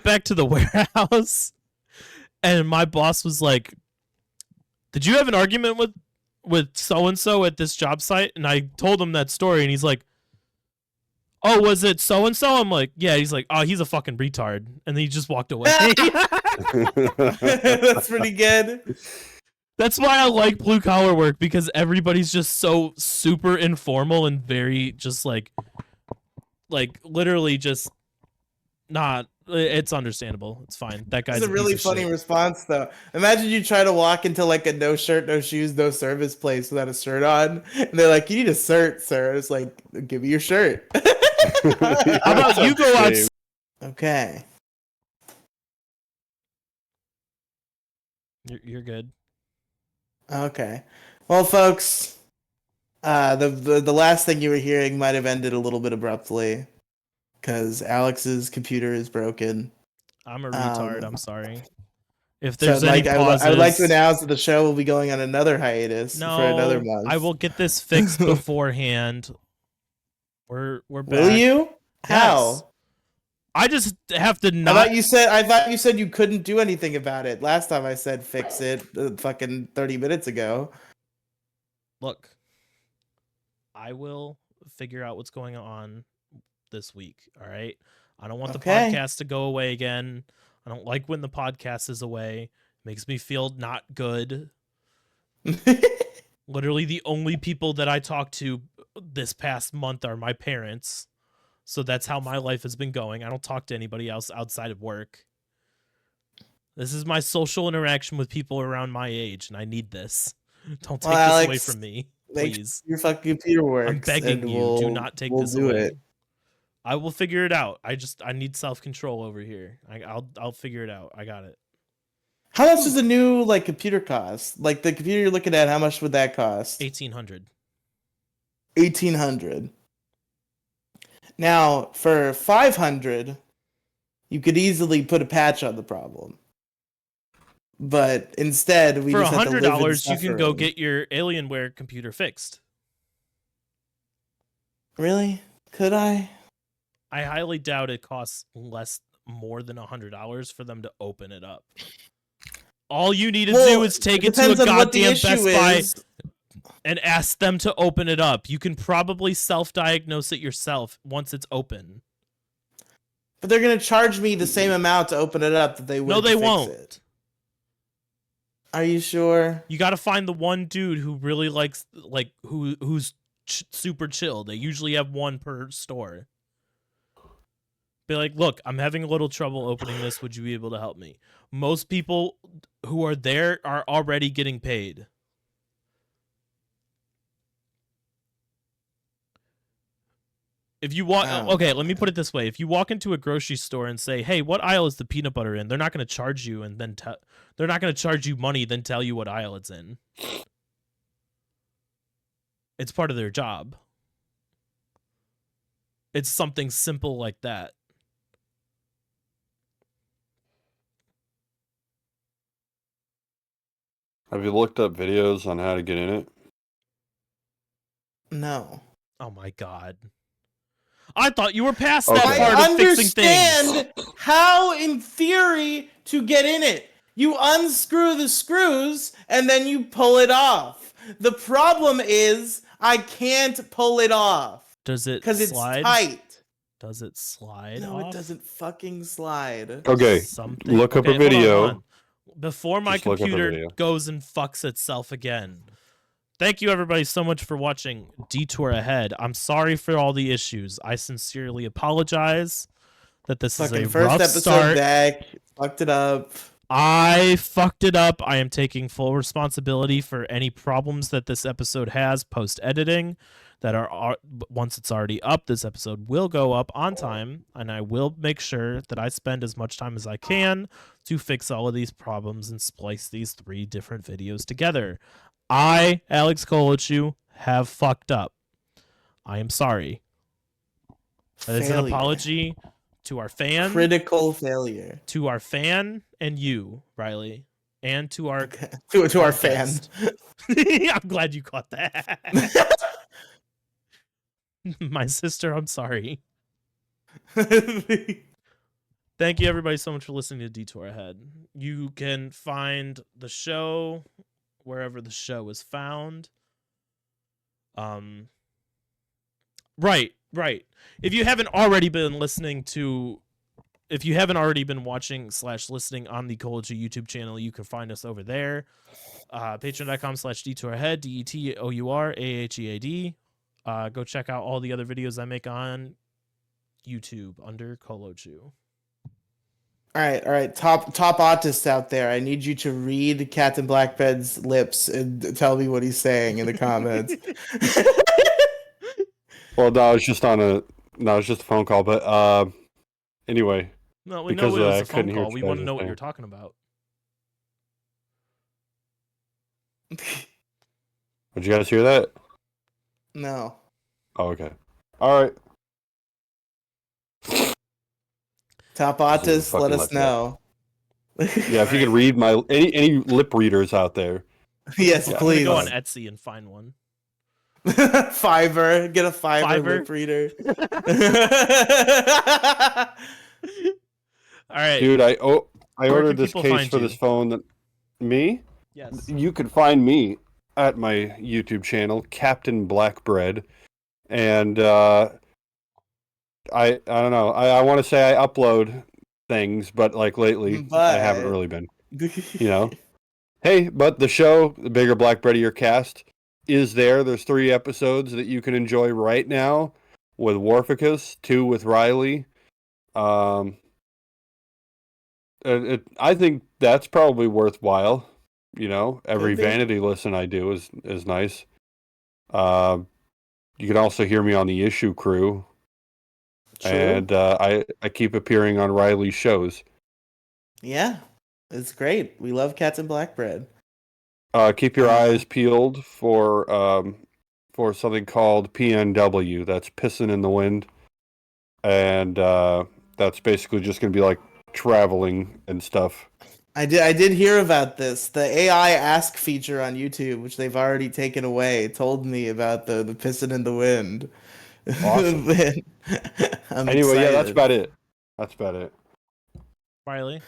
back to the warehouse, and my boss was like, "Did you have an argument with so and so at this job site?" And I told him that story, and he's like, "Oh, was it so and so?" I'm like, "Yeah." He's like, "Oh, he's a fucking retard," and then he just walked away. That's pretty good. That's why I like blue collar work, because everybody's just so super informal and very just like literally just not It's understandable. It's fine. That guy's That's a a really piece of funny shit. response, though. Imagine you try to walk into like a no shirt, no shoes, no service place without a shirt on, and they're like, "You need a shirt, sir." It's like, "Give me your shirt." How about you go outside? Okay. You're good. Okay. Well, folks, the last thing you were hearing might have ended a little bit abruptly because Alex's computer is broken. I'm a retard. I'm Um, sorry. If so there's any I would like to pauses, announce that the show will be going on another hiatus for another no, I month. will get this fixed beforehand. We're Will back. you? Yes. How? I just have to I not thought you said you couldn't do anything about it. Last time I said fix it fucking 30 minutes ago. look. I will figure out what's going on this week. All right. I don't want the Okay. podcast to go away again. I don't like when the podcast is away. It makes me feel not good. Literally, the only people that I talk to this past month are my parents. So that's how my life has been going. I don't talk to anybody else outside of work. This is my social interaction with people around my age, and I need this. Don't take Well, this away Alex, from me, make please. sure your fucking computer works. I'm begging and you, do not take we'll this do away. it. I will figure it out. I need self-control over here. I'll figure it out. I got it. How much does a new like computer cost? Like the computer you're looking at, how much would that cost? 1800. 1800. Now, for 500, you could easily put a patch on the problem. But instead, we For just have to live in $100, you can go suffering. get your Alienware computer fixed. Really? Could I? I highly doubt it costs more than $100 for them to open it up. All you need to do is take it to a depends on what the goddamn issue Best Buy is. and ask them to open it up. You can probably self-diagnose it yourself once it's open. But they're gonna charge me the same amount to open it up that they would. No, they to fix won't. It. Are you sure? You got to find the one dude who really likes, like, who's super chill. They usually have one per store. Be like, look, I'm having a little trouble opening this. Would you be able to help me? Most people who are there are already getting paid. If you walk, okay, let me put it this way: if you walk into a grocery store and say, "Hey, what aisle is the peanut butter in?" They're not going to charge you, and then they're not going to charge you money, then tell you what aisle it's in. It's part of their job. It's something simple like that. Have you looked up videos on how to get in it? No. Oh my god. I thought you were past Okay. that part of fixing things. I understand how, in theory, to get in it. You unscrew the screws and then you pull it off. The problem is I can't pull it off. Does it Because it's slide? tight. Does it slide No, off? it doesn't fucking slide. Okay, Something. look up Okay, a video. hold on. Before my Just look up a computer video. goes and fucks itself again. Thank you everybody so much for watching Detour Ahead. I'm sorry for all the issues. I sincerely apologize that this is a First rough episode start. back. Fucked it up. I fucked it up. I am taking full responsibility for any problems that this episode has post-editing that are once it's already up. This episode will go up on time, and I will make sure that I spend as much time as I can to fix all of these problems and splice these 3 different videos together. I, Alex Kolochu, have fucked up. I am sorry. That is an apology to our fan. Critical failure. To our fan and you, Riely. And to our to our fan. I'm glad you caught that. My sister, I'm sorry. Thank you everybody so much for listening to Detour Ahead. You can find the show wherever the show is found. Right. If you haven't already been watching / listening on the Kolochu YouTube channel, you can find us over there. Patreon.com/detourahead, DETOURAHEAD. Go check out all the other videos I make on YouTube under Kolochu. All right. Top artists out there, I need you to read Captain Blackbeard's lips and tell me what he's saying in the comments. Well, no, it's just a phone call. But anyway, No, we know because it was I a phone couldn't hear call. what We you want guys to were know what saying. you're talking about. Did you guys hear that? No. Oh, okay. All right. Top This is a artists, let fucking us letdown. know. Yeah, if you could read my any lip readers out there. Yes, Yeah. I'm gonna please. go on Etsy and find one. Fiverr, get a Fiverr Fiverr? lip reader. All right. Dude, I Where ordered can this people case find for you? this phone. Me? Yes. You can find me at my YouTube channel, Captain Blackbread, and I don't know. I want to say I upload things, but like lately, I haven't But really been. You know. Hey, but the show, the Bigger Black Breadier Cast, is there. There's 3 episodes that you can enjoy right now with Warficus, 2 with Riely. I think that's probably worthwhile. You know, every Could be. vanity listen I do is nice. You can also hear me on the Issue Crew, True. and I keep appearing on Riley's shows. Yeah, it's great. We love Cats and Blackbread. Keep your eyes peeled for something called PNW. That's Pissing in the Wind, and that's basically just going to be like traveling and stuff. I did hear about this. The AI Ask feature on YouTube, which they've already taken away, told me about the pissing in the wind. Awesome. I'm Anyway, yeah, that's excited. about it. That's about it. Riley.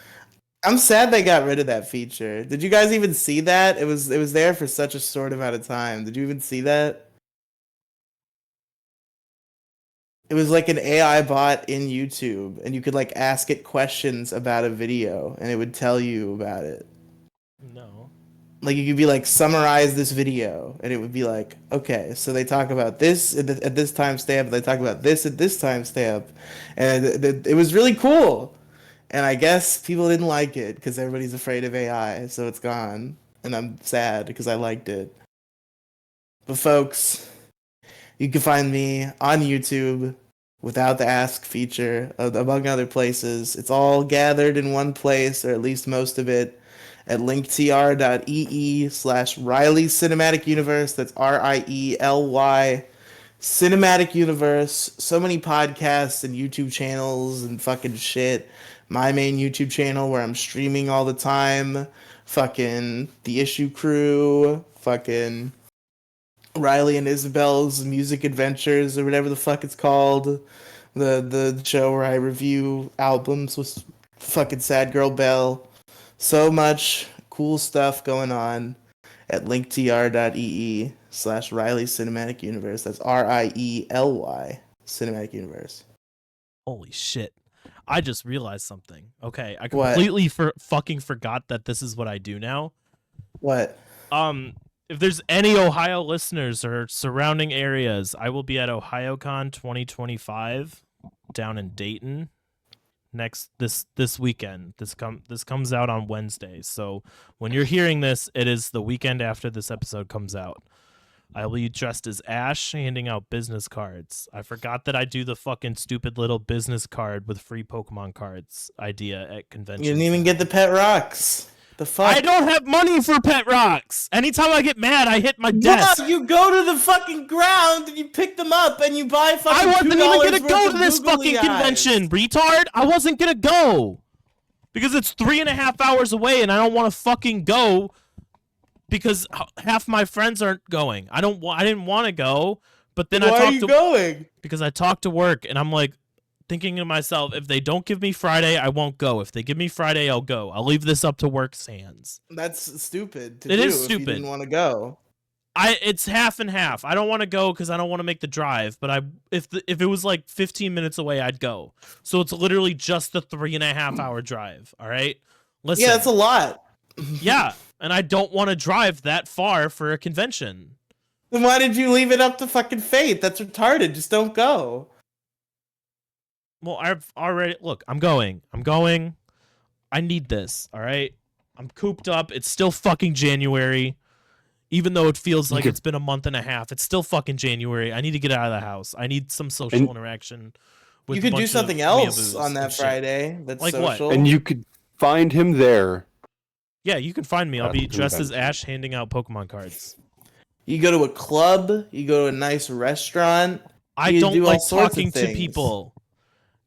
I'm sad they got rid of that feature. Did you guys even see that? It was there for such a short amount of time. Did you even see that? It was like an AI bot in YouTube, and you could like ask it questions about a video, and it would tell you about it. No. Like you could be like, summarize this video, and it would be like, okay, so they talk about this at this timestamp, they talk about this at this timestamp, and it was really cool. And I guess people didn't like it because everybody's afraid of AI, so it's gone, and I'm sad because I liked it. But folks, you can find me on YouTube without the ask feature, among other places. It's all gathered in one place, or at least most of it, at linktr.ee/Riely Cinematic Universe. That's Riely Cinematic Universe. So many podcasts and YouTube channels and fucking shit. My main YouTube channel where I'm streaming all the time. Fucking The Issue Crew. Fucking Riley and Isabel's Music Adventures, or whatever the fuck it's called. The show where I review albums with fucking Sad Girl Bell. So much cool stuff going on at linktr.ee/Riely Cinematic Universe. That's Riely Cinematic Universe. Holy shit. I just realized something. Okay, I What? completely fucking forgot that this is what I do now. What? If there's any Ohio listeners or surrounding areas, I will be at OhioCon 2025 down in Dayton this weekend. This comes out on Wednesday. So when you're hearing this, it is the weekend after this episode comes out. I will be dressed as Ash, handing out business cards. I forgot that I do the fucking stupid little business card with free Pokemon cards idea at conventions. You didn't even get the pet rocks. The fuck? I don't have money for pet rocks. Anytime I get mad, I hit my desk. No, you go to the fucking ground and you pick them up and you buy fucking I wasn't even $2 gonna go worth to of this googly fucking eyes. convention, retard. I wasn't gonna go because it's 3.5 hours away, and I don't want to fucking go because half my friends aren't going. I didn't want to go, but then Why are you going? because I talked to work, and I'm like thinking to myself, if they don't give me Friday, I won't go. If they give me Friday, I'll go. I'll leave this up to work's hands. That's stupid to It do is if you stupid. didn't want to go. It's half and half. I don't want to go because I don't want to make the drive, but if it was like 15 minutes away, I'd go. So it's literally just the 3.5 hour drive. All right, listen. Yeah, that's a lot. Yeah, and I don't want to drive that far for a convention. Then why did you leave it up to fucking fate? That's retarded. Just don't go. Well, I've already I'm going. I need this. All right, I'm cooped up. It's still fucking January, even though it feels like it's been a month and a half. It's still fucking January. I need to get out of the house. I need some social interaction. With You could do something else on that shit. Friday. That's Like what? social. And you could find him there. Yeah, you can find me. I'll be dressed as Ash handing out Pokemon cards. You go to a club. You go to a nice restaurant. I You don't do all like sorts of talking to things. people.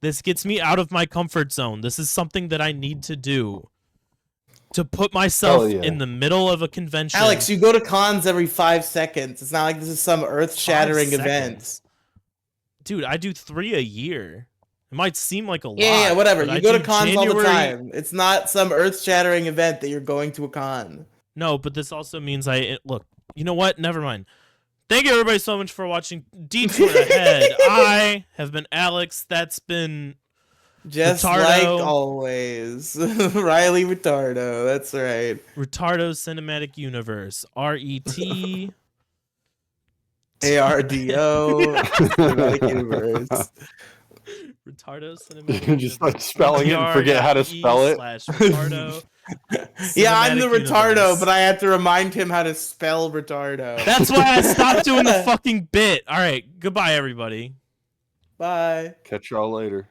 This gets me out of my comfort zone. This is something that I need to do. To put myself in the middle of a convention. Alex, you go to cons every 5 seconds. It's not like this is some earth-shattering 5 event. seconds. Dude, I do 3 a year. It might seem like a lot. Yeah, whatever. but You go to cons all the time. It's not some earth-shattering event that you're going to a con. No, but this also means look. You know what? Never mind. Thank you everybody so much for watching Detour Ahead. I have been Alex. That's been just Retardo. like always. Riely Retardo. That's right. Retardo Cinematic Universe. RET. ARDO. Cinematic Universe. Retardo Cinematic You just like spelling it and forget how to spell it. /Retardo. Yeah, I'm the Cinematic Retardo, Universe. but I have to remind him how to spell Retardo. That's why I stopped doing the fucking bit. All right, goodbye, everybody. Bye. Catch y'all later.